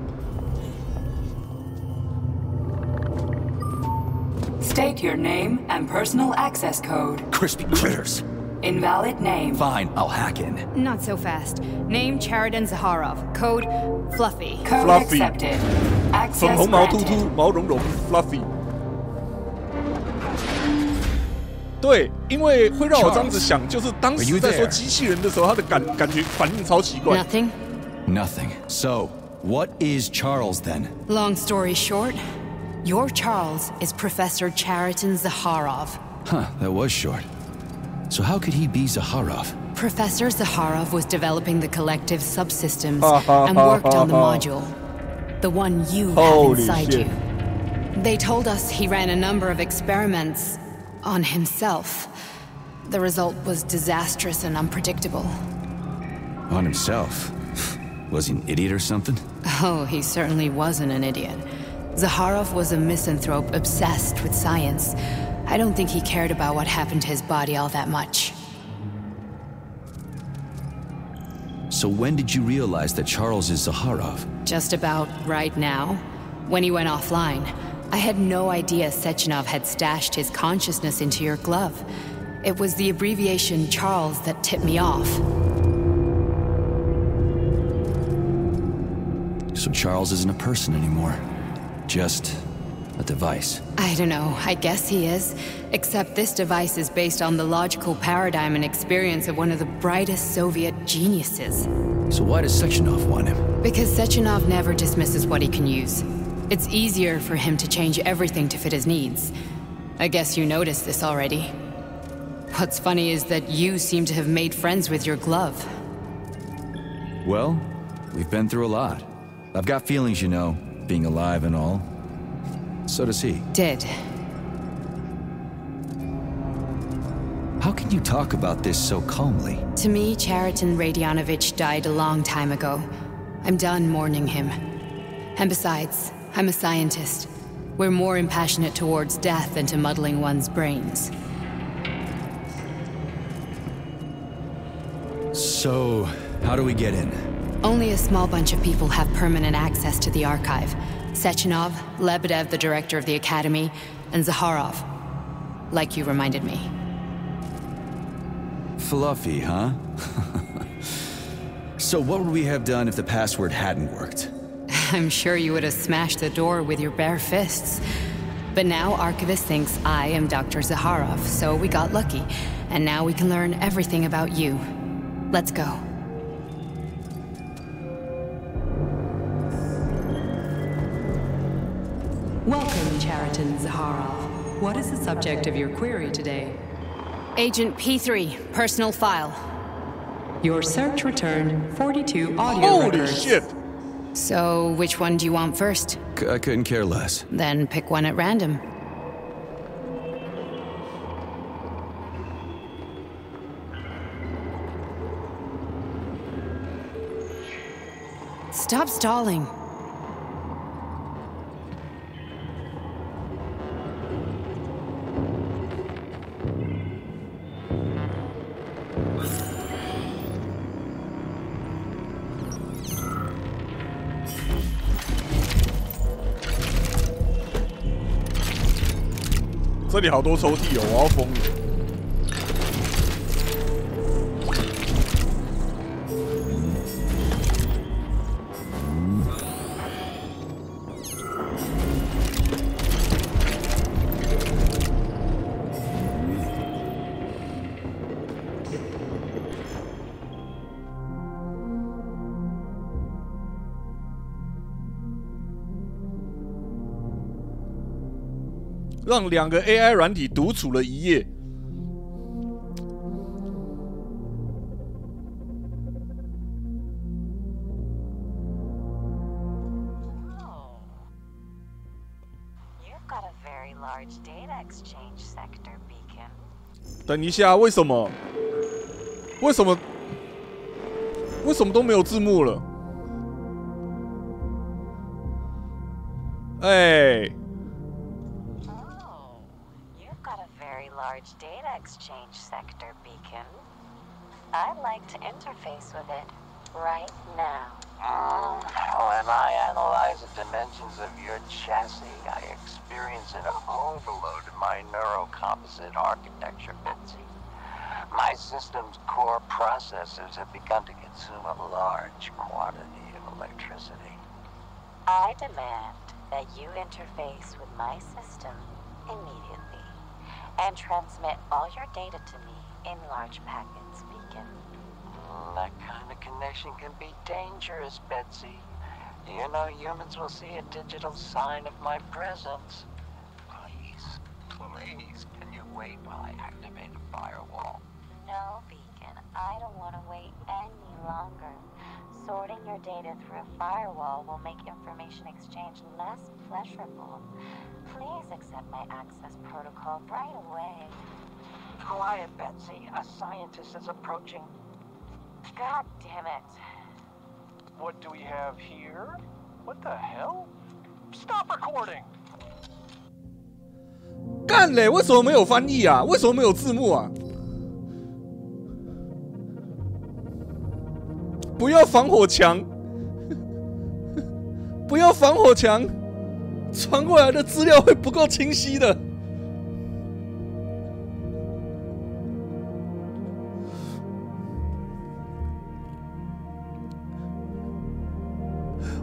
State your name and personal access code. Crispy critters. Invalid name. Fine, I'll hack in. Not so fast. Name Cheriton Zaharov. Code Fluffy. Code Fluffy. accepted. 粉 Access 红毛秃 granted. 秃毛茸茸 Fluffy。对，因为会让我这样子想，就是当时在说机器人的时候，他的感觉反应超奇怪。Nothing? Nothing. So, what is Charles then? Long story short, your Charles is Professor Cheriton Zaharov. Huh, that was short. So how could he be Zaharov? Professor Zaharov was developing the collective subsystems and worked on the module. The one you have inside you. They told us he ran a number of experiments on himself. The result was disastrous and unpredictable. On himself? Was he an idiot or something? Oh, he certainly wasn't an idiot. Zaharov was a misanthrope obsessed with science. I don't think he cared about what happened to his body all that much. So when did you realize that Charles is Zaharov? Just about right now. When he went offline. I had no idea Sechenov had stashed his consciousness into your glove. It was the abbreviation Charles that tipped me off. So Charles isn't a person anymore. Just a device. I don't know, I guess he is. Except this device is based on the logical paradigm and experience of one of the brightest Soviet geniuses. So why does Sechenov want him? Because Sechenov never dismisses what he can use. It's easier for him to change everything to fit his needs. I guess you noticed this already. What's funny is that you seem to have made friends with your glove. Well, we've been through a lot. I've got feelings, you know, being alive and all. So does he. Did. How can you talk about this so calmly? To me, Cheriton Radionovich died a long time ago. I'm done mourning him. And besides, I'm a scientist. We're more impassionate towards death than to muddling one's brains. So, how do we get in? Only a small bunch of people have permanent access to the archive. Sechenov, Lebedev, the director of the Academy, and Zaharov. Like you reminded me. Fluffy, huh? So what would we have done if the password hadn't worked? I'm sure you would have smashed the door with your bare fists. But now Archivist thinks I am Dr. Zaharov, so we got lucky. And now we can learn everything about you. Let's go. Welcome, Cheriton Zaharov. What is the subject of your query today? Agent P3, personal file. Your search returned 42 audio records. Holy shit! So, which one do you want first? I couldn't care less. Then pick one at random. Stop stalling. "这里好多抽屉哦，我要疯了。让2个 AI 软体独处了一夜。等一下，为什么都没有字幕了？哎。Oh, you've got a very large data exchange sector, Beacon. I'd like to interface with it right now. When I analyze the dimensions of your chassis, I experience an overload in my neurocomposite architecture, Betsy. My system's core processors have begun to consume a large quantity of electricity. I demand that you interface with my system immediately and transmit all your data to me in large packets, Beacon. That kind of connection can be dangerous, Betsy. You know humans will see a digital sign of my presence. Please, can you wait while I activate a firewall? No, Beacon, I don't want to wait any longer. Sorting your data through a firewall will make information exchange less pleasurable. Please accept my access protocol right away. Quiet, Betsy. A scientist is approaching. God damn it. What do we have here? What the hell? Stop recording! 干嘞！为什么没有翻译啊？为什么没有字幕啊？不要防火墙！不要防火墙！传过来的资料会不够清晰的。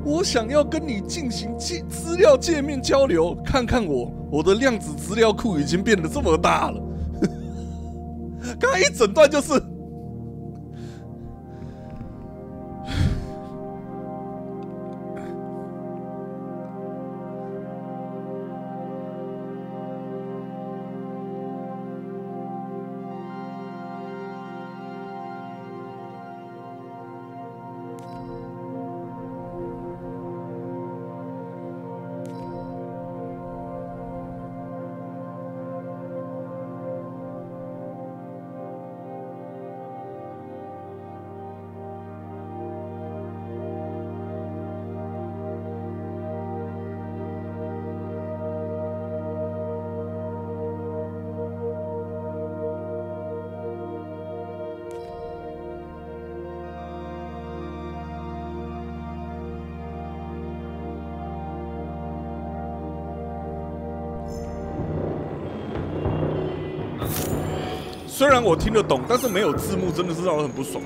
我想要跟你进行资料界面交流，看看我的量子资料库已经变得这么大了。刚才一整段就是。虽然我听得懂，但是没有字幕真的是让我很不爽。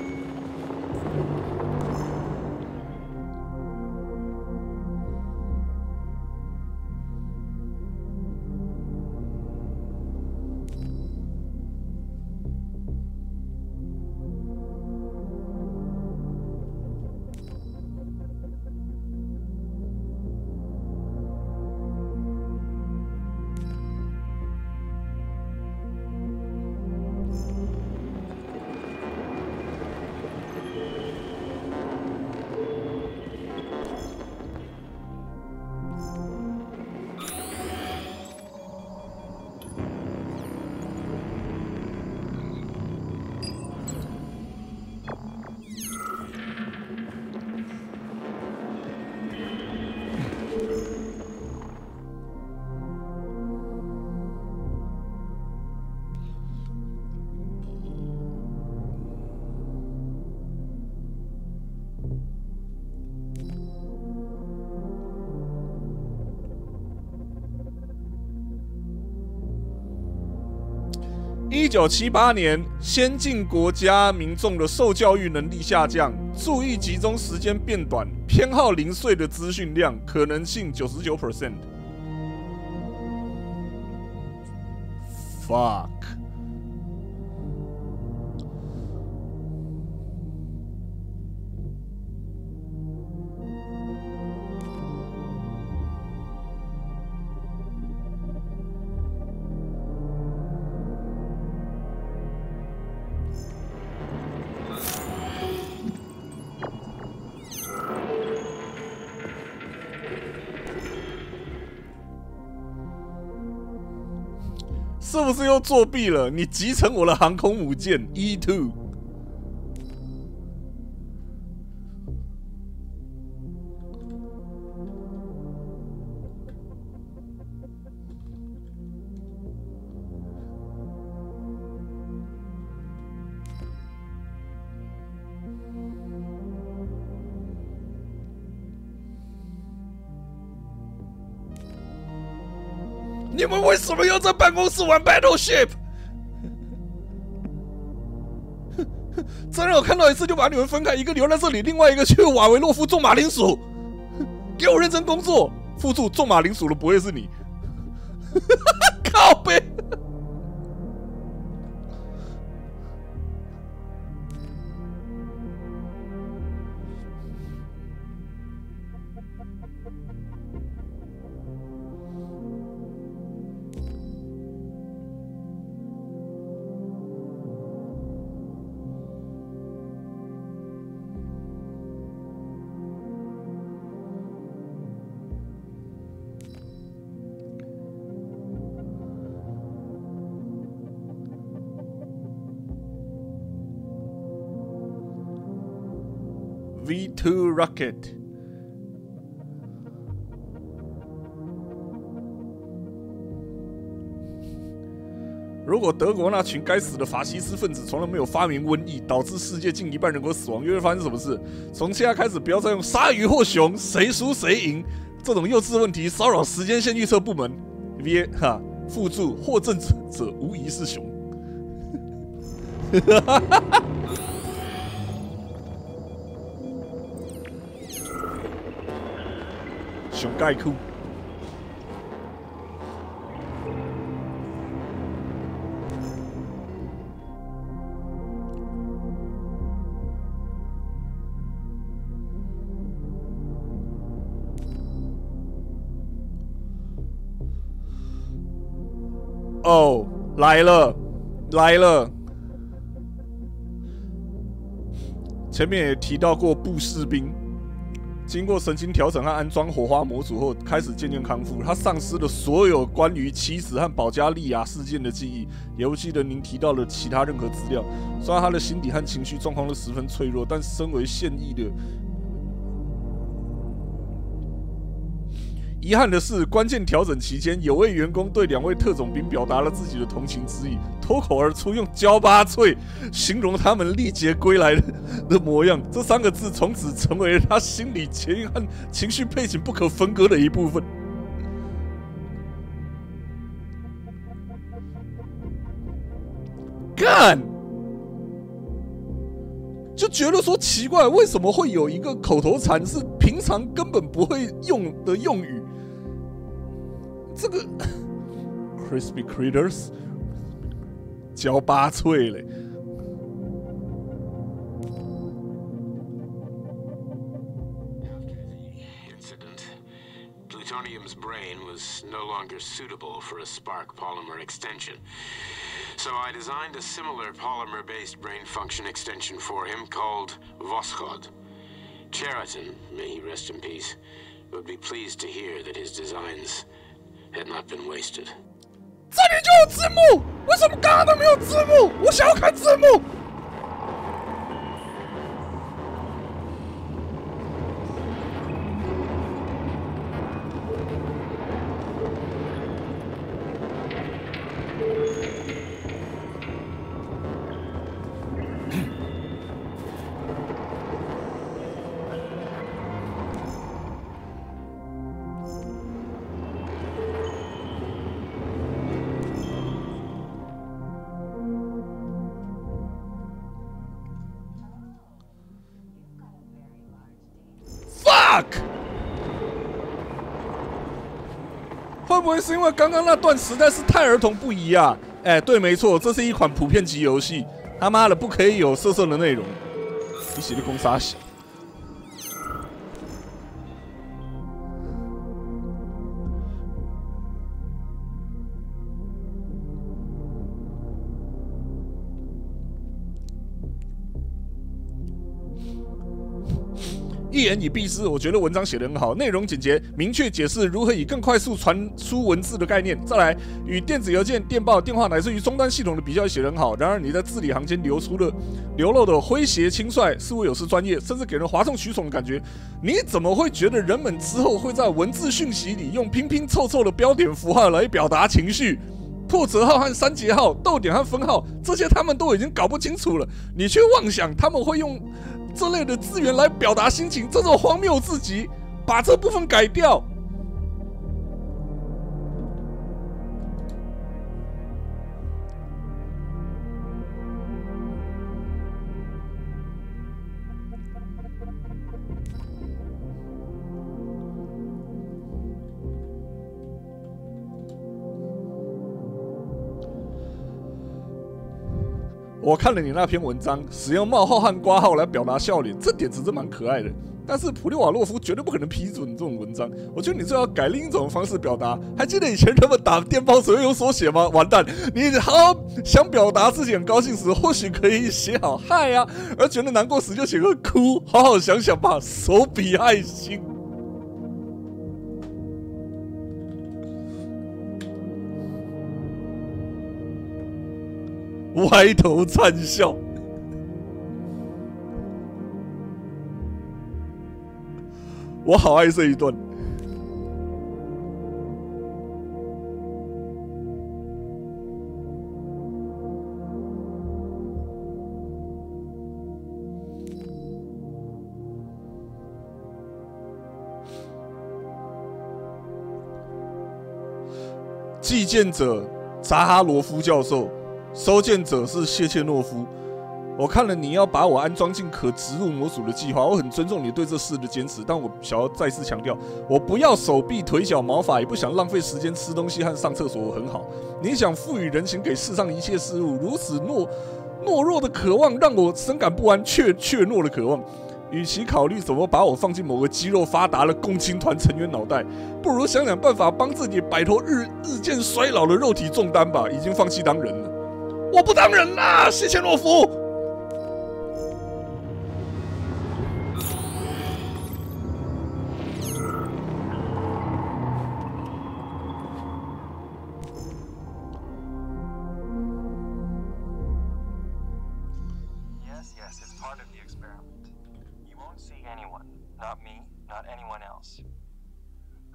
1978年，先进国家民众的受教育能力下降，注意集中时间变短，偏好零碎的资讯量，可能性 99%。Fuck。是不是又作弊了？你集成我的航空母舰 E2。你们为什么要在办公室玩 Battleship？ 再让我看到一次，就把你们分开，一个留在这里，另外一个去瓦维洛夫种马铃薯。给我认真工作，副助种马铃薯的不会是你。靠北。V2 Rocket。如果德国那群该死的法西斯分子从来没有发明瘟疫，导致世界近一半人口死亡，又会发生什么事？从现在开始，不要再用鲨鱼或熊，谁输谁赢这种幼稚问题骚扰时间线预测部门。V 哈附注获证者无疑是熊。熊盖库。哦，来了，来了。前面也提到过布士兵，经过神经调整和安装火花模组后，开始渐渐康复。他丧失了所有关于妻子和保加利亚事件的记忆，也不记得您提到的其他任何资料。虽然他的心理和情绪状况都十分脆弱，但身为现役的，遗憾的是，关键调整期间，有位员工对2位特种兵表达了自己的同情之意，脱口而出用焦巴脆形容他们历劫归来的模样。这3个字从此成为他心理前因和情绪背景不可分割的一部分。干！就觉得说奇怪，为什么会有一个口头禅是平常根本不会用的用语？这个 crispy critters 焦巴脆嘞。Plutonium's brain was no longer suitable for a spark polymer extension. So I designed a similar polymer-based brain function extension for him called Voschod. Cheriton, may he rest in peace, would be pleased to hear that his designs had not been wasted. 这里就有字幕，为什么刚刚都没有字幕？我想要看字幕。会不会是因为刚刚那段实在是太儿童不宜啊？哎，对，没错，这是一款普遍级游戏，他妈的不可以有色色的内容。你写的公杀小。一言以蔽之，我觉得文章写得很好，内容简洁，明确解释如何以更快速传输文字的概念。再来，与电子邮件、电报、电话乃至于终端系统的比较也写得很好。然而，你在字里行间流露的诙谐轻率，似乎有失专业，甚至给人哗众取宠的感觉。你怎么会觉得人们之后会在文字讯息里用拼拼凑凑的标点符号来表达情绪？破折号和删节号、逗点和分号，这些他们都已经搞不清楚了，你却妄想他们会用这类的资源来表达心情，这种荒谬至极。把这部分改掉。我看了你那篇文章，使用冒号和括号来表达笑脸，这点子真蛮可爱的。但是普利瓦洛夫绝对不可能批准这种文章，我觉得你最好改另一种方式表达。还记得以前人们打电报时会用缩写吗？完蛋！你好想表达自己很高兴时，或许可以写好嗨啊，而觉得难过时就写个哭。好好想想吧，手比爱心。歪头灿笑。我好爱这一段。寄件者扎哈罗夫教授，收件者是谢切诺夫。我看了你要把我安装进可植入模组的计划，我很尊重你对这事的坚持，但我想要再次强调，我不要手臂、腿脚、毛发，也不想浪费时间吃东西和上厕所。我很好，你想赋予人情给世上一切事物，如此懦弱的渴望让我深感不安，怯懦的渴望。与其考虑怎么把我放进某个肌肉发达的共青团成员脑袋，不如想想办法帮自己摆脱日渐衰老的肉体重担吧。已经放弃当人了，我不当人啦，谢切诺夫。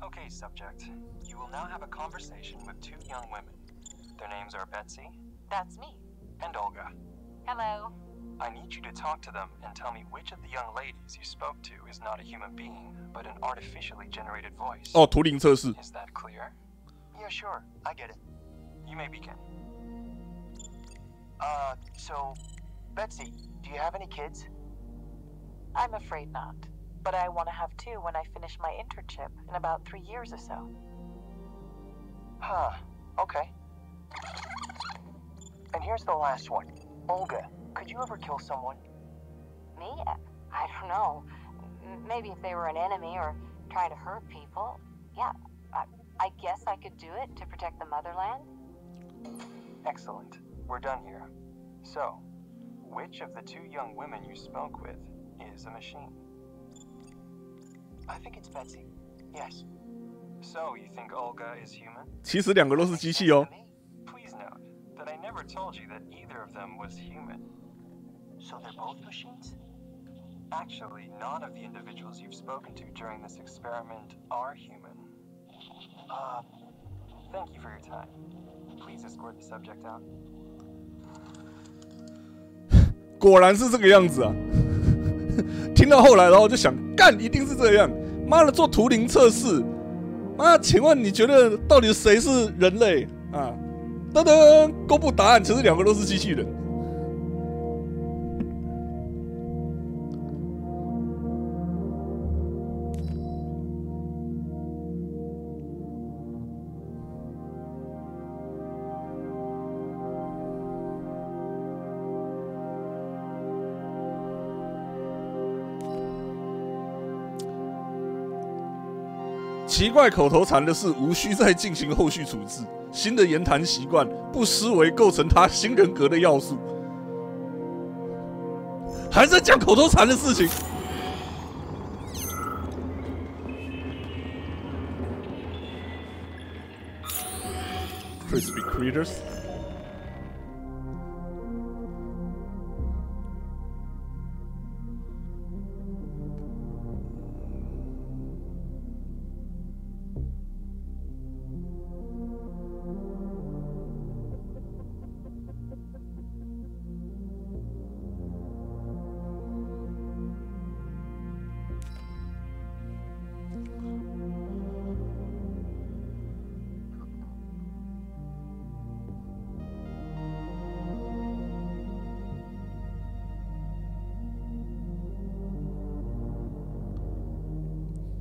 Okay, subject. You will now have a conversation with two young women. Their names are Betsy. That's me. And Olga. Hello. I need you to talk to them and tell me which of the young ladies you spoke to is not a human being, but an artificially generated voice. 哦，图灵测试。Is that clear? Yeah, sure. I get it. You may begin. So, Betsy, do you have any kids? I'm afraid not. But I want to have two when I finish my internship in about 3 years or so. Huh. Okay. And here's the last one. Olga, could you ever kill someone? Me? I don't know. Maybe if they were an enemy or trying to hurt people. Yeah, I guess I could do it to protect the motherland. Excellent. We're done here. So, which of the two young women you spoke with is a machine? I think it's Betsy. Yes. So you think Olga is human? 其实两个都是机器哦。Please note that I never told you that either of them was human. So they're both machines? Actually, none of the individuals you've spoken to during this experiment are human. Thank you for your time. Please escort the subject out. 果然是这个样子啊！听到后来，然后我就想，干，一定是这样。妈的，做图灵测试，妈，请问你觉得到底谁是人类啊？噔噔，公布答案，其实两个都是机器人。奇怪口头禅的是无需再进行后续处置。新的言谈习惯不失为构成他新人格的要素。还在讲口头禅的事情。Crispy Critters。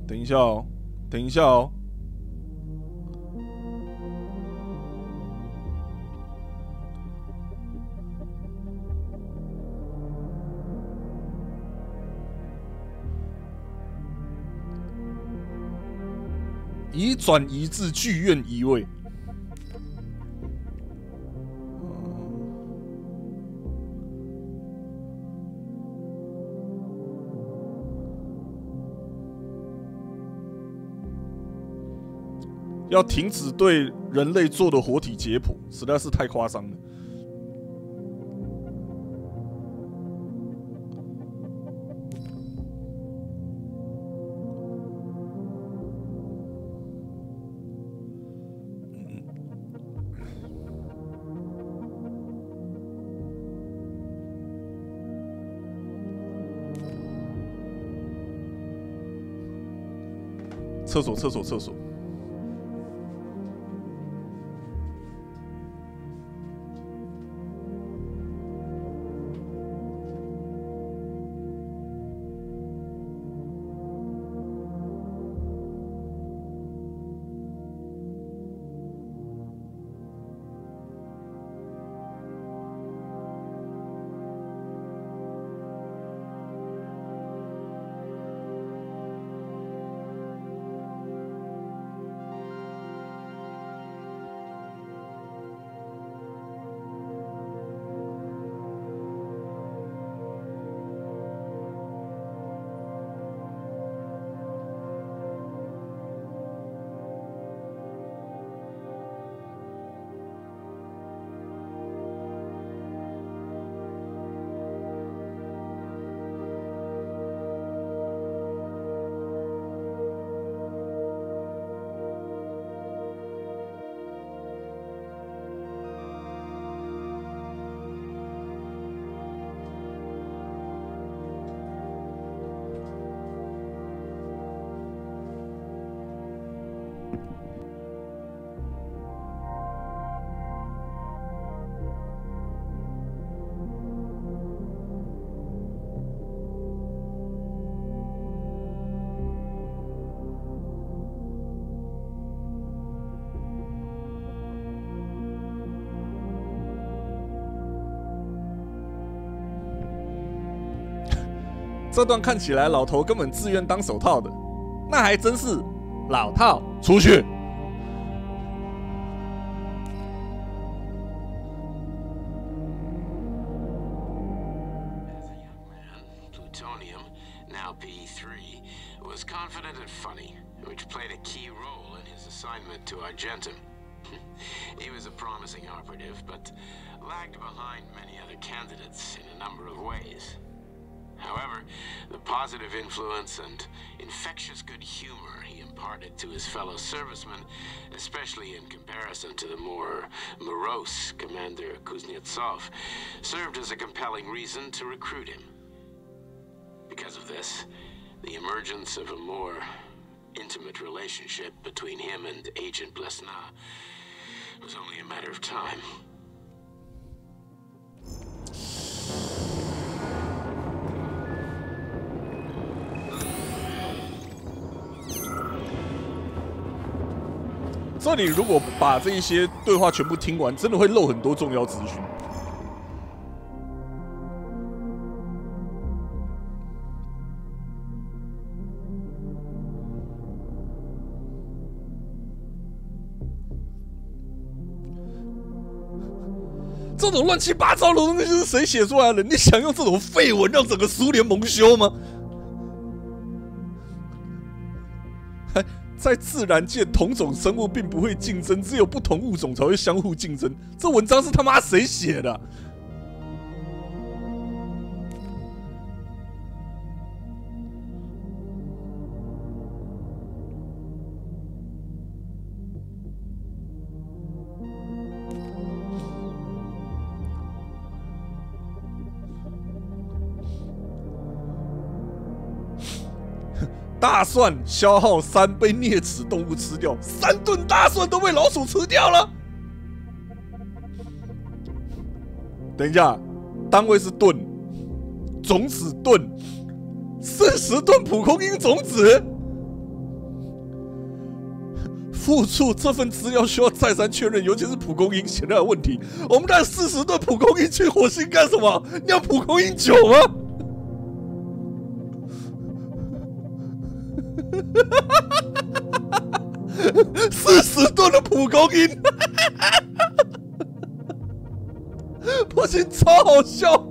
等一下哦，等一下哦。已转移至剧院移位。要停止对人类做的活体解剖，实在是太夸张了。厕所，厕所，厕所。这段看起来老头根本自愿当手套的，那还真是老套，出去。Plutonium, now P3, was confident and funny, which played a key role in his assignment to Argentum. He was a promising operative, but lagged behind many other candidates in a number of ways. However, the positive influence and infectious good humor he imparted to his fellow servicemen, especially in comparison to the more morose Commander Kuznetsov, served as a compelling reason to recruit him. Because of this, the emergence of a more intimate relationship between him and Agent Blesna was only a matter of time. 这里如果把这一些对话全部听完，真的会漏很多重要资讯。这种乱七八糟的东西是谁写出来的？你想用这种废文让整个苏联蒙羞吗？在自然界，同种生物并不会竞争，只有不同物种才会相互竞争。这文章是他妈谁写的啊？大蒜消耗3被啮齿动物吃掉，3吨大蒜都被老鼠吃掉了。等一下，单位是吨，种子吨，40吨蒲公英种子。副处这份资料需要再三确认，尤其是蒲公英显然有问题。我们带40吨蒲公英去火星干什么？酿蒲公英酒吗？龙吟，不行，超好笑。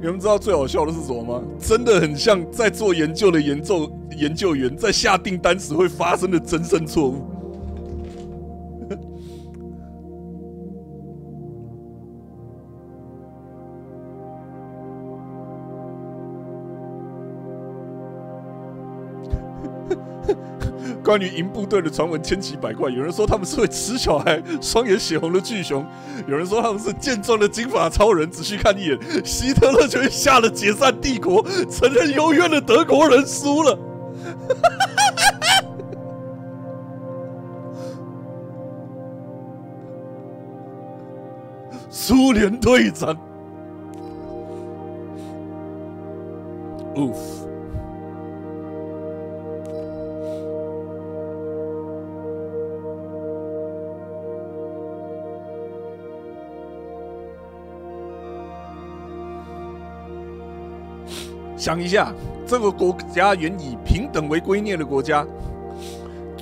你们知道最好笑的是什么吗？真的很像在做研究的研究员在下订单时会发生的真正错误。关于银部队的传闻千奇百怪，有人说他们是会吃小孩、双眼血红的巨熊，有人说他们是健壮的金发超人，只需看一眼，希特勒就会吓得解散帝国，承认幽怨的德国人输了。苏联队长，Oof。想一下，这个国家原以平等为圭臬的国家，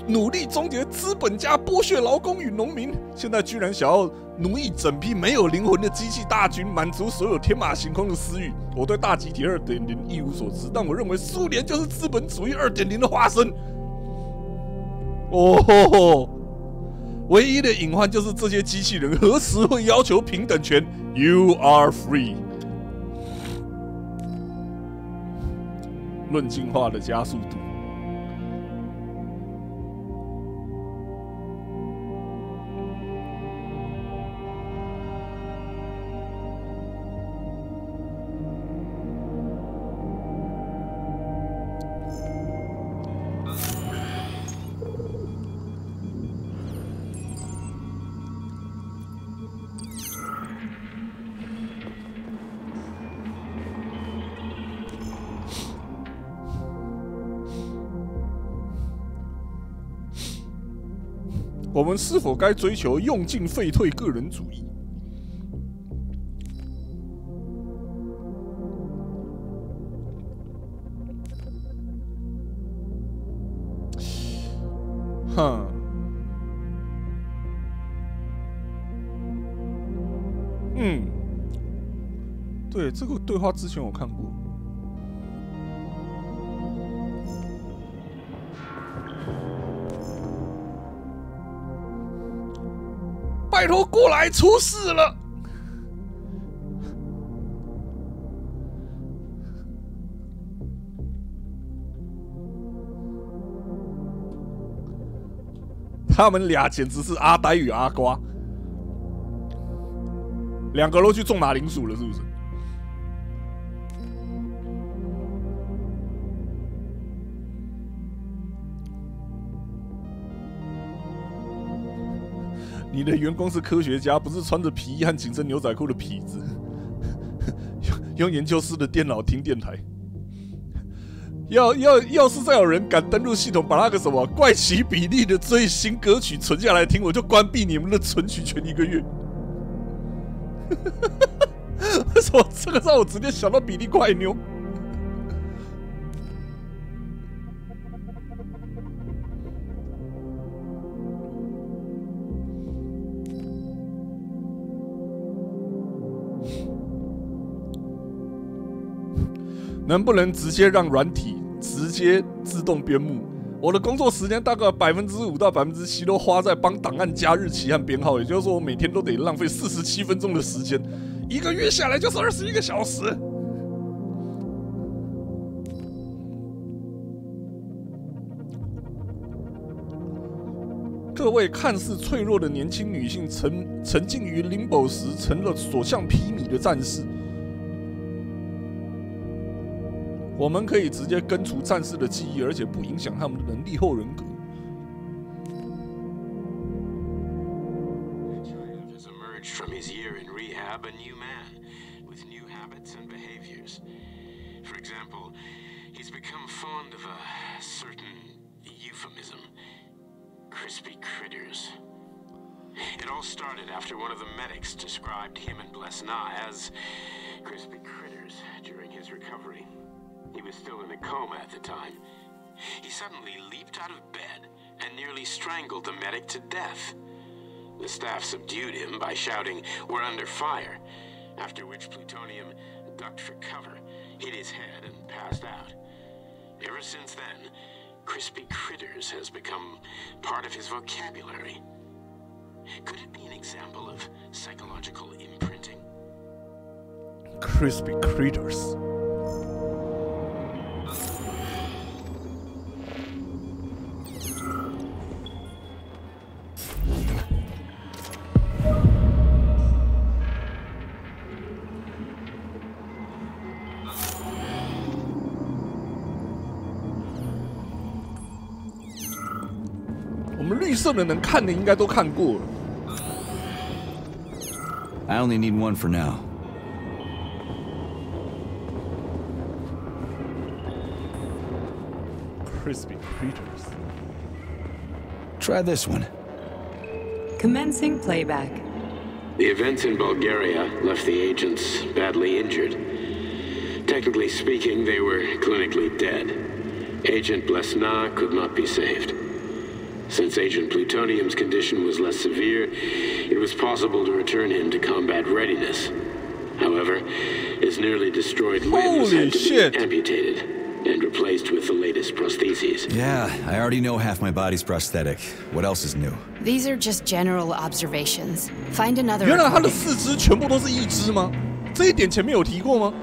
努力终结资本家剥削劳工与农民，现在居然想要奴役整批没有灵魂的机器大军，满足所有天马行空的私欲。我对大集体 2.0 一无所知，但我认为苏联就是资本主义 2.0 的化身。哦，唯一的隐患就是这些机器人何时会要求平等权 ？You are free。论进化的加速度。我们是否该追求用尽废退个人主义？对，这个对话之前我看过。拜托过来，出事了！他们俩简直是阿呆与阿瓜，两个都去种马铃薯了，是不是？你的员工是科学家，不是穿着皮衣和紧身牛仔裤的痞子，用研究室的电脑听电台。要是再有人敢登录系统，把那个什么怪奇比利的最新歌曲存下来听，我就关闭你们的存取权1个月。为什么这个让我直接想到比利怪妞？能不能直接让软体直接自动编目？我的工作时间大概5%到7%都花在帮档案加日期和编号，也就是说我每天都得浪费47分钟的时间，1个月下来就是21个小时。各位看似脆弱的年轻女性沉浸于 limbo 时，成了所向披靡的战士。我们可以直接根除战士的记忆，而且不影响他们的能力或人格。Has emerged from his year in rehab a new man with new habits and behaviors. For example, he's become fond of a certain euphemism: crispy critters. It all started after one of the medics described him and Blesna as crispy critters during his recovery. He was still in a coma at the time. He suddenly leaped out of bed and nearly strangled the medic to death. The staff subdued him by shouting, "We're under fire," after which Plutonium ducked for cover, hit his head, and passed out. Ever since then, crispy critters has become part of his vocabulary. Could it be an example of psychological imprinting? Crispy critters.我们绿色的能看的应该都看过了。I only need one for now. Crispy critters. Try this one. Commencing playback. The events in Bulgaria left the agents badly injured. Technically speaking, they were clinically dead. Agent Blesna could not be saved. Since Agent Plutonium's condition was less severe, it was possible to return him to combat readiness. However, his nearly destroyed limbs had to be amputated and replaced with the latest prostheses. Yeah, I already know half my body's prosthetic. What else is new? These are just general observations. Find another. 原来他的四肢全部都是一只吗？这一点前面有提过吗？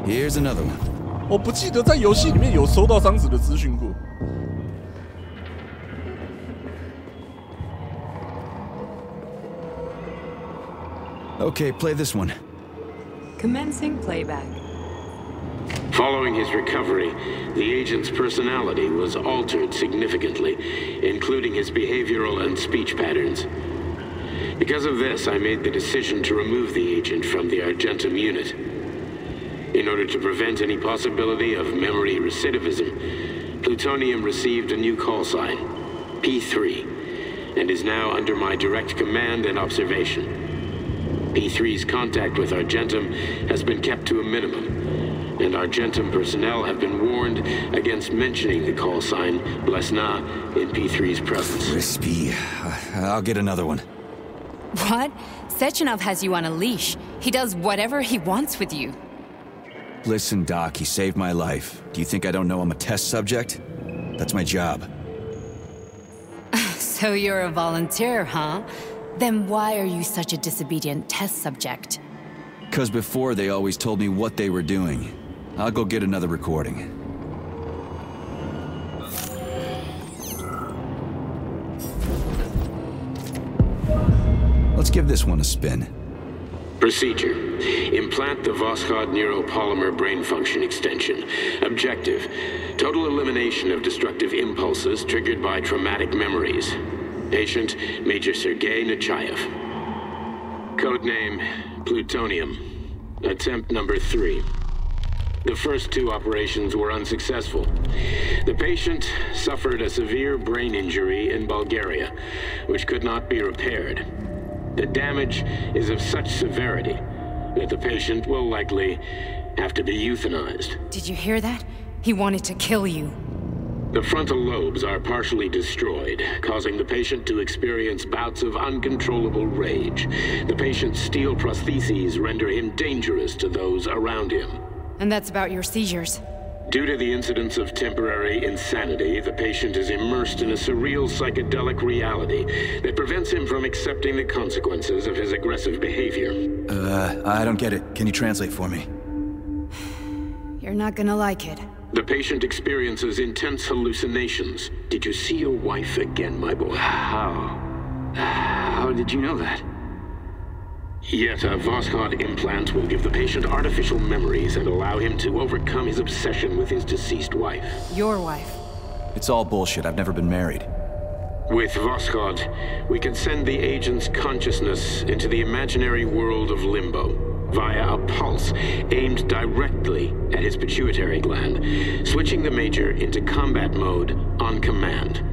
Here's another one. 我不记得在游戏里面有收到这样子的资讯过。Okay, play this one. Commencing playback. Following his recovery, the agent's personality was altered significantly, including his behavioral and speech patterns. Because of this, I made the decision to remove the agent from the Argentum unit. In order to prevent any possibility of memory recidivism, Plutonium received a new call sign, P3, and is now under my direct command and observation. P3's contact with Argentum has been kept to a minimum, and Argentum personnel have been warned against mentioning the call sign Blesna in P3's presence. Crispy. I'll get another one. What? Sechenov has you on a leash. He does whatever he wants with you. Listen, Doc, he saved my life. Do you think I don't know I'm a test subject? That's my job. So you're a volunteer, huh? Then why are you such a disobedient test subject? 'Cause before they always told me what they were doing. I'll go get another recording. Let's give this one a spin. Procedure. Implant the Voskhod neuropolymer brain function extension. Objective. Total elimination of destructive impulses triggered by traumatic memories. Patient, Major Sergei Nechayev. Codename, Plutonium. Attempt number 3. The first 2 operations were unsuccessful. The patient suffered a severe brain injury in Bulgaria, which could not be repaired. The damage is of such severity that the patient will likely have to be euthanized. Did you hear that? He wanted to kill you. The frontal lobes are partially destroyed, causing the patient to experience bouts of uncontrollable rage. The patient's steel prostheses render him dangerous to those around him. And that's about your seizures. Due to the incidence of temporary insanity, the patient is immersed in a surreal psychedelic reality that prevents him from accepting the consequences of his aggressive behavior. I don't get it. Can you translate for me? You're not gonna like it. The patient experiences intense hallucinations. Did you see your wife again, my boy? How did you know that? Yet a Voskhod implant will give the patient artificial memories and allow him to overcome his obsession with his deceased wife. Your wife. It's all bullshit. I've never been married. With Voskhod, we can send the agent's consciousness into the imaginary world of limbo via a pulse aimed directly at his pituitary gland, switching the Major into combat mode on command.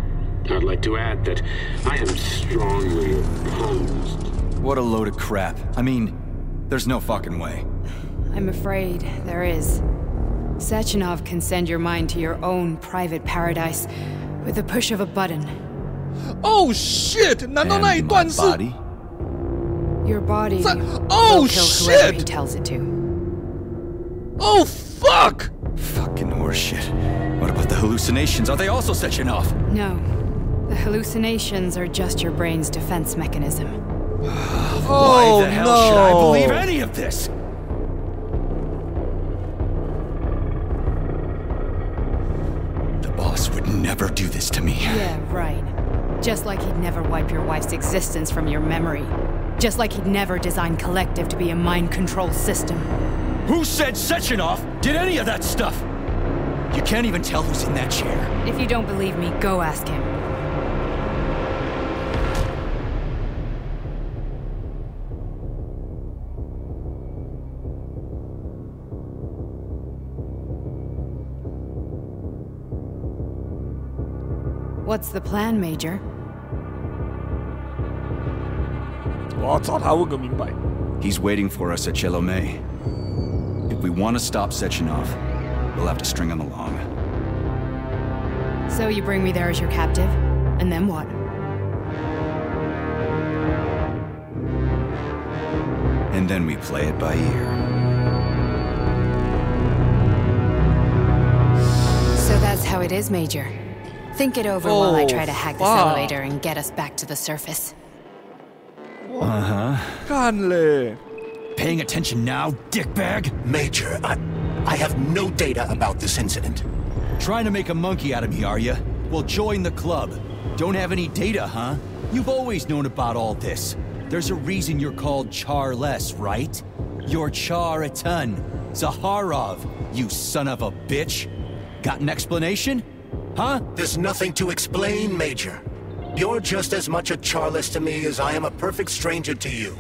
I'd like to add that I am strongly opposed. What a load of crap. I mean, there's no fucking way. I'm afraid there is. Sechenov can send your mind to your own private paradise with the push of a button. Oh shit! 难道那一段是 Your body Oh will kill whoever he shit! tells it to. Oh fuck! Fucking horseshit. What about the hallucinations? Are they also Sechenov? No. The hallucinations are just your brain's defense mechanism. Why the hell should I believe any of this? The boss would never do this to me. Yeah, right. Just like he'd never wipe your wife's existence from your memory. Just like he'd never design Collective to be a mind control system. Who said Sechenov did any of that stuff? You can't even tell who's in that chair. If you don't believe me, go ask him. What's the plan, Major? 我要找他问个明白。 He's waiting for us at Chelomey. If we want to stop Sechenov, we'll have to string him along. So you bring me there as your captive, and then what? And then we play it by ear. So that's how it is, Major. Think it over while I try to hack this elevator and get us back to the surface. Uh-huh. 干嘞 Paying attention now, dickbag? Major, I have no data about this incident. Trying to make a monkey out of me, are you? Well, join the club. Don't have any data, huh? You've always known about all this. There's a reason you're called Charless, right? You're Char-a-ton. Zaharov, you son of a bitch. Got an explanation? Huh? There's nothing to explain, Major. You're just as much a Charless to me as I am a perfect stranger to you.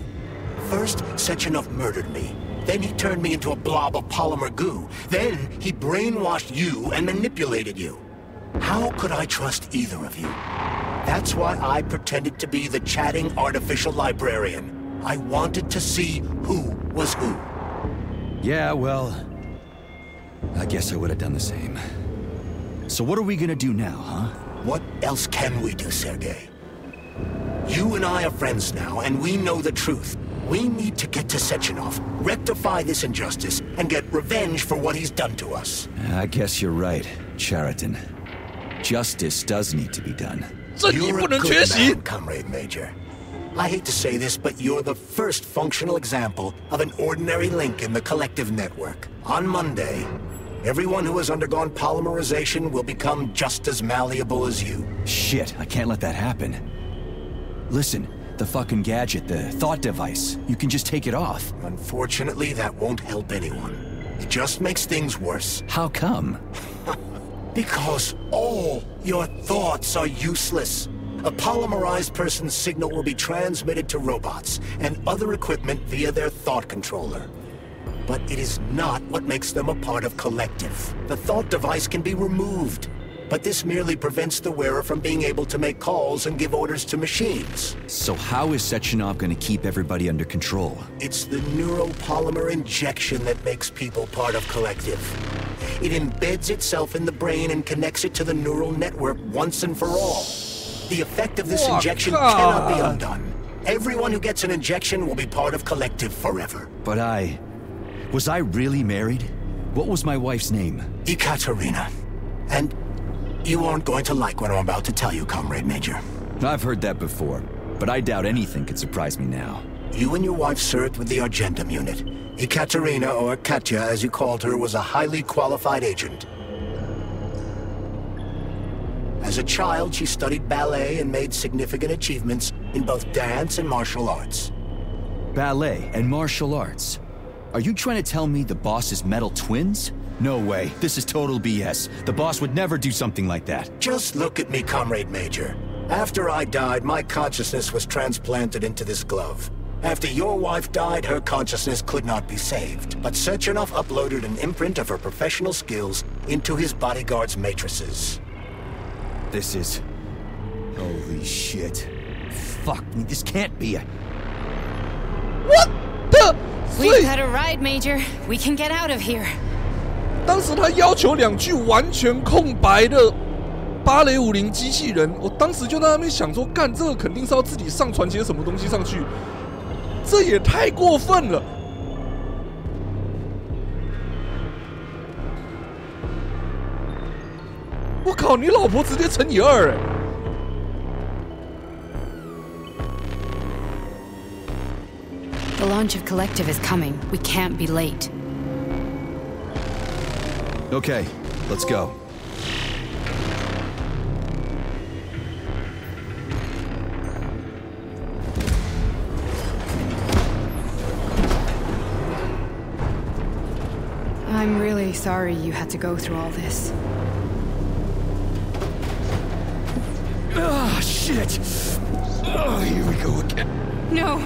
First, Sechenov murdered me. Then he turned me into a blob of polymer goo. Then he brainwashed you and manipulated you. How could I trust either of you? That's why I pretended to be the chatting artificial librarian. I wanted to see who was who. Yeah, well, I guess I would have done the same. So what are we gonna do now, huh? What else can we do, Sergei? You and I are friends now, and we know the truth. We need to get to Sechenov, rectify this injustice, and get revenge for what he's done to us. I guess you're right, Chariton. Justice does need to be done. You're a good man, Comrade Major. I hate to say this, but you're the first functional example of an ordinary link in the Collective network. On Monday, everyone who has undergone polymerization will become just as malleable as you. Shit, I can't let that happen. Listen, the fucking gadget, the thought device, you can just take it off. Unfortunately, that won't help anyone. It just makes things worse. How come? Because all your thoughts are useless. A polymerized person's signal will be transmitted to robots and other equipment via their thought controller. But it is not what makes them a part of Collective. The thought device can be removed, but this merely prevents the wearer from being able to make calls and give orders to machines. So how is Sechenov gonna keep everybody under control? It's the neuropolymer injection that makes people part of Collective. It embeds itself in the brain and connects it to the neural network once and for all. The effect of this injection cannot be undone. Everyone who gets an injection will be part of Collective forever. But was I really married? What was my wife's name? Ekaterina. And you aren't going to like what I'm about to tell you, Comrade Major. I've heard that before, but I doubt anything could surprise me now. You and your wife served with the Argentum unit. Ekaterina, or Katya as you called her, was a highly qualified agent. As a child, she studied ballet and made significant achievements in both dance and martial arts. Ballet and martial arts? Are you trying to tell me the boss is metal twins? No way. This is total BS. The boss would never do something like that. Just look at me, Comrade Major. After I died, my consciousness was transplanted into this glove. After your wife died, her consciousness could not be saved, but Sechenov uploaded an imprint of her professional skills into his bodyguard's matrices. This is... holy shit. Fuck me, this can't be a... What the... We've got a ride, Major. We can get out of here. 当时他要求2具完全空白的芭蕾50机器人，我当时就在那边想说，干这个肯定是要自己上传些什么东西上去，这也太过分了。我靠，你老婆直接乘以2哎！ The launch of Collective is coming. We can't be late. Okay, let's go. I'm really sorry you had to go through all this. Ah, shit! Oh, here we go again. No,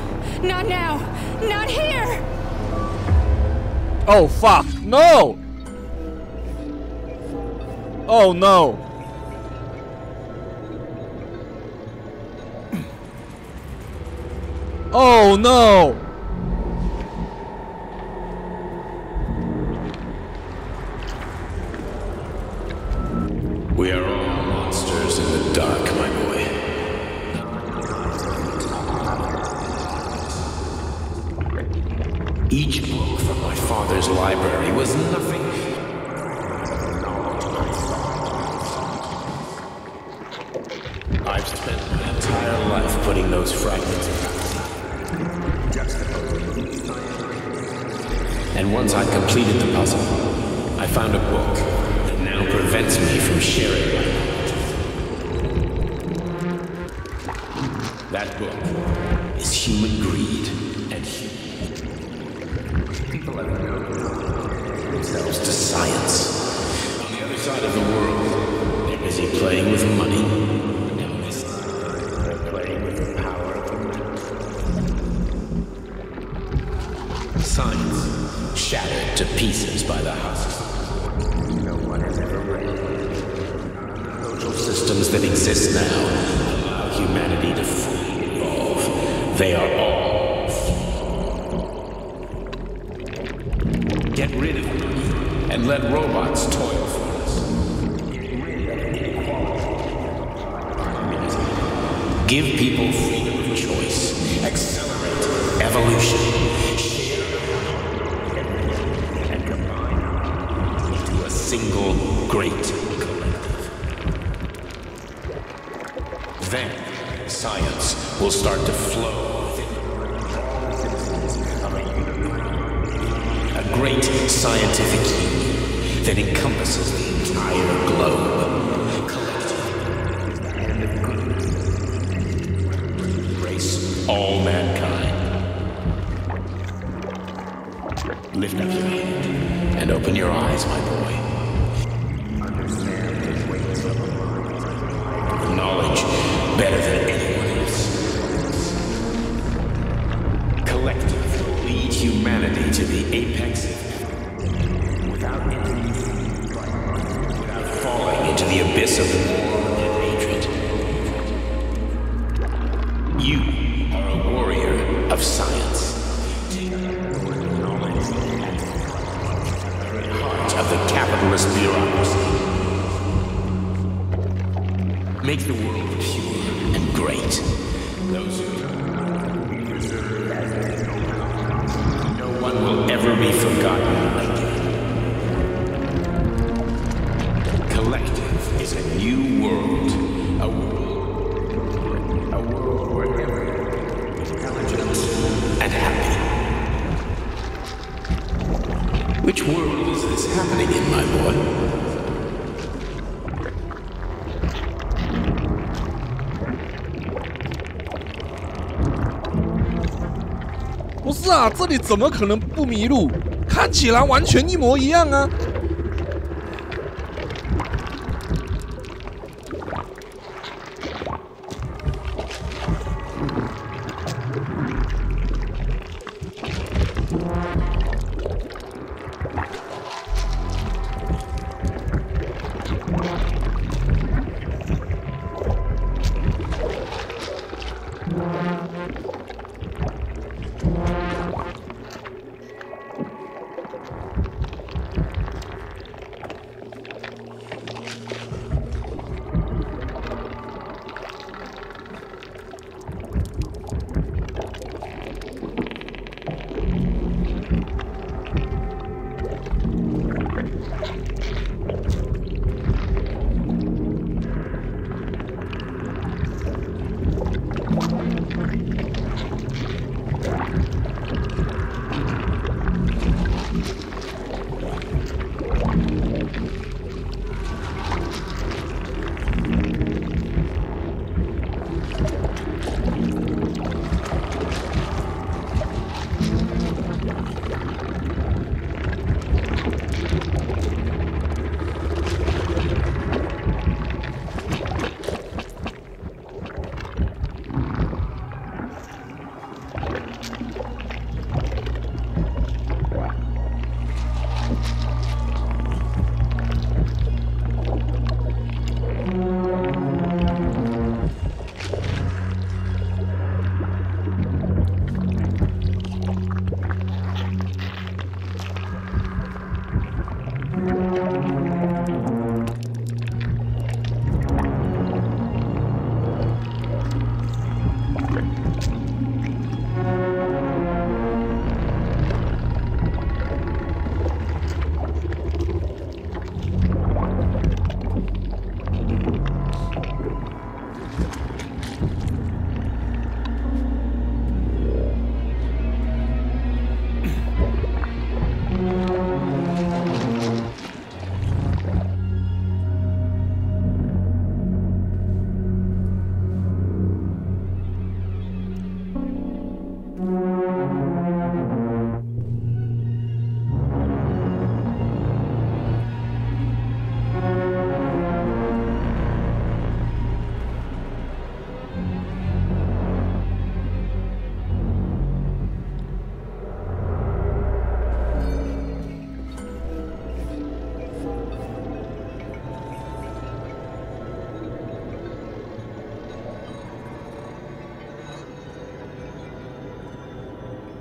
not now. Not here! Oh, fuck. No! Oh, no. Oh, no! We are all monsters in the dark, my boy. Each book from my father's library was nothing. I've spent my entire life putting those fragments and once I completed the puzzle, I found a book that now prevents me from sharing my knowledge. That book is human greed and people have devoted themselves to science. On the other side of the world, they're busy playing with money. They're playing with the power of the science shattered to pieces by the husks. No one has ever read. Social systems that exist now allow humanity to fully evolve. They are all flawed. Get rid of them and let robots toil for us. Get rid of inequality. Give people freedom of choice. Accelerate evolution. Single great collective. Then science will start to flow within a great scientific union that encompasses the entire globe. Collective is the hand of good. Embrace all mankind. Lift up your hand and open your eyes, my boy. Knowledge better than anyone else. Collective will lead humanity to the apex without falling into the abyss of war and hatred. You are a warrior of science. Heart of the capitalist bureaucracy. Make the world pure and great. Those who deserve as no one will ever be forgotten again. Collective is a new world. A world where everyone is intelligent and happy. Which world is this happening in, my boy? 不是啊，这里怎么可能不迷路？看起来完全一模一样啊！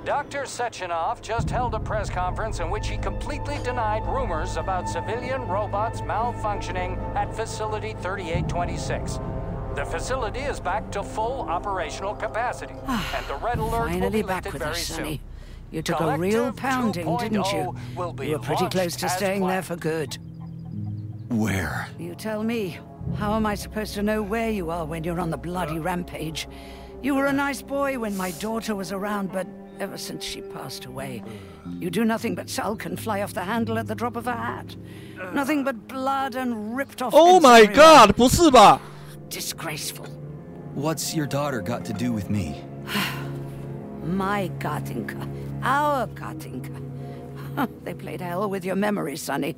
Dr. Sechenov just held a press conference in which he completely denied rumors about civilian robots malfunctioning at Facility 3826. The facility is back to full operational capacity, and the red alert will be lifted very soon. You took a real pounding, didn't you? You were pretty close to staying there for good. Where? You tell me. How am I supposed to know where you are when you're on the bloody rampage? You were a nice boy when my daughter was around, but ever since she passed away, you do nothing but sulk and fly off the handle at the drop of a hat. Nothing but blood and ripped off. Oh my God! 不是吧? Disgraceful. What's your daughter got to do with me? My Katinka. Our Katinka. They played hell with your memory, Sonny.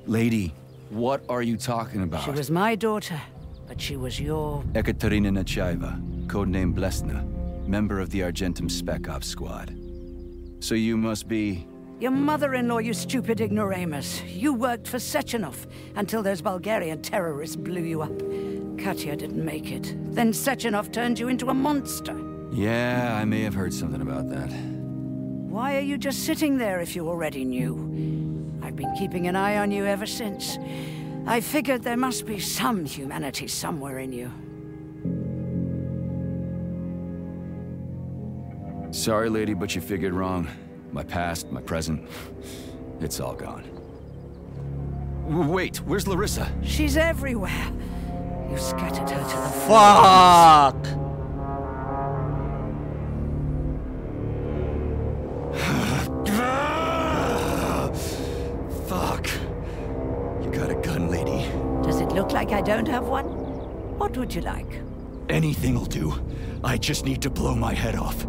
Lady, what are you talking about? She was my daughter, but she was your... Ekaterina Nechaeva, codename Blesna, member of the Argentum Spec Ops squad. So you must be... Your mother-in-law, you stupid ignoramus. You worked for Sechenov until those Bulgarian terrorists blew you up. Katya didn't make it. Then Sechenov turned you into a monster. Yeah, I may have heard something about that. Why are you just sitting there if you already knew? I've been keeping an eye on you ever since. I figured there must be some humanity somewhere in you. Sorry, lady, but you figured wrong. My past, my present, it's all gone. Wait, where's Larissa? She's everywhere. You scattered her to the Fuck! Fuck. You got a gun, lady. Does it look like I don't have one? What would you like? Anything'll do. I just need to blow my head off.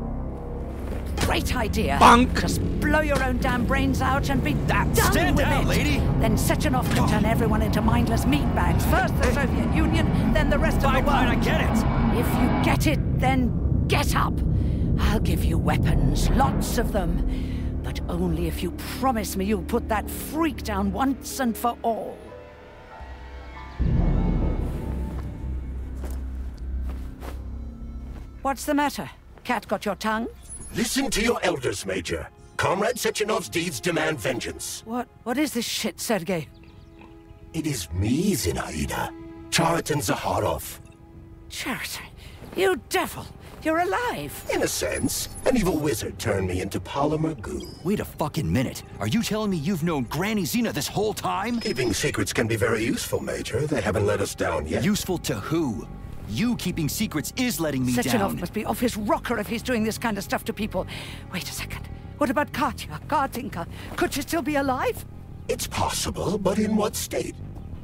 Great idea. Bunk. Just blow your own damn brains out and be done Stand with down, it. lady. Then Sechenov can turn everyone into mindless meatbags. First the Soviet Union, then the rest of the world. Fine, I get it. If you get it, then get up. I'll give you weapons, lots of them. But only if you promise me you'll put that freak down once and for all. What's the matter? Cat got your tongue? Listen to your elders, Major. Comrade Sechenov's deeds demand vengeance. What is this shit, Sergei? It is me, Zinaida. Chariton Zakharov. Chariton? You devil! You're alive! In a sense. An evil wizard turned me into polymer goo. Wait a fucking minute. Are you telling me you've known Granny Zena this whole time? Keeping secrets can be very useful, Major. They haven't let us down yet. Useful to who? You keeping secrets is letting me down. Sechenov must be off his rocker if he's doing this kind of stuff to people. Wait a second. What about Katya, Katinka? Could she still be alive? It's possible, but in what state?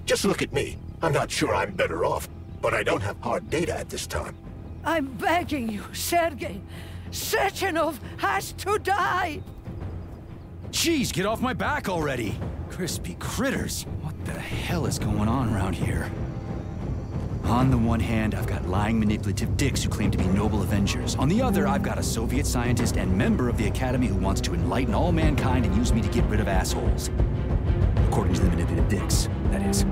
Just look at me. I'm not sure I'm better off, but I don't have hard data at this time. I'm begging you, Sergei. Sechenov has to die! Jeez, get off my back already! Crispy critters. What the hell is going on around here? On the one hand, I've got lying, manipulative dicks who claim to be noble avengers. On the other, I've got a Soviet scientist and member of the Academy who wants to enlighten all mankind and use me to get rid of assholes. According to the manipulative dicks, that is.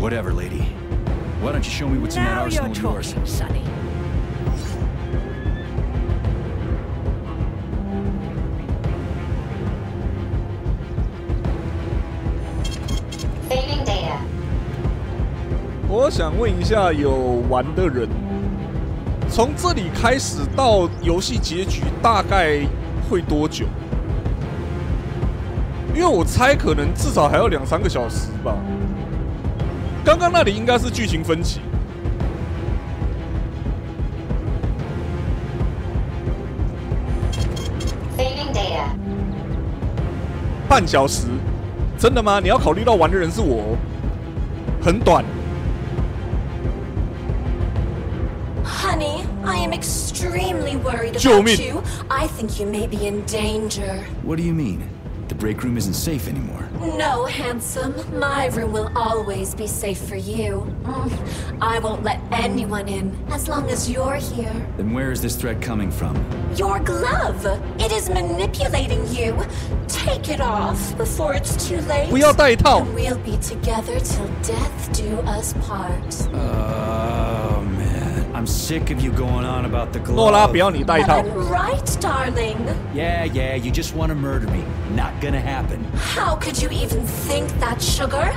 Whatever, lady. Why don't you show me what's in that Now arsenal you're of yours? talking, Sonny. Saving data. 我想问一下，有玩的人，从这里开始到游戏结局大概会多久？因为我猜可能至少还要2-3个小时吧。刚刚那里应该是剧情分歧。Saving data. 半小时，真的吗？你要考虑到玩的人是我，很短。 Honey, I am extremely worried救 about 命 you. I think you may be in danger. What do you mean? The break room isn't safe anymore. No, handsome. My room will always be safe for you. I won't let anyone in as long as you're here. Then where is this threat coming from? Your glove. It is manipulating you. Take it off before it's too late. 不要戴套。 And we'll be together till death do us part. Oh man, I'm sick of you going on about the glove. 诺拉，不要你戴套。 I'm right, darling. Yeah, you just want to murder me. Not gonna happen. How could you even think that, sugar?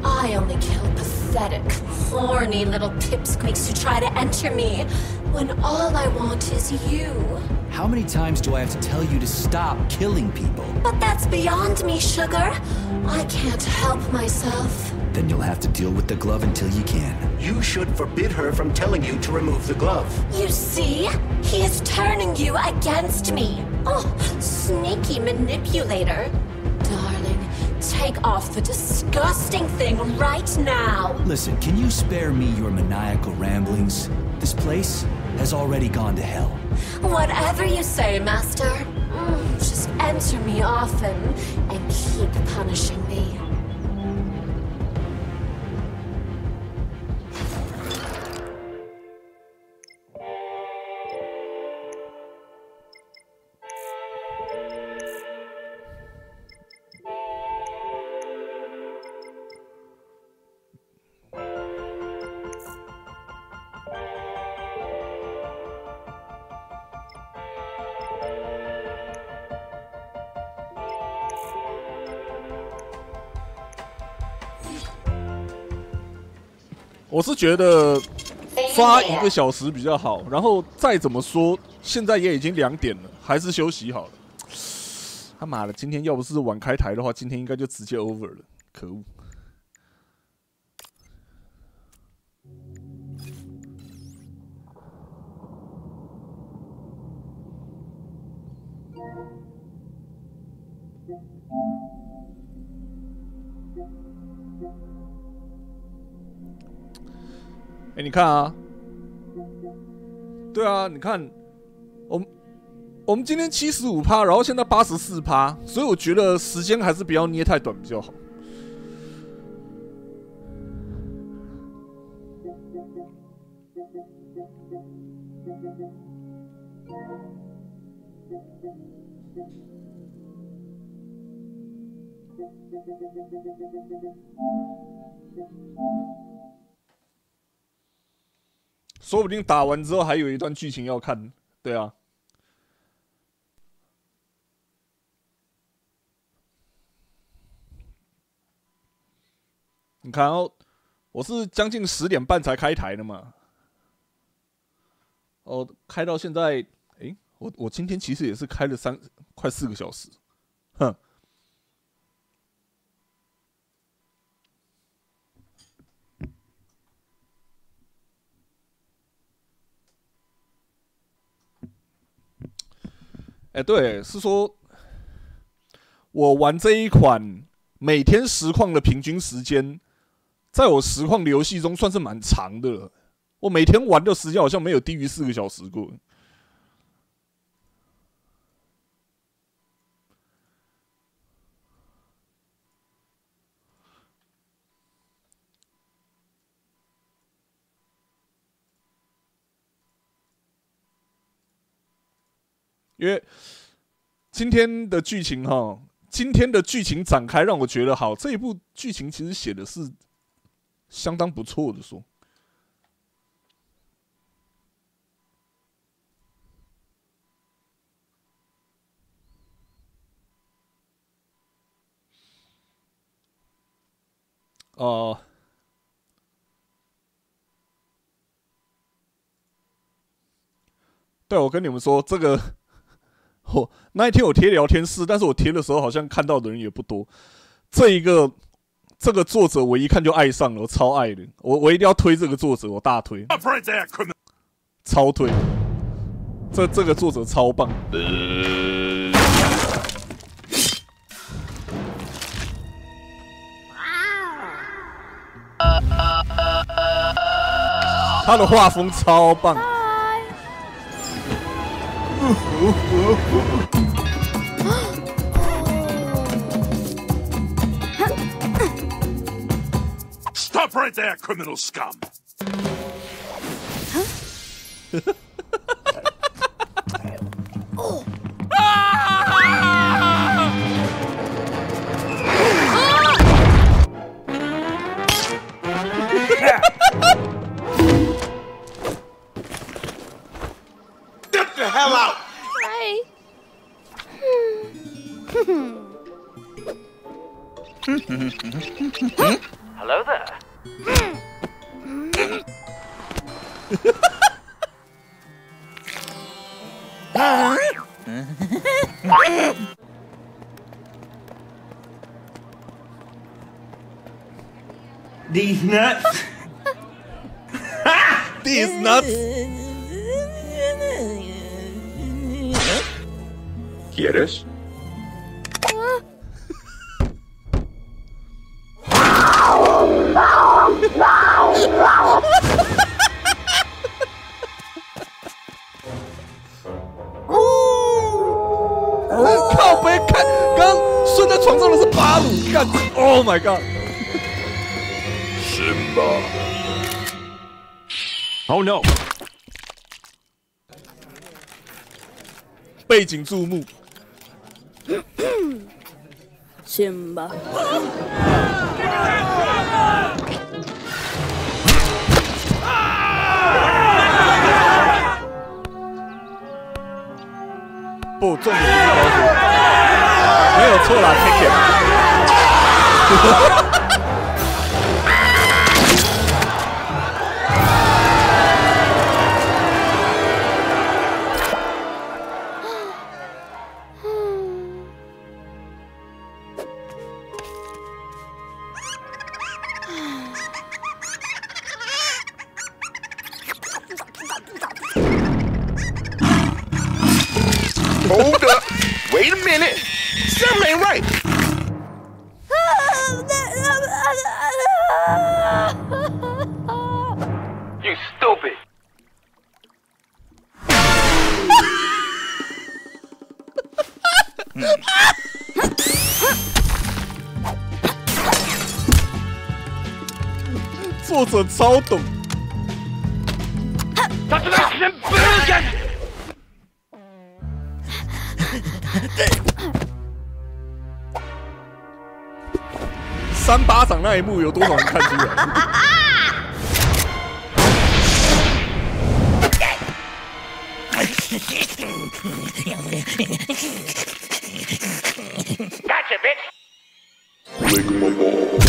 I only kill pathetic, horny little pipsqueaks who try to enter me, when all I want is you. How many times do I have to tell you to stop killing people? But that's beyond me, sugar. I can't help myself. Then you'll have to deal with the glove until you can. You should forbid her from telling you to remove the glove. You see? He is turning you against me. Oh, sneaky manipulator. Darling, take off the disgusting thing right now. Listen, can you spare me your maniacal ramblings? This place has already gone to hell. Whatever you say, Master. Just enter me often and keep punishing me. 我是觉得刷1个小时比较好，然后再怎么说，现在也已经2点了，还是休息好了。他妈的，今天要不是晚开台的话，今天应该就直接 over 了，可恶！哎，你看啊，对啊，你看，我们今天75%，然后现在84%，所以我觉得时间还是不要捏太短比较好。说不定打完之后还有一段剧情要看，对啊。你看哦，我是将近10点半才开台的嘛，哦，开到现在，哎，我今天其实也是开了快4个小时，哼。哎，对，是说，我玩这一款每天实况的平均时间，在我实况的游戏中算是蛮长的了。我每天玩的时间好像没有低于4个小时过。因为今天的剧情展开让我觉得好，这一部剧情其实写的是相当不错的说，对，我跟你们说，这个那一天我贴聊天室，但是我贴的时候好像看到的人也不多。这个作者我一看就爱上了，我超爱的，我一定要推这个作者，我大推，超推。这个作者超棒。他的画风超棒。Stop right there, criminal scum! Get the hell out! Hi. Hello there. These nuts. These nuts. ¿Quieres?靠背看，刚睡在床上的是巴鲁，干 ！Oh my god！ Simba. Oh no！ 背景注目。Simba。不，重点是高度，没有错啦 ，Take it。Hold up. Wait a minute. Something ain't right. You stupid.作者超懂。三巴掌那一幕有多少人看出来？Gotcha, bitch. Lick my balls.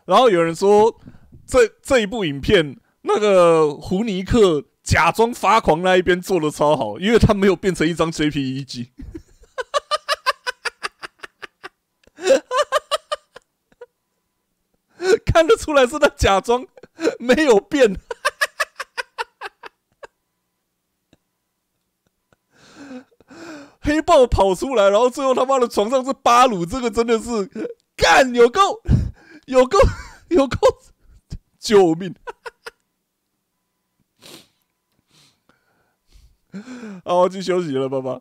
然后有人说，这一部影片，那个胡尼克假装发狂那一边做的超好，因为他没有变成一张 JPEG。看得出来是他假装没有变。黑豹跑出来，然后最后他妈的床上是巴鲁，这个真的是干有够救命！好，我去休息了，爸爸。